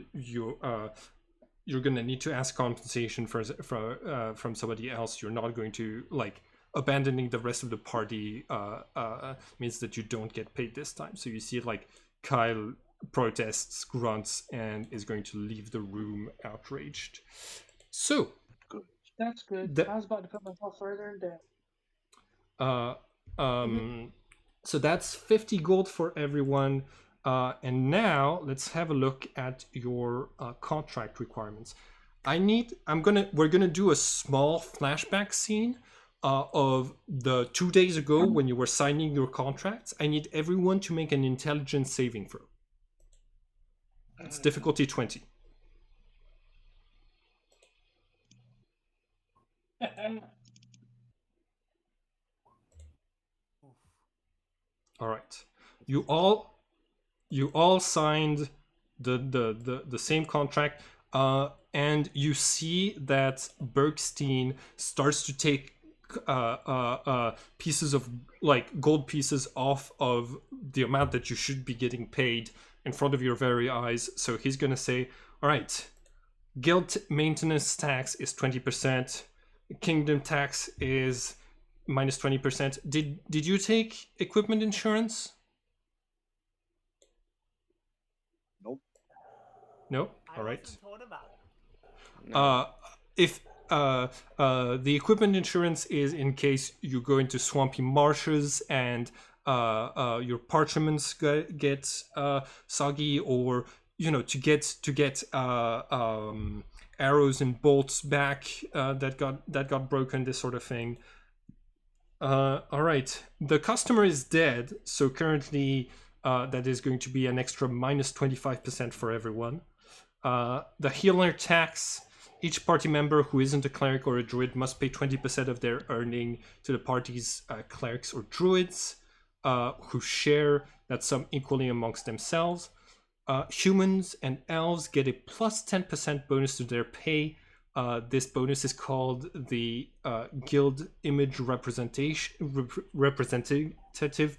You're gonna need to ask compensation from somebody else. You're not going to like abandoning the rest of the party means that you don't get paid this time. So you see like Kyle protests, grunts, and is going to leave the room outraged. So That's good. I was about to put myself further in debt. So that's 50 gold for everyone. And now let's have a look at your contract requirements. We're gonna do a small flashback scene of the 2 days ago when you were signing your contracts. I need everyone to make an intelligence saving throw. It's difficulty 20. All right. You all signed the same contract, and you see that Bergstein starts to take pieces of like gold pieces off of the amount that you should be getting paid in front of your very eyes. So he's gonna say, all right, guild maintenance tax is 20%, kingdom tax is minus 20%. Did you take equipment insurance? Nope. No? All right. Told about it. If the equipment insurance is in case you go into swampy marshes and your parchments get soggy, or to get arrows and bolts back that got broken, this sort of thing. All right, the customer is dead, so currently that is going to be an extra minus 25% for everyone. The healer tax. Each party member who isn't a cleric or a druid must pay 20% of their earning to the party's clerics or druids, who share that sum equally amongst themselves. Humans and elves get a plus 10% bonus to their pay. This bonus is called the Guild Image Representative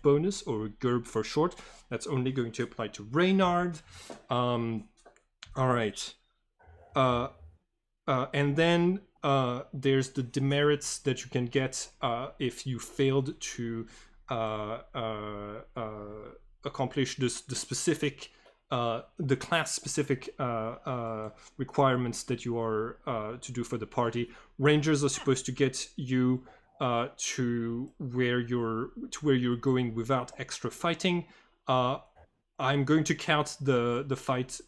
bonus, or GURB for short. That's only going to apply to Reynard. All right. And then there's the demerits that you can get if you failed to accomplish the specific, the class-specific requirements that you are to do for the party. Rangers are supposed to get you to where you're going without extra fighting. I'm going to count the fight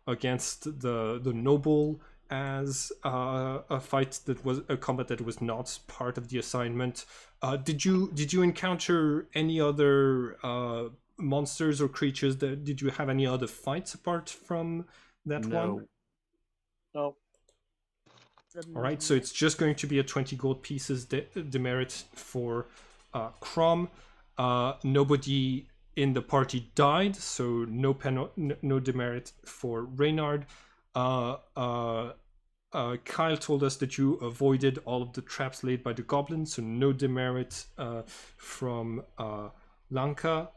against the noble as a fight that was a combat that was not part of the assignment. Did you encounter any other monsters or creatures? Did you have any other fights apart from that one? No. All right, so it's just going to be a 20 gold pieces demerit for Crom. Nobody in the party died, so no demerit for Reynard. Kyle told us that you avoided all of the traps laid by the goblins, so no demerit from Lanka.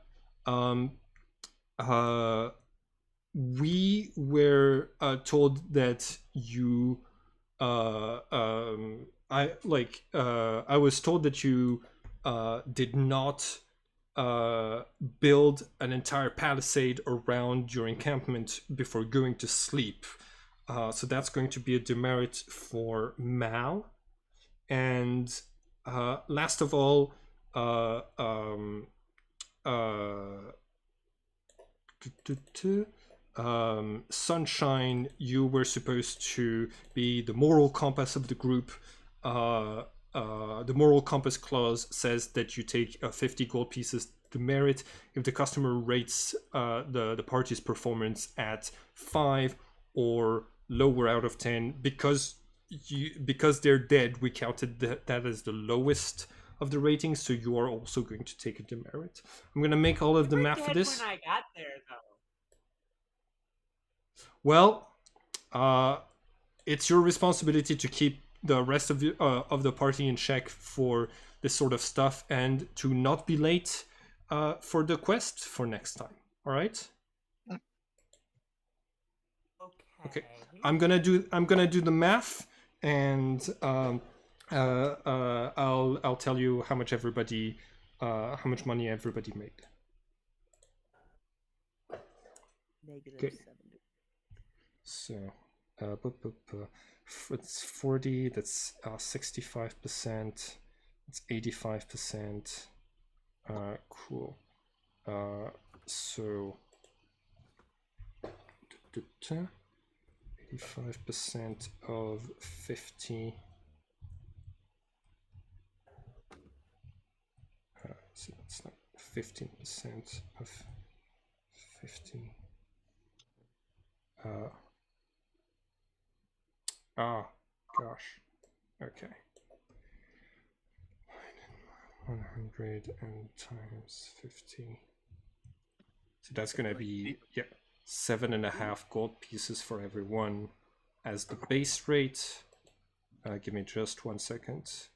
We were told that you I was told that you did not build an entire palisade around your encampment before going to sleep. So that's going to be a demerit for Mal. And last of all, Sunshine, you were supposed to be the moral compass of the group. The moral compass clause says that you take 50 gold pieces demerit if the customer rates the party's performance at 5 or lower out of 10. Because because they're dead, we counted that as the lowest of the ratings, so you are also going to take a demerit. I'm going to make all of the math for this. When I got there, though. Well, it's your responsibility to keep the rest of the party in check for this sort of stuff and to not be late for the quest for next time. All right? Okay. I'm gonna do the math, and I'll tell you how much money everybody made. -7. So, it's 40. That's 65%. It's 85%. Cool. So. 85% of 50. So that's like 15% of 50. Gosh. Okay. 100 and times 50. So that's gonna be 7.5 gold pieces for everyone as the base rate. Give me just 1 second.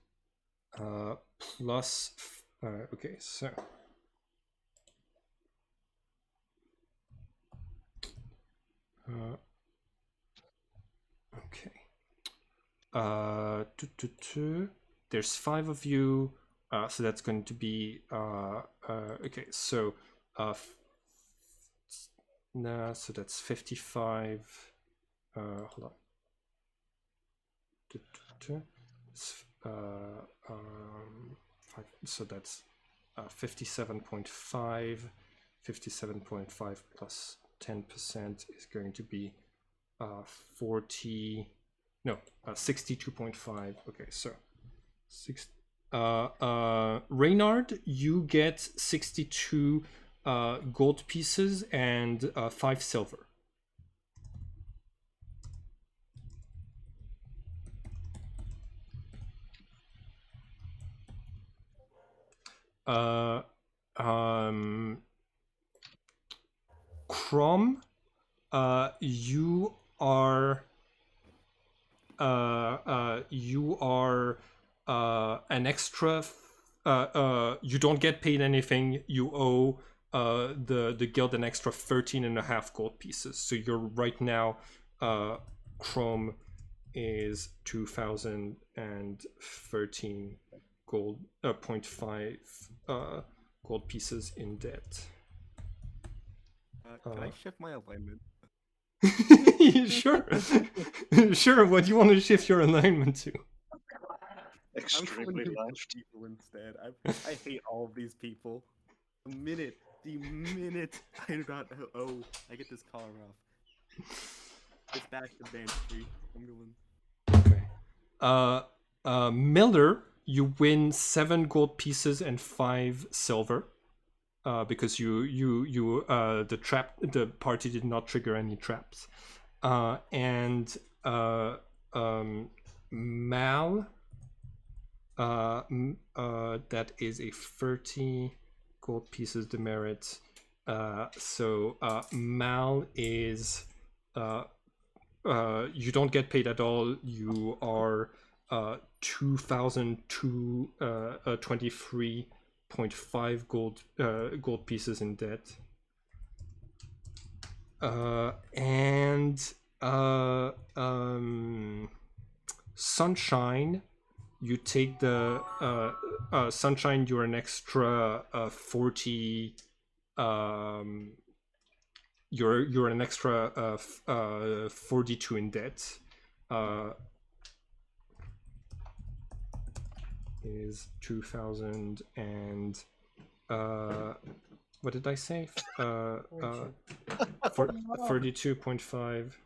Plus, okay, so. Okay. There's 5 of you, so that's going to be okay. So, so that's 55. Hold on. So that's 57.5. 57.5 plus 10% is going to be 62.5. Okay, so Reynard, you get 62 gold pieces and 5 silver. Crom, you are an extra. You don't get paid anything. You owe the guild an extra 13.5 gold pieces. So you're right now, Chrome is 2,013 gold, 0.5 gold pieces in debt. Can I shift my alignment? Sure. Sure, what do you want to shift your alignment to? Extremely left. People instead. I hate all of these people. The minute I do not I get this collar off. It's back to band 3. I'm going. Okay. Miller, you win 7 gold pieces and 5 silver. Because the party did not trigger any traps. And Mal, that is a 30 gold pieces demerit. So Mal is you don't get paid at all. You are 2,223.5 gold pieces in debt. And Sunshine, you take the Sunshine, you're an extra 40. You're an extra 42 in debt. Is 2,000 and what did I say? 32.5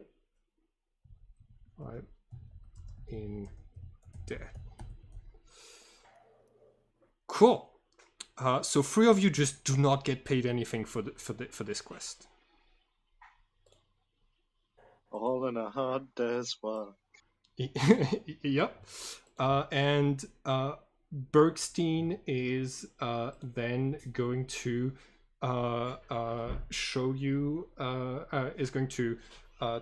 in debt. Cool. So 3 of you just do not get paid anything for this quest. All in a hard day's work. Yep. And Bergstein is then going to show you, is going to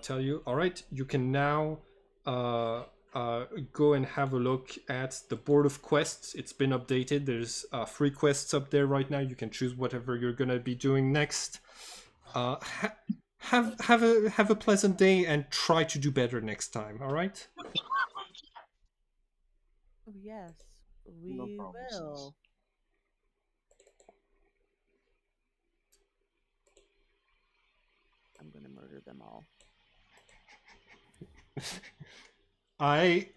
tell you, all right, you can now go and have a look at the board of quests. It's been updated. There's 3 quests up there right now. You can choose whatever you're going to be doing next. Have a pleasant day and try to do better next time, all right? Oh, yes, No we promises. will. I'm gonna murder them all. I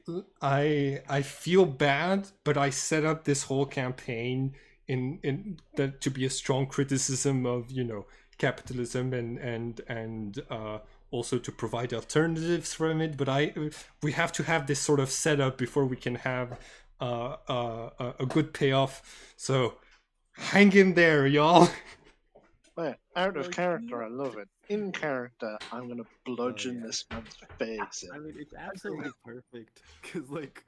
feel bad, but I set up this whole campaign in that to be a strong criticism of, you know, capitalism and also to provide alternatives from it. But we have to have this sort of setup before we can have a good payoff. So hang in there, y'all. Well, out of Well, character, I love it. In character, I'm gonna bludgeon yeah. this man's face I in. mean, it's absolutely perfect because, like,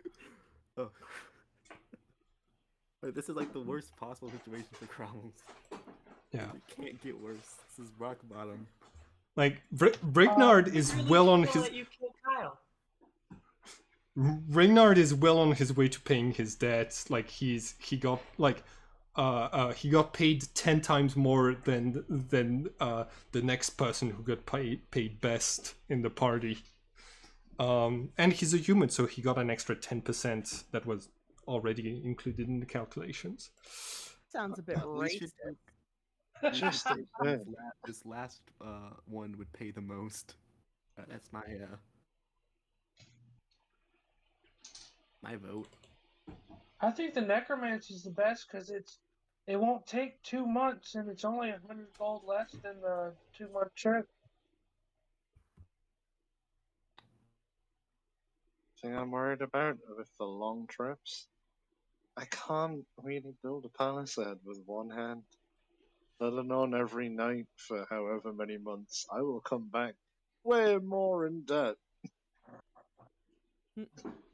oh, like, this is like the worst possible situation for Cromwell. Yeah, It can't get worse. This is rock bottom. like Brignard is well on his. That you killed Kyle. Regnard is well on his way to paying his debts. Like he got paid 10 times more than the next person who got paid best in the party. And he's a human, so he got an extra 10% that was already included in the calculations. Sounds a bit We should racist. Just a bit. this last one would pay the most. That's my my vote. I think the necromancy is the best because it won't take 2 months and it's only 100 gold less than the 2-month trip. Thing I'm worried about with the long trips, I can't really build a palisade with one hand. Let alone every night for however many months. I will come back way more in debt.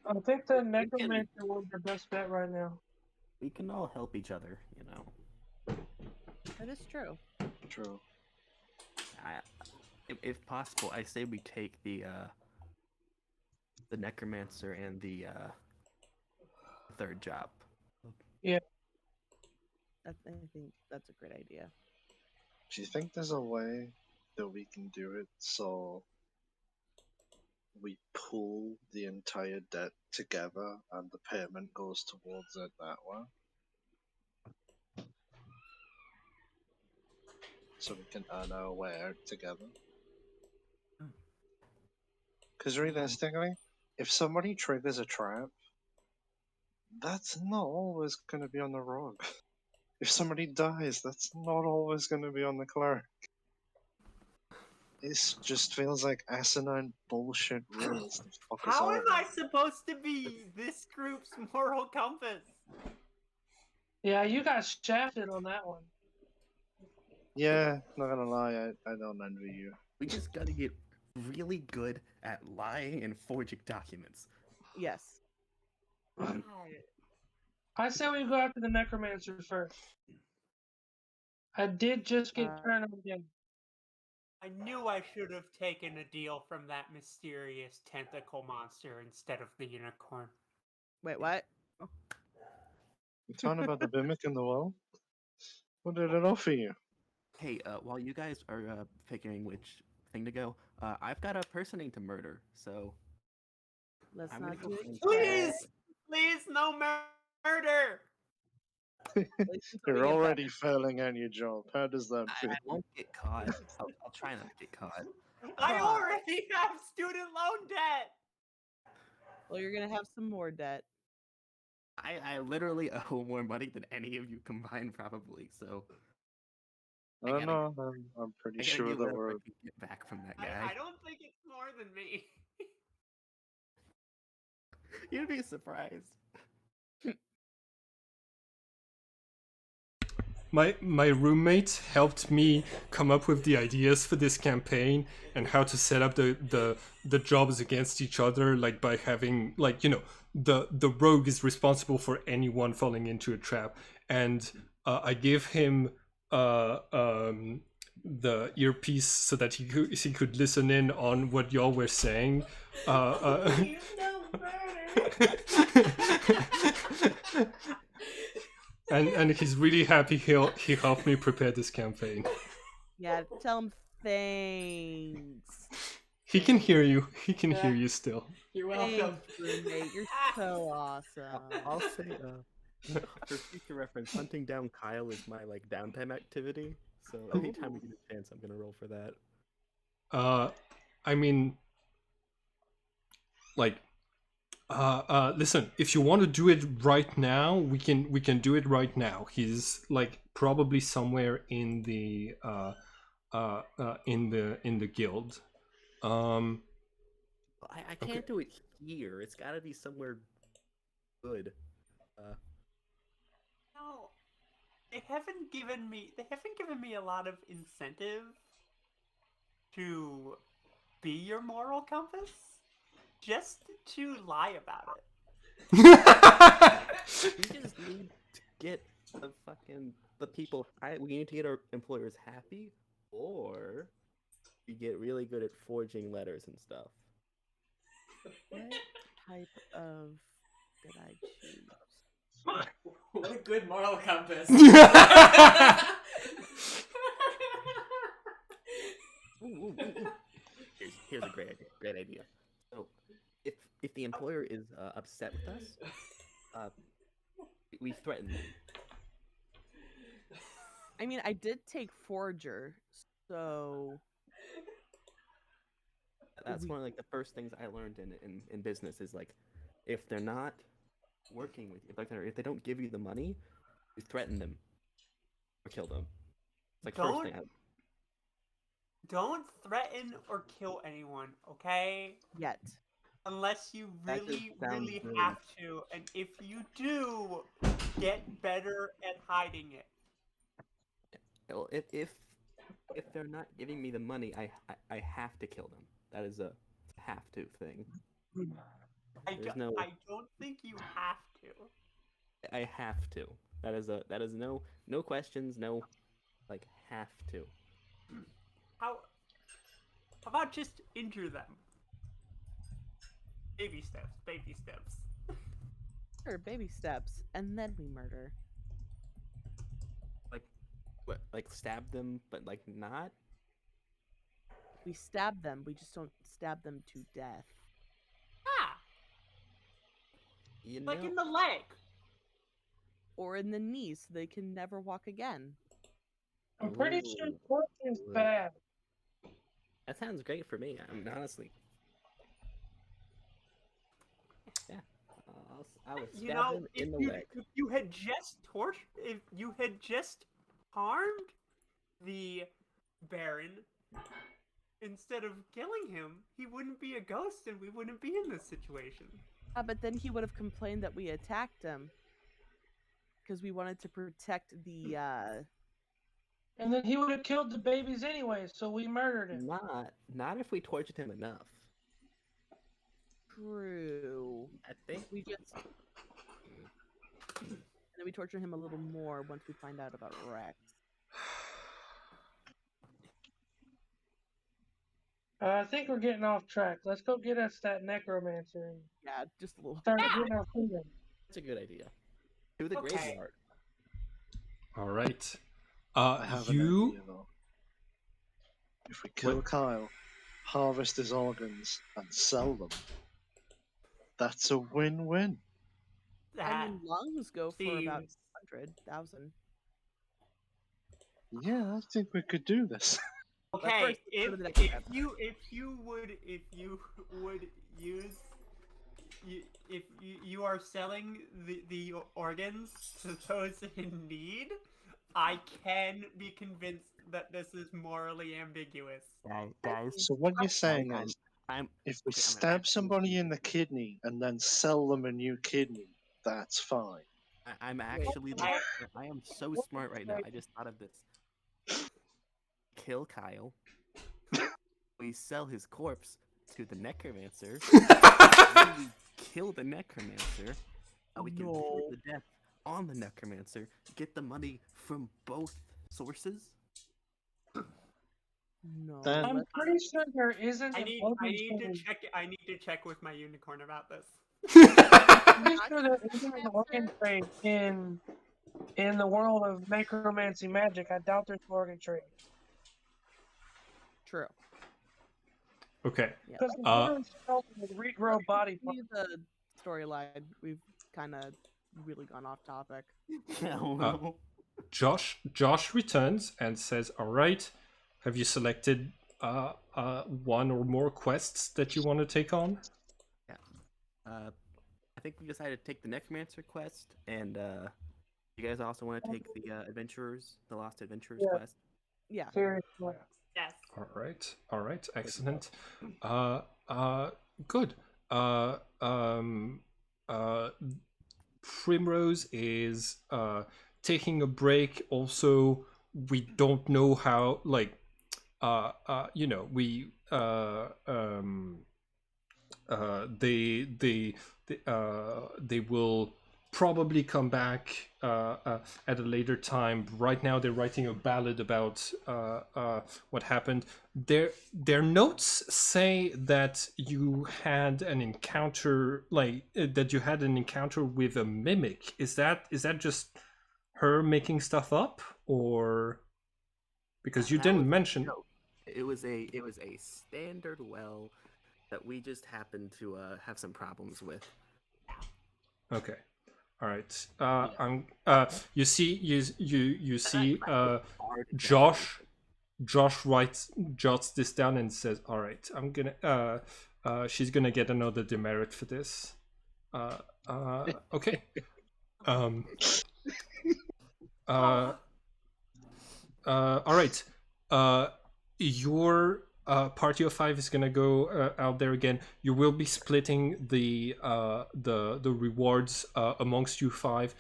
I think the necromancer one's the best bet right now. We can all help each other, you know. That is true. True. If possible, I say we take the necromancer and the third job. I think that's a great idea. Do you think there's a way that we can do it so we pool the entire debt together and the payment goes towards it that way? So we can earn our way out together? Because realistically, if somebody triggers a trap, that's not always going to be on the rogue. If somebody dies, that's not always going to be on the cleric. It just feels like asinine bullshit rules to fuck us How all. am I supposed to be this group's moral compass? Yeah, you got shafted on that one. Yeah, not gonna lie, I don't envy you. We just gotta get really good at lying and forging documents. Yes. I say we go after the necromancer first. I did just get turned on again. I knew I should have taken a deal from that mysterious tentacle monster instead of the unicorn. Wait, what? You talking about the mimic in the well? What did it offer you? Hey, while you guys are figuring which thing to go, I've got a person to murder, so Let's I'm not gonna do go it. first. Please! Please, no murder! Wait until we You're get already better. failing on your job. How does that feel? I won't get caught. I'll try not to get caught. I already have student loan debt! Well, you're gonna have some more debt. I literally owe more money than any of you combined, probably. So I don't know. I'm pretty I gotta sure get that whatever I we're. can get back from that guy. I don't think it's more than me. You'd be surprised. my roommate helped me come up with the ideas for this campaign and how to set up the jobs against each other, like by having, like, you know, the rogue is responsible for anyone falling into a trap, and I gave him the earpiece so that he could listen in on what y'all were saying. You know murder. And he's really happy he helped me prepare this campaign. Yeah, tell him thanks. He can hear you. He can hear you still. You're welcome. Thanks, roommate. You're so awesome. I'll say, for future reference, hunting down Kyle is my like downtime activity. So anytime we get a chance, I'm gonna roll for that. I mean, like, listen, if you want to do it right now, we can do it right now. He's like probably somewhere in the in the guild. I can't do it here. It's got to be somewhere good. No, they haven't given me a lot of incentive to be your moral compass, just to lie about it. We just need to get the people. We need to get our employers happy, or we get really good at forging letters and stuff. What type of did I choose? What a good moral compass. Ooh. Here's a great idea. So, if the employer is upset with us, we threaten them. I mean, I did take Forger, so That's one of like the first things I learned in business is like, if they're not working with you, if they don't give you the money, you threaten them or kill them. It's like first thing. Don't threaten or kill anyone, okay? yet. Unless you That really, just sounds really good. have to. And if you do, get better at hiding it. Well, if they're not giving me the money, I have to kill them. That is a have to thing. I don't think you have to. I have to. That is no questions, no like have to. How about just injure them? Baby steps, baby steps. Sure, baby steps, and then we murder. Like what? Like stab them, but like not. We stab them, we just don't stab them to death. Ah, You know, like in the leg. Or in the knee, so they can never walk again. I'm pretty sure Ooh. torture's bad. That sounds great for me. I mean, honestly. Yeah, I would You stab know, them in the leg. if you had just harmed the Baron instead of killing him, he wouldn't be a ghost and we wouldn't be in this situation. But then he would have complained that we attacked him. Because we wanted to protect the, And then he would have killed the babies anyway, so we murdered him. Not if we tortured him enough. True. I think We just... And then we torture him a little more once we find out about Rex. I think we're getting off track. Let's go get us that necromancer and Yeah, just a little. start getting our freedom. that's a good idea. To the Okay. graveyard. All right. I have an You idea, though. If we kill Kyle, harvest his organs, and sell them, that's a win-win. I That mean, lungs go for about seems 100,000. Yeah, I think we could do this. But okay. first, let's go to the next If step. you would use if you are selling the organs to those in need, I can be convinced that this is morally ambiguous. Guys, So what you're saying I'm- is, I'm if we okay, I'm stab actually- somebody in the kidney and then sell them a new kidney, that's fine. I'm actually I am so smart right now. I just thought of this. Kill Kyle. We sell his corpse to the necromancer. When we kill the necromancer, we can pour the death on the necromancer, get the money from both sources. No. Then- I'm pretty sure there isn't I an need organ to trade. check. I need to check with my unicorn about this. I'm pretty sure there isn't an organ trade in the world of necromancy magic. I doubt there's an organ trade. True. Okay. Yeah. Because the organs help regrow body parts. Continue the storyline. We've kind of really gone off topic. No. Josh returns and says, "All right, have you selected one or more quests that you want to take on?" I think we decided to take the necromancer quest, and you guys also want to take the the lost adventurers quest. Yeah. Seriously. Yes. All right, excellent. Good. Primrose is taking a break. Also, we don't know how. You know, we they will probably come back at a later time. Right now, they're writing a ballad about what happened. Their notes say that you had an encounter, that you had an encounter with a mimic. Is that just her making stuff up, or because you That didn't was a mention? joke. It was a standard well that we just happened to have some problems with. Okay. All right. You see. Josh jots this down and says, "All right, I'm gonna. She's gonna get another demerit for this. Okay. All right. Your party of 5 is gonna go out there again. You will be splitting the rewards amongst you 5.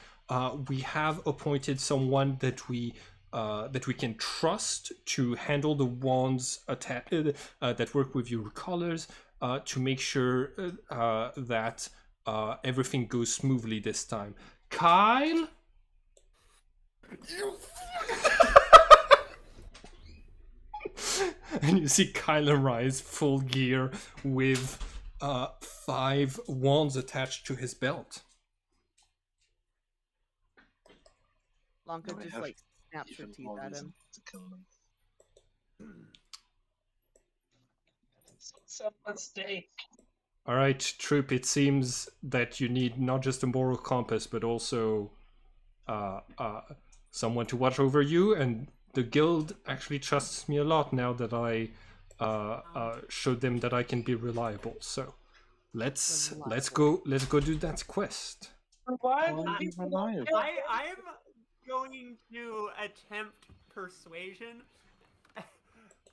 We have appointed someone that we can trust to handle the wands that work with your colors, to make sure that everything goes smoothly this time. Kyle. And you see Kyle arise full gear with 5 wands attached to his belt. Lanka I just have snaps her even teeth more at reason him. to kill them. It's a mistake. All right, Troop, it seems that you need not just a moral compass, but also someone to watch over you. And the guild actually trusts me a lot now that I showed them that I can be reliable. So let's go do that quest. Why Well, would be people reliable. kill I'm going to attempt persuasion,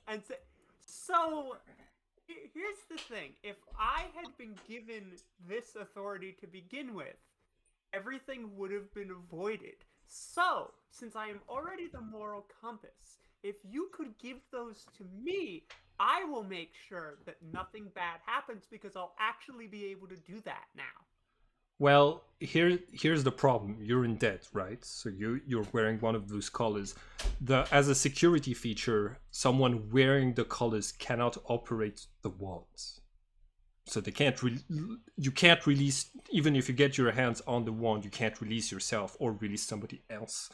and say, so. Here's the thing. If I had been given this authority to begin with, everything would have been avoided. So, since I am already the moral compass, if you could give those to me, I will make sure that nothing bad happens, because I'll actually be able to do that now. Well, here's the problem. You're in debt, right? So you're wearing one of those collars. As a security feature, someone wearing the collars cannot operate the wands. So they can't. You can't release, even if you get your hands on the wand. You can't release yourself or release somebody else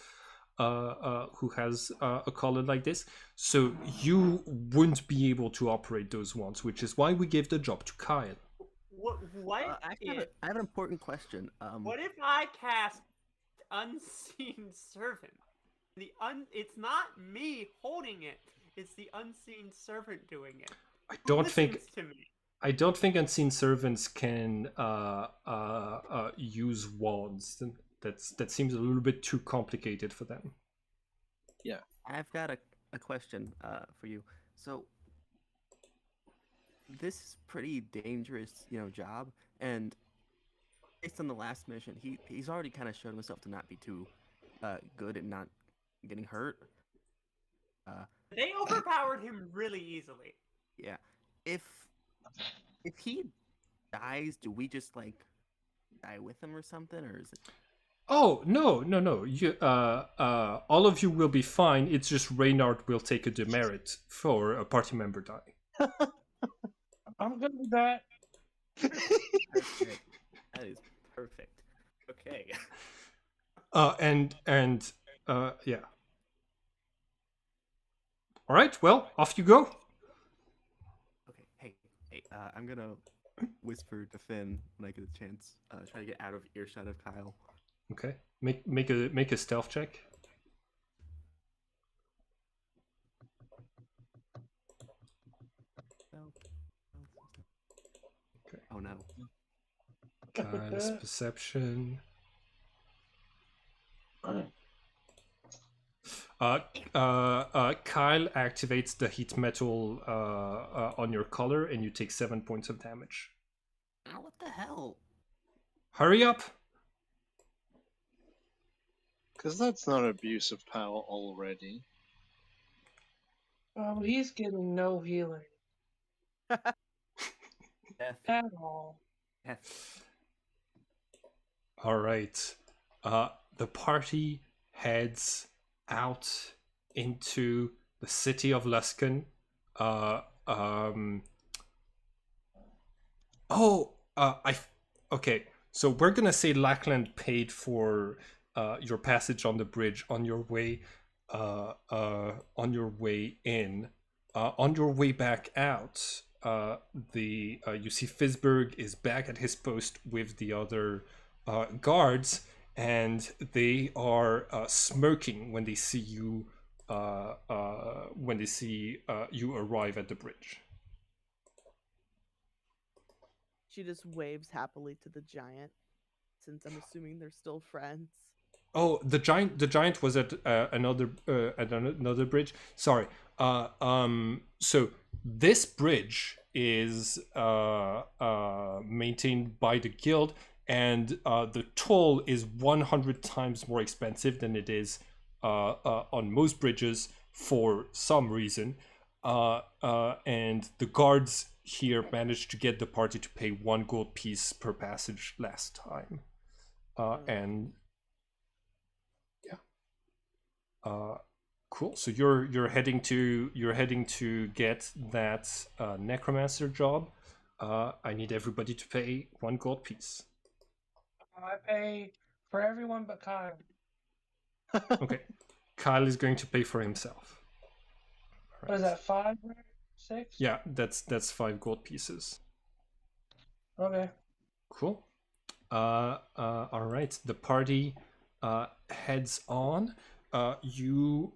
who has a collar like this. So you wouldn't be able to operate those wands, which is why we gave the job to Kyle. What I have an important question. What if I cast Unseen Servant? It's not me holding it. It's the Unseen Servant doing it. I don't think Unseen Servants can use wands. That seems a little bit too complicated for them. Yeah. I've got a question for you. So this is pretty dangerous, job, and based on the last mission, he's already kind of shown himself to not be too good at not getting hurt. They overpowered him really easily. Yeah. If he dies, do we just like die with him or something, or is it? Oh no. You all of you will be fine. It's just Reynard will take a demerit for a party member dying. I'm good with that. Perfect. That is perfect. Okay. Yeah. All right. Well, off you go. Okay. Hey. I'm gonna whisper to Finn when I get a chance. Try to get out of earshot of Kyle. Okay. Make a stealth check. Okay. Oh no. Kyle's perception. Kyle activates the heat metal on your collar, and you take 7 points of damage. Oh, what the hell? Hurry up! Because that's not abuse of power already. He's getting no healing Death. at all. Death. All right. The party heads out into the city of Luskan. Okay. So we're gonna say Lackland paid for your passage on the bridge on your way in. On your way back out, you see Fisberg is back at his post with the other guards, and they are smirking when they see you you arrive at the bridge. She just waves happily to the giant, since I'm assuming they're still friends. Oh, the giant was at another bridge. Sorry. So this bridge is maintained by the guild, and the toll is 100 times more expensive than it is on most bridges for some reason. And the guards here managed to get the party to pay 1 gold piece per passage last time. And cool. So you're heading to get that necromancer job. I need everybody to pay 1 gold piece. I pay for everyone but Kyle. Okay. Kyle is going to pay for himself. What is that, 5 or 6? Yeah, that's 5 gold pieces. Okay. Cool. All right. The party heads on. You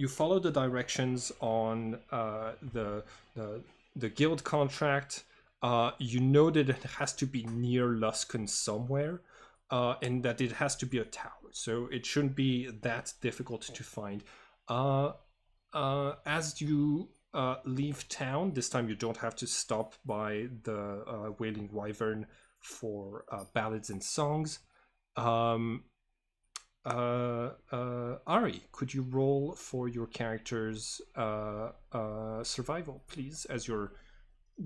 follow the directions on the guild contract. You know that it has to be near Luskan somewhere, and that it has to be a tower. So it shouldn't be that difficult to find. As you leave town, this time you don't have to stop by the Wailing Wyvern for ballads and songs. Ari, could you roll for your character's survival, please, as you're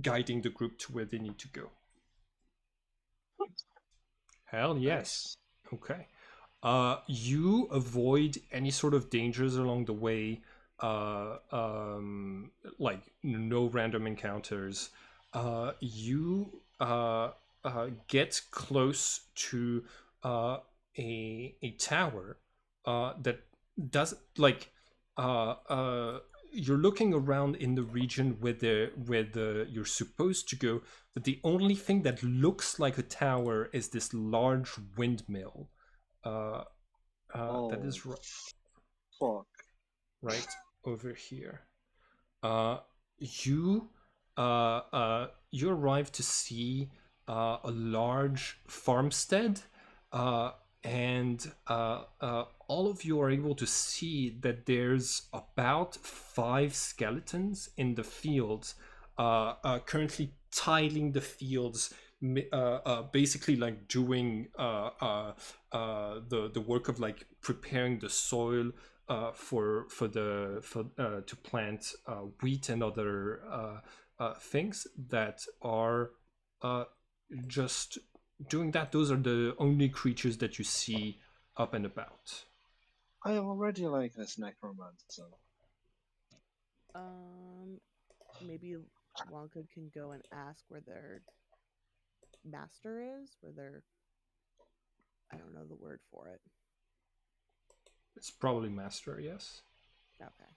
guiding the group to where they need to go? Hell yes. Okay. You avoid any sort of dangers along the way, like no random encounters. You get close to a tower that does like you're looking around in the region where you're supposed to go, but the only thing that looks like a tower is this large windmill. That is Fuck. right over here. You arrive to see a large farmstead, and all of you are able to see that there's about 5 skeletons in the fields, currently tiling the fields basically like doing the work of like preparing the soil for to plant wheat and other things that are just doing that. Those are the only creatures that you see up and about. I already like this necromancer. Maybe Wonka can go and ask where their master is, where their, I don't know the word for it. It's probably master, yes. Okay.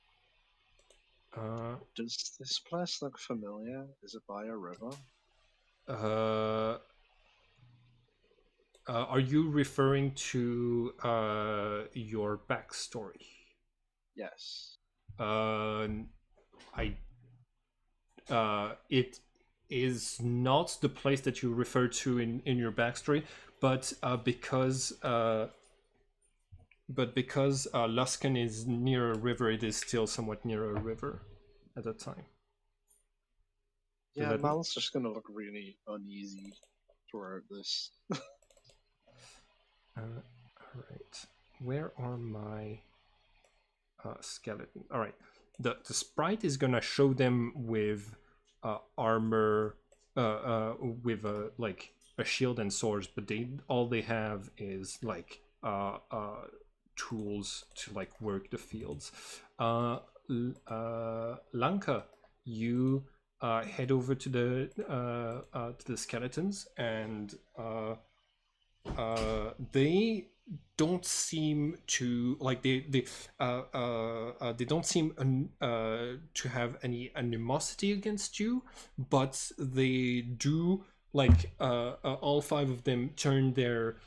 Does this place look familiar? Is it by a river? Are you referring to your backstory? Yes. It is not the place that you refer to in your backstory, but because Luskan is near a river, it is still somewhat near a river at that time. Yeah, Mal's just gonna look really uneasy throughout this. Alright. Where are my skeleton? Alright. The sprite is gonna show them with armor, with like a shield and swords, but all they have is like tools to like work the fields. Lanka, you head over to the skeletons, and they don't seem to like they don't seem to have any animosity against you, but they do like all five of them turn their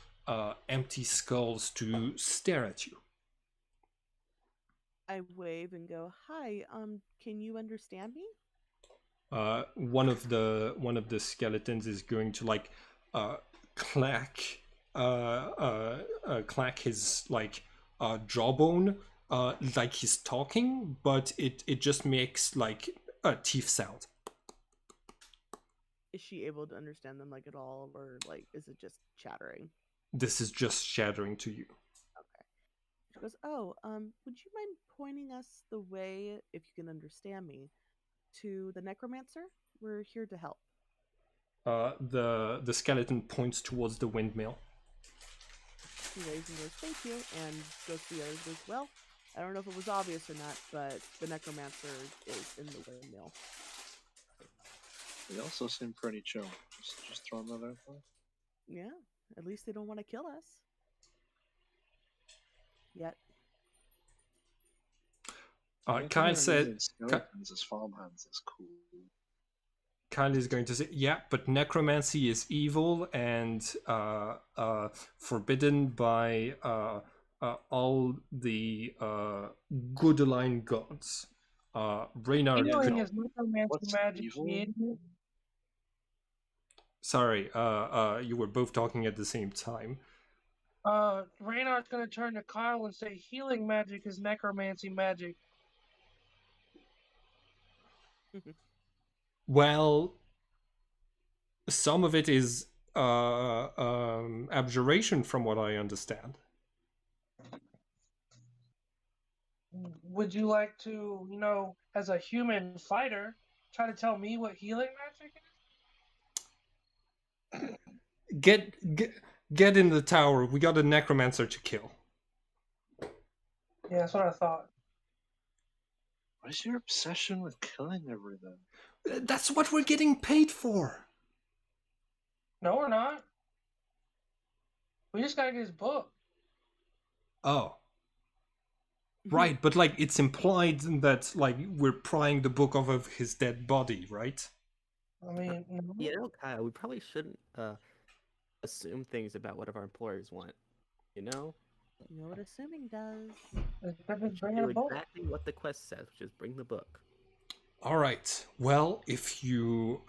empty skulls to stare at you. I wave and go, "Hi, can you understand me?" One of the skeletons is going to like clack his like jawbone like he's talking, but it just makes like a teeth sound. Is she able to understand them like at all, or like is it just chattering? This is just shattering to you. Okay. She goes, "Oh, would you mind pointing us the way, if you can understand me, to the necromancer? We're here to help." The skeleton points towards the windmill. She waves and goes, "Thank you," and goes to the others and goes, "Well, I don't know if it was obvious or not, but the necromancer is in the windmill." They also seem pretty chill. Just throwing that out there. Yeah, at least they don't want to kill us. Yet. Kyle said, skeletons as farmhands is cool. Kyle is going to say, yeah, but necromancy is evil and forbidden by all the good aligned gods. Reynard Healing is necromancy What's magic, evil? you idiot. Sorry, you were both talking at the same time. Reynard's gonna turn to Kyle and say healing magic is necromancy magic. Well, some of it is abjuration, from what I understand. Would you like to, as a human fighter, try to tell me what healing magic is? Get in the tower. We got a necromancer to kill. Yeah, that's what I thought. What is your obsession with killing everything? That's what we're getting paid for. No, we're not. We just gotta get his book. Oh. Right, but like it's implied that like we're prying the book off of his dead body, right? I mean, no. Kyle, we probably shouldn't assume things about what our employers want. You know what assuming does. Just bring do a book. exactly what the quest says, which is bring the book. All right. Well, if you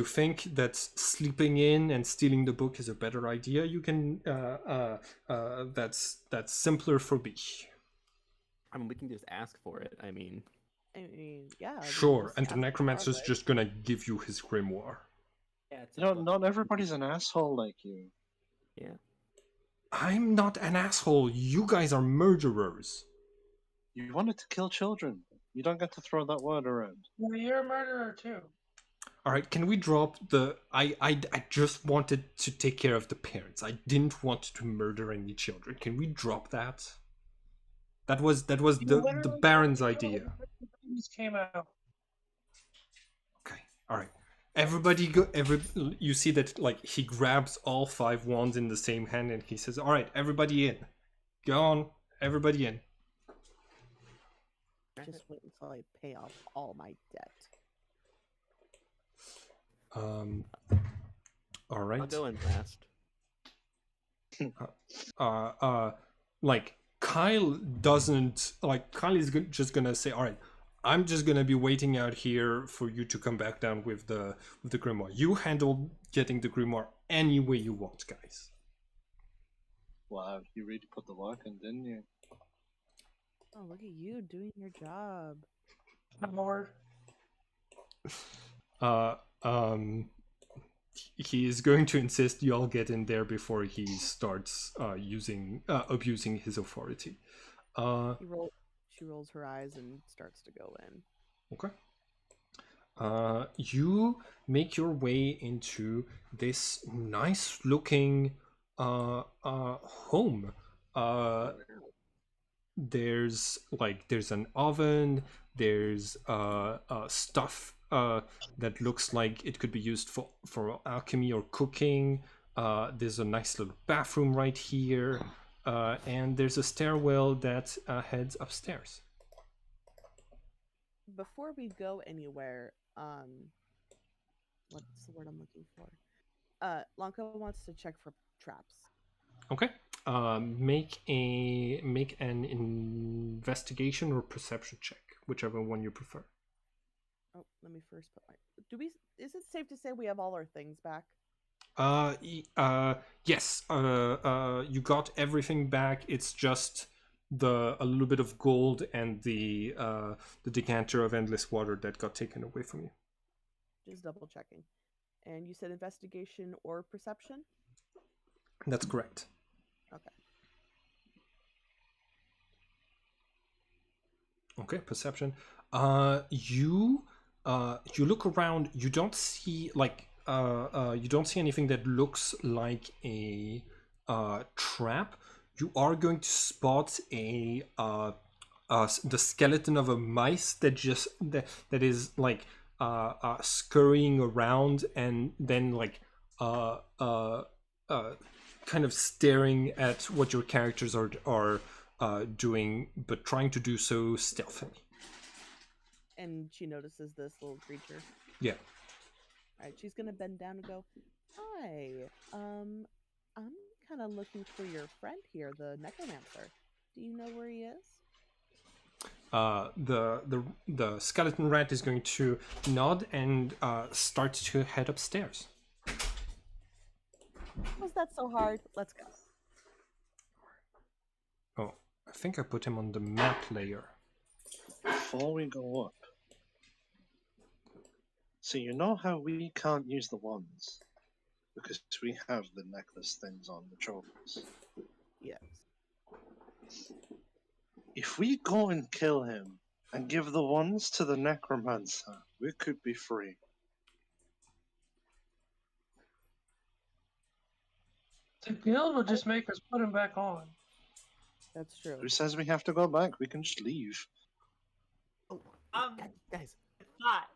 think that sleeping in and stealing the book is a better idea, you can. That's simpler for me. I mean, we can just ask for it. I mean, yeah. Sure, and the necromancer's just gonna give you his grimoire. Yeah, it's You know, not everybody's an asshole like you. Yeah. I'm not an asshole. You guys are murderers. You wanted to kill children. You don't get to throw that word around. Well, you're a murderer too. All right, can we drop the? I just wanted to take care of the parents. I didn't want to murder any children. Can we drop that? That was the Baron's idea. These came out. Okay, all right. Everybody go. You see that like he grabs all 5 wands in the same hand and he says, "All right, everybody in. Go on, everybody in." Just wait until I pay off all my debt. All right. I'll go in last. Like Kyle doesn't like. Kyle is just gonna say, "All right, I'm just gonna be waiting out here for you to come back down with the grimoire. You handle getting the grimoire any way you want, guys." Wow, you really put the work in, didn't you? Oh, look at you doing your job. Lord. He is going to insist you all get in there before he starts abusing his authority. She rolls her eyes and starts to go in. Okay. You make your way into this nice looking home. There's an oven. There's stuff that looks like it could be used for alchemy or cooking. There's a nice little bathroom right here, and there's a stairwell that heads upstairs. Before we go anywhere, what's the word I'm looking for? Lanka wants to check for traps. Okay. Make an investigation or perception check, whichever one you prefer. Oh, let me first put my. Is it safe to say we have all our things back? Yes. You got everything back. It's just a little bit of gold and the decanter of endless water that got taken away from you. Just double checking. And you said investigation or perception? That's correct. Okay. Okay, perception. You look around. You don't see anything that looks like a trap. You are going to spot the skeleton of a mice that is like scurrying around and then like kind of staring at what your characters are doing, but trying to do so stealthily. And she notices this little creature. Yeah. All right, she's gonna bend down and go, "Hi, I'm kind of looking for your friend here, the necromancer. Do you know where he is?" The skeleton rat is going to nod and start to head upstairs. Was that so hard? Let's go. Oh, I think I put him on the map layer. Before we go up, so you know how we can't use the wands? Because we have the necklace things on the trophies. Yes. If we go and kill him and give the wands to the necromancer, we could be free. The guild will just make us put him back on. That's true. Who says we have to go back? We can just leave. Oh, guys, It's not.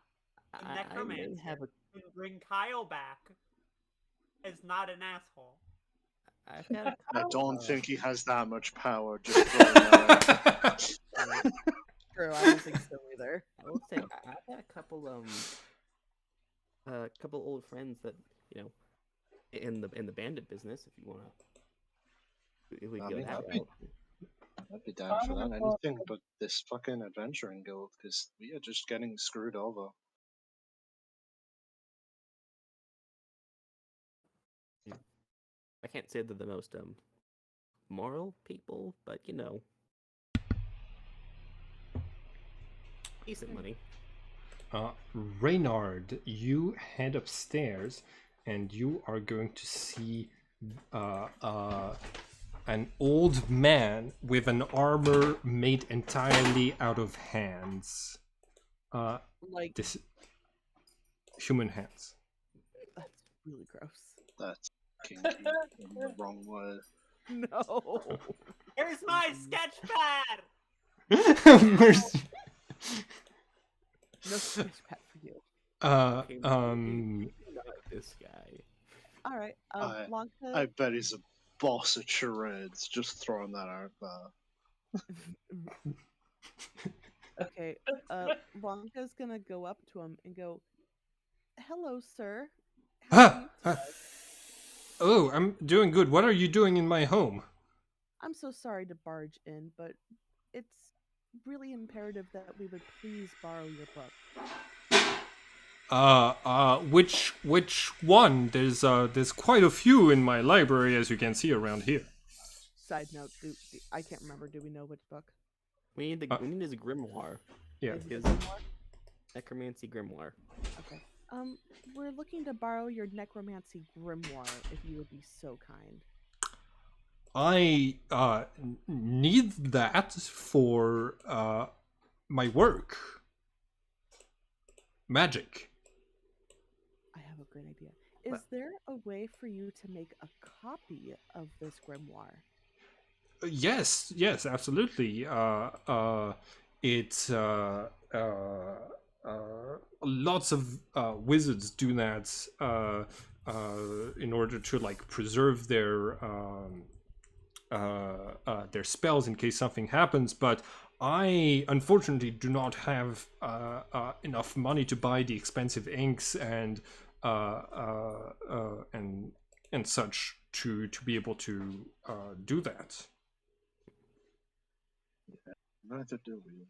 The I may necromancer have a. can bring Kyle back is not an asshole. I've got a I couple, don't think he has that much power. Just throwing that out. True, I don't think so either. I will say I've got a couple old friends that in the bandit business. If you wanna, if we I go mean, that that'd be- route. I'd be down for that. Anything but this fucking adventuring guild, because we are just getting screwed over. I can't say they're the most moral people, but decent money. Reynard, you head upstairs and you are going to see an old man with an armor made entirely out of hands. Like, This human hands. that's really gross. That's kinky in the wrong way. No. Here's my sketch pad. Mercy. No sketch pad for you. Okay, not this guy. All right. I Blanca. bet he's a boss at charades. Just throwing that out there. Okay. Blanca's gonna go up to him and go, "Hello, sir. How are you today?" Oh, I'm doing good. What are you doing in my home? I'm so sorry to barge in, but it's really imperative that we would please borrow your book. Which one? There's quite a few in my library, as you can see around here. Side note, I can't remember. Do we know which book? We need his grimoire. Yeah. Is it His Grimoire? necromancy grimoire. Okay. We're looking to borrow your necromancy grimoire, if you would be so kind. I need that for my work. Magic. I have a great idea. Is there a way for you to make a copy of this grimoire? Yes, absolutely. It's lots of wizards do that in order to like preserve their spells in case something happens. But I unfortunately do not have enough money to buy the expensive inks and such to be able to do that. Neither do we.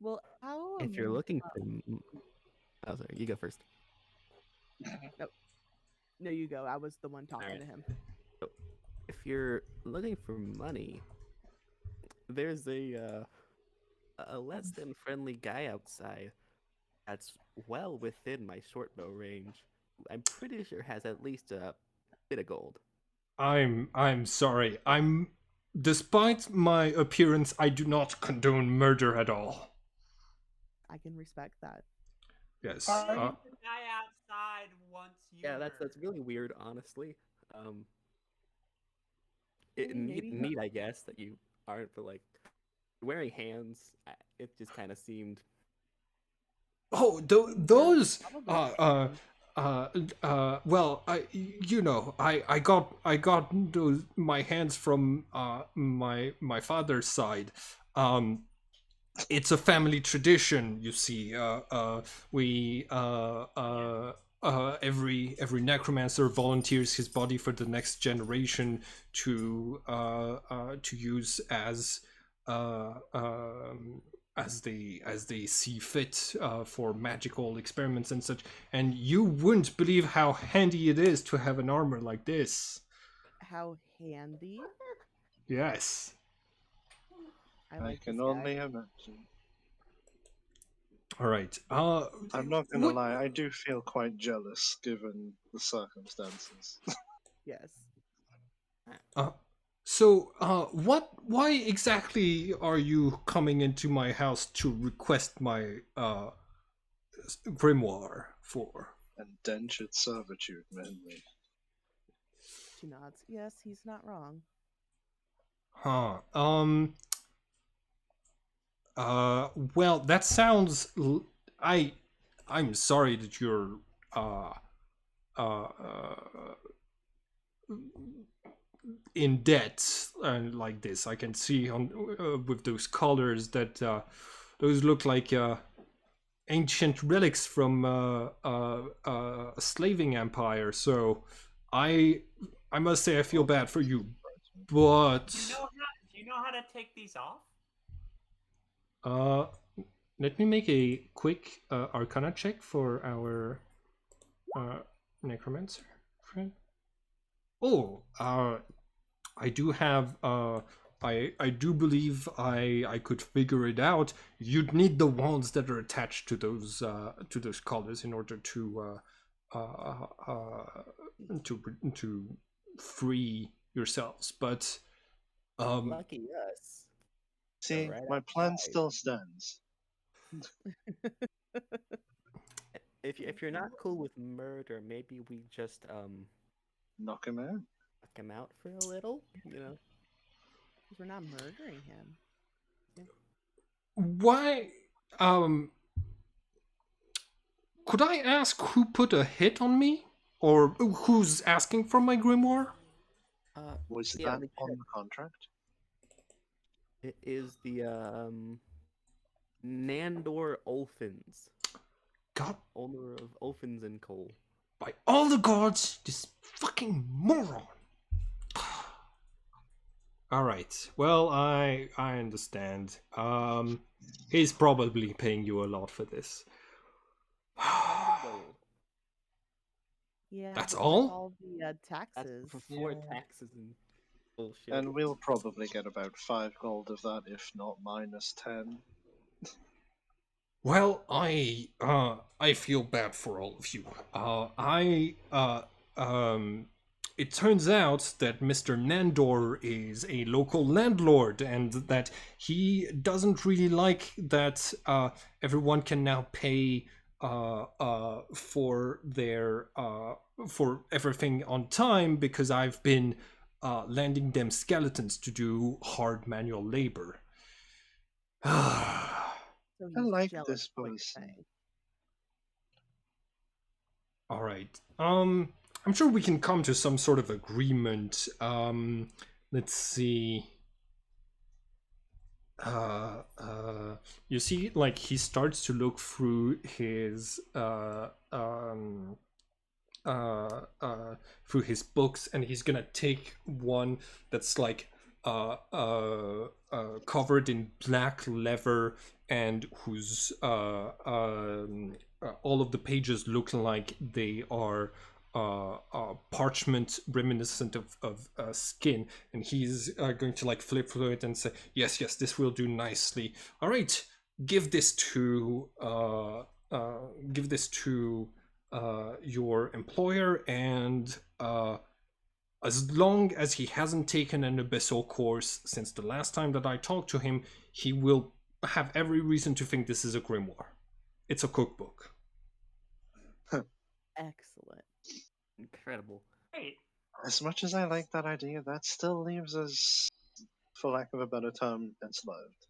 Well, how? If you're looking for, oh sorry, you go first. No, you go. I was the one talking Alright. to him. If you're looking for money, there's a less than friendly guy outside that's well within my short bow range. I'm pretty sure has at least a bit of gold. I'm sorry. Despite my appearance, I do not condone murder at all. I can respect that. Yes. The guy outside wants you. Yeah, that's really weird, honestly. Maybe not. Neat, I guess, that you aren't, but like wearing hands, it just kind of seemed. Oh, those. Probably. Well, I got those my hands from my father's side. It's a family tradition, you see. We every necromancer volunteers his body for the next generation to use as they see fit for magical experiments and such. And you wouldn't believe how handy it is to have an armor like this. How handy. Yes. I I like can this only guy. imagine. All right. I'm not gonna lie, I do feel quite jealous given the circumstances. Yes. So, why exactly are you coming into my house to request my grimoire for? Indentured servitude, mainly. She nods. Yes, he's not wrong. Huh. Well, that sounds. I'm sorry that you're in debt and like this. I can see on with those colors that those look like ancient relics from a slaving empire. So I must say I feel bad for you, but Do you know how to take these off? let me make a quick Arcana check for our necromancer friend. Oh, I do have. I do believe I could figure it out. You'd need the wands that are attached to those collars in order to to free yourselves, but Lucky us. See, right my plan outside. still stands. If you're not cool with murder, maybe we just Knock him out. knock him out for a little, you know. Because we're not murdering him. why could I ask who put a hit on me, or who's asking for my grimoire? Was Yeah, that let me on check. the contract? It is the Nandor Olfins, God, owner of Olfins and Coal. by all the gods, this fucking moron. All right. Well, I understand. He's probably paying you a lot for this. Yeah. That's but all? All the That's taxes. before Yeah. taxes and bullshit. And we'll probably get about 5 gold of that, if not minus 10. Well, I feel bad for all of you. It turns out that Mr. Nandor is a local landlord, and that he doesn't really like that everyone can now pay for their for everything on time, because I've been lending them skeletons to do hard manual labor. So I he's like jealous this of what you're person. saying. All right. I'm sure we can come to some sort of agreement. Let's see. You see, like, he starts to look through his through his books, and he's gonna take one that's like covered in black leather, and whose all of the pages look like they are parchment reminiscent of skin, and he's going to like flip through it and say, yes, this will do nicely. All right, give this to your employer, and as long as he hasn't taken an abyssal course since the last time that I talked to him, he will have every reason to think this is a grimoire. It's a cookbook. Excellent. Incredible. Great. As much as I like that idea, that still leaves us, for lack of a better term, enslaved.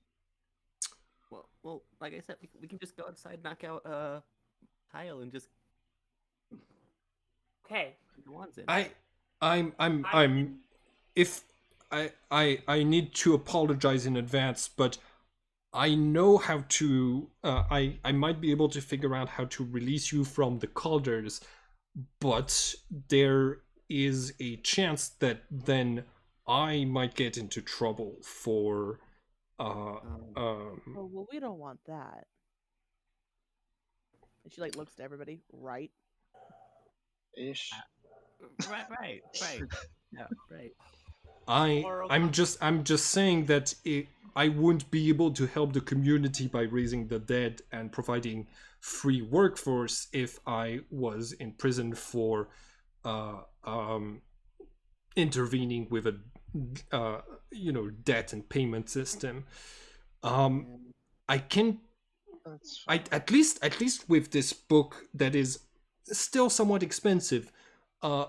Well, like I said, we can just go outside, knock out Kyle, and just Okay. go on in. I'm if I need to apologize in advance, but I know how to I might be able to figure out how to release you from the caulders, but there is a chance that then I might get into trouble for Oh, well, we don't want that. And she like looks to everybody, right? Ish. Right. Yeah, right. I'm just saying that I wouldn't be able to help the community by raising the dead and providing free workforce if I was in prison for intervening with a debt and payment system. I can That's at least with this book that is still somewhat expensive, I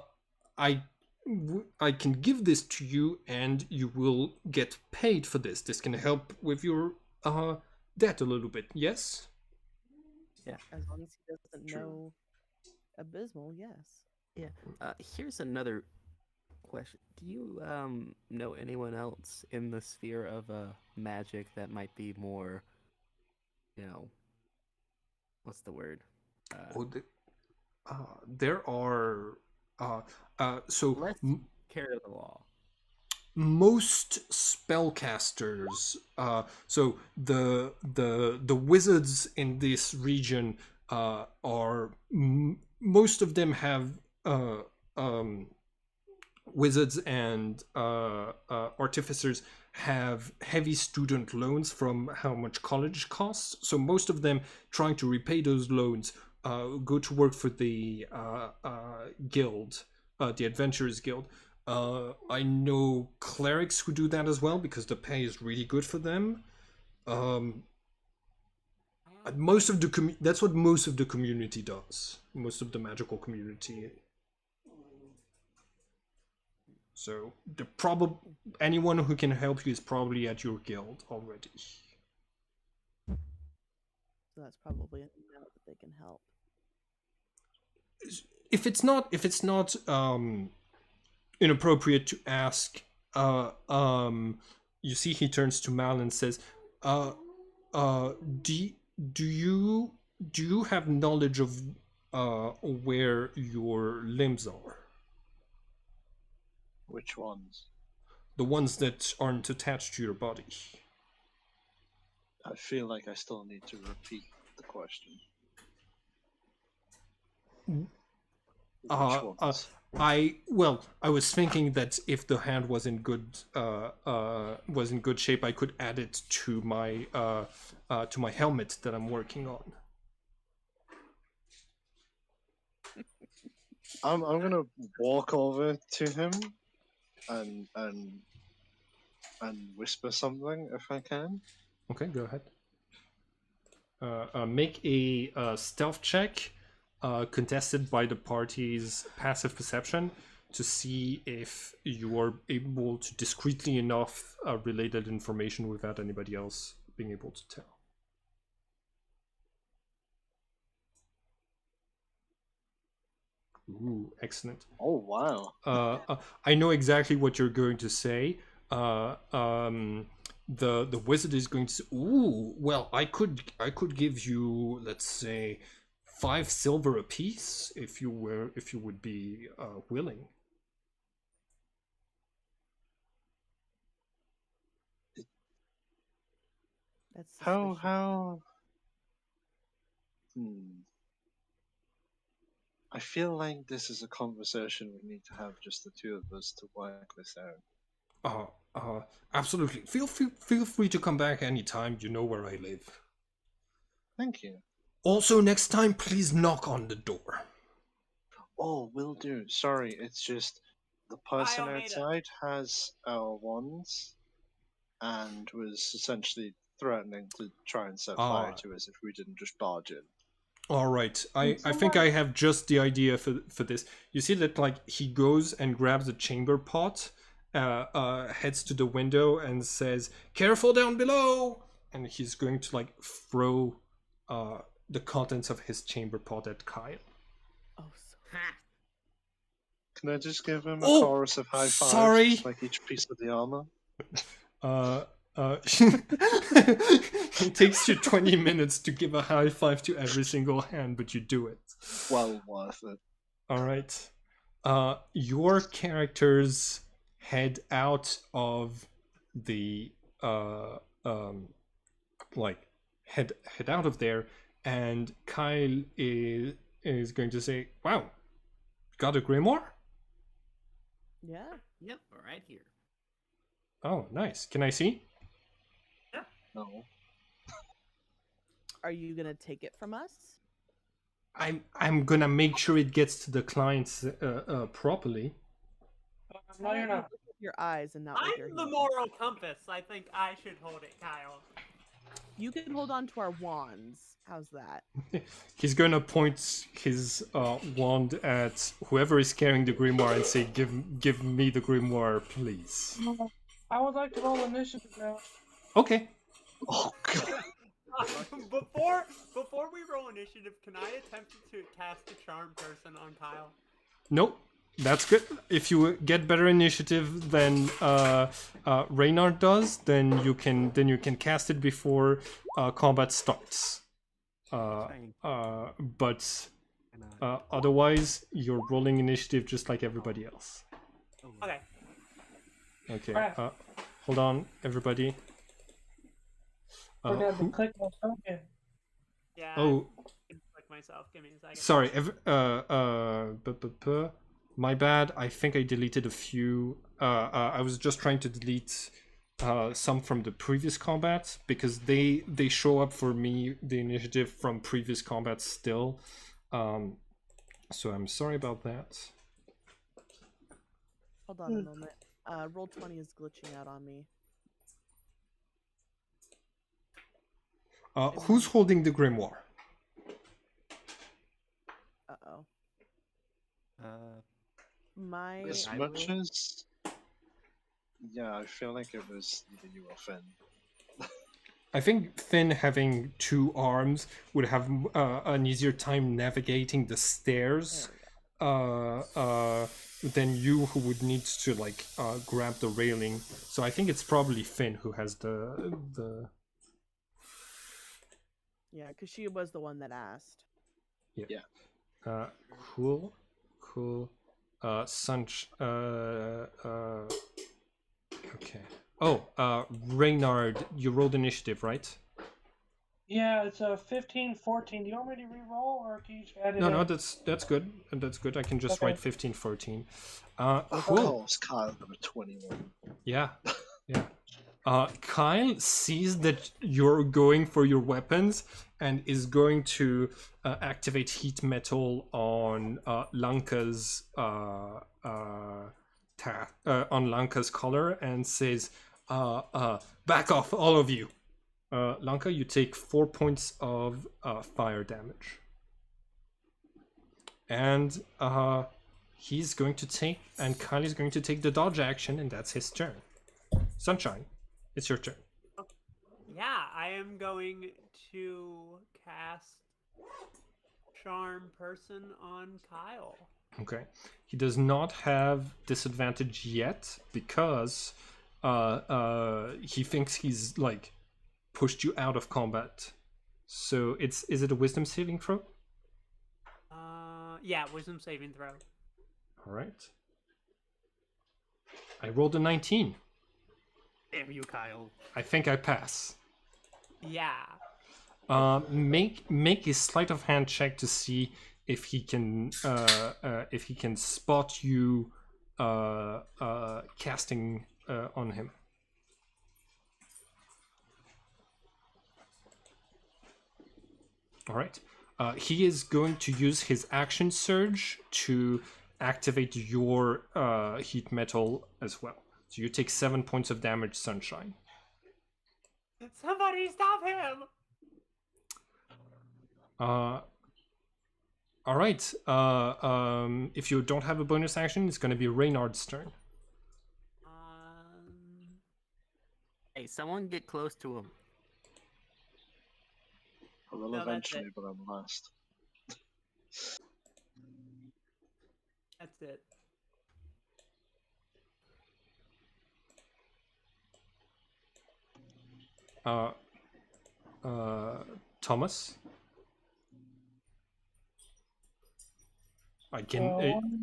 can give this to you, and you will get paid for this. This can help with your debt a little bit. Yes. Yeah. As long as he doesn't True. know abysmal, yes. Yeah. Here's another question. Do you know anyone else in the sphere of magic that might be more, what's the word? There are so Less care of the law. most spellcasters, so the wizards in this region are most of them have wizards and artificers have heavy student loans from how much college costs, so most of them trying to repay those loans go to work for the guild, the Adventurers Guild. I know clerics who do that as well because the pay is really good for them. Most of the that's what most of the community does. Most of the magical community. So the anyone who can help you is probably at your guild already. So that's probably a note that they can help. If it's not inappropriate to ask, you see, he turns to Mal and says, do you have knowledge of where your limbs are? Which ones? The ones that aren't attached to your body. I feel like I still need to repeat the question. Which ones? I was thinking that if the hand was in good shape, I could add it to my helmet that I'm working on. I'm gonna walk over to him and whisper something if I can. Okay, go ahead. Make a stealth check, contested by the party's passive perception, to see if you are able to discreetly enough relay that information without anybody else being able to tell. Ooh, excellent. Oh wow. I know exactly what you're going to say. The wizard is going to say, ooh, well, I could give you, let's say, 5 silver apiece if you would be willing. That's How I feel like this is a conversation we need to have just the two of us to work this out. Absolutely. Feel free to come back anytime. You know where I live. Thank you. Also, next time, please knock on the door. Oh, will do. Sorry, it's just the person Biomeda. outside has our wands and was essentially threatening to try and set fire to us if we didn't just barge in. All right, I think I have just the idea for this. You see that, like, he goes and grabs a chamber pot, heads to the window and says, "Careful down below!" And he's going to, like, throw the contents of his chamber pot at Kyle. Oh, Can I just give him a chorus of high fives? Sorry. Just like each piece of the armor? It takes you 20 minutes to give a high five to every single hand, but you do it. Well worth it. All right. Your characters head out of the head out of there, and Kyle is going to say, "Wow, got a grimoire?" yeah. Yep, right here. Oh, nice. Can I see? No. Are you gonna take it from us? I'm gonna make sure it gets to the clients properly. No, you're not. Look with your eyes and not with your I'm the hands. moral compass. I think I should hold it, Kyle. You can hold on to our wands. How's that? He's gonna point his wand at whoever is carrying the grimoire and say, "Give me the grimoire, please." I would like to roll initiative now. Okay. Oh god. Before we roll initiative, can I attempt to cast a charm person on Kyle? Nope. That's good. If you get better initiative than Reynard does, then you can cast it before combat starts. But otherwise, you're rolling initiative just like everybody else. Okay. Okay. Hold on, everybody. We're gonna click my token. Yeah. Oh. I can click myself. Give me a second. Sorry. My bad. I think I deleted a few. I was just trying to delete some from the previous combat because they show up for me, the initiative from previous combat still. So I'm sorry about that. Hold on a moment. Roll 20 is glitching out on me. Who's holding the grimoire? Uh-oh. I As will. much as... Yeah, I feel like it was either you or Finn. I think Finn having 2 arms would have an easier time navigating the stairs than you, who would need to like grab the railing. So I think it's probably Finn who has the. Yeah, because she was the one that asked. Yeah. Cool. Okay. Oh, Reynard, you rolled initiative, right? Yeah, it's a 15-14. Do you want me to re-roll, or can you just add it in? No, that's good. That's good. I can just Okay. write 15-14. Of Cool. course, Kyle got a 21. Yeah. Kyle sees that you're going for your weapons and is going to activate heat metal on Lanka's on Lanka's collar and says, "Back off, all of you." Lanka, you take 4 points of fire damage, and he's going to take, and Kyle is going to take the dodge action, and that's his turn. Sunshine, it's your turn. Yeah, I am going to cast Charm Person on Kyle. Okay. He does not have disadvantage yet because he thinks he's like pushed you out of combat. So is it a wisdom saving throw? Yeah, wisdom saving throw. All right. I rolled a 19. Damn you, Kyle. I think I pass. Yeah. Make a sleight of hand check to see if he can spot you casting on him. All right. He is going to use his action surge to activate your heat metal as well. So you take 7 points of damage, Sunshine. Somebody stop him! All right. If you don't have a bonus action, it's going to be Reynard's turn. Hey, someone get close to him. I will No, that's eventually, it. but I'm last. That's it. Thomas. I can.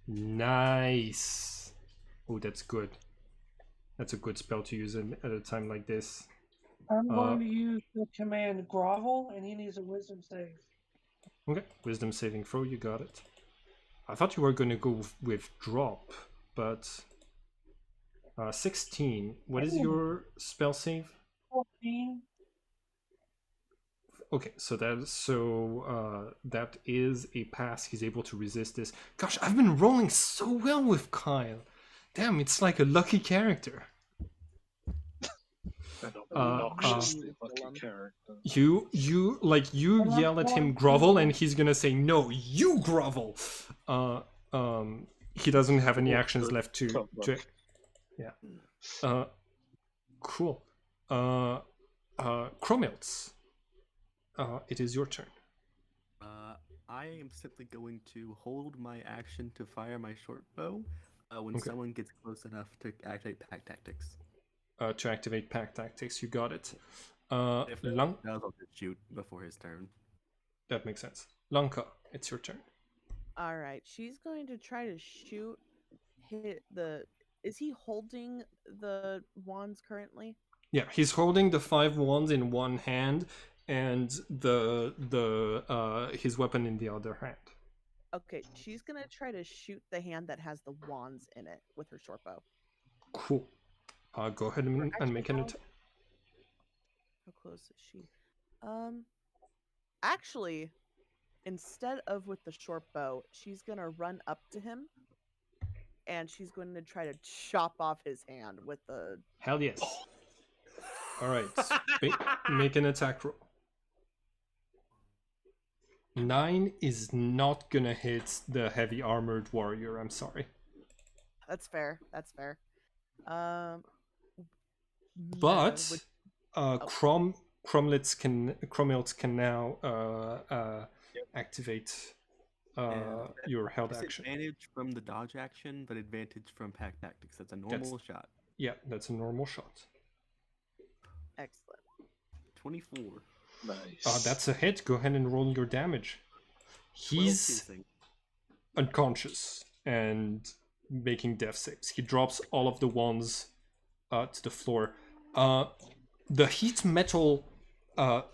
Nice. Oh, that's good. That's a good spell to use at a time like this. I'm going to use the command grovel, and he needs a wisdom save. Okay, wisdom saving throw, you got it. I thought you were going to go with drop, but 16. What is your spell save? 14. Okay, so that is a pass. He's able to resist this. Gosh, I've been rolling so well with Kyle. Damn, it's like a lucky character. Obnoxiously lucky character. You yell at him grovel, and he's gonna say no, you grovel. He doesn't have any actions left to yeah. Cool. Chromilts. It is your turn. I am simply going to hold my action to fire my short bow when Okay. someone gets close enough to activate pack tactics. To activate pack tactics, you got it. If Lang- I'll just shoot before his turn. that makes sense. Lanka, it's your turn. All right, she's going to try to shoot. Hit the. Is he holding the wands currently? Yeah, he's holding the 5 wands in one hand and the his weapon in the other hand. Okay, she's gonna try to shoot the hand that has the wands in it with her short bow. Cool. Go ahead and Actually, make an attack. How close is she? Actually, instead of with the short bow, she's gonna run up to him, and she's going to try to chop off his hand with the. Hell yes. All right. Make an attack roll. 9 is not gonna hit the heavy armored warrior. I'm sorry. That's fair. That's fair. But Cromlets can now activate your held action. Advantage from the dodge action, but advantage from pack tactics. That's a normal shot. Yeah, that's a normal shot. Excellent. 24. Nice. That's a hit. Go ahead and roll your damage. He's unconscious and making death saves. He drops all of the wands to the floor. The heat metal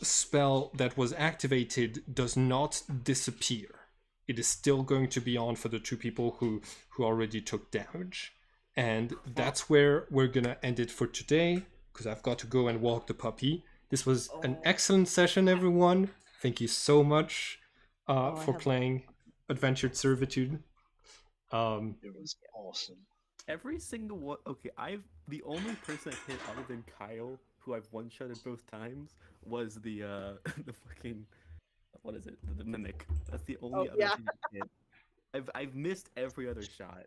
spell that was activated does not disappear. It is still going to be on for the 2 people who already took damage. And that's where we're gonna end it for today, because I've got to go and walk the puppy. This was an excellent session, everyone. Thank you so much for playing Adventured Servitude. It was awesome. Every single one. Okay, the only person I hit other than Kyle, who I've one-shotted both times, was the fucking, what is it? The mimic. That's the only other thing I hit. I've missed every other shot.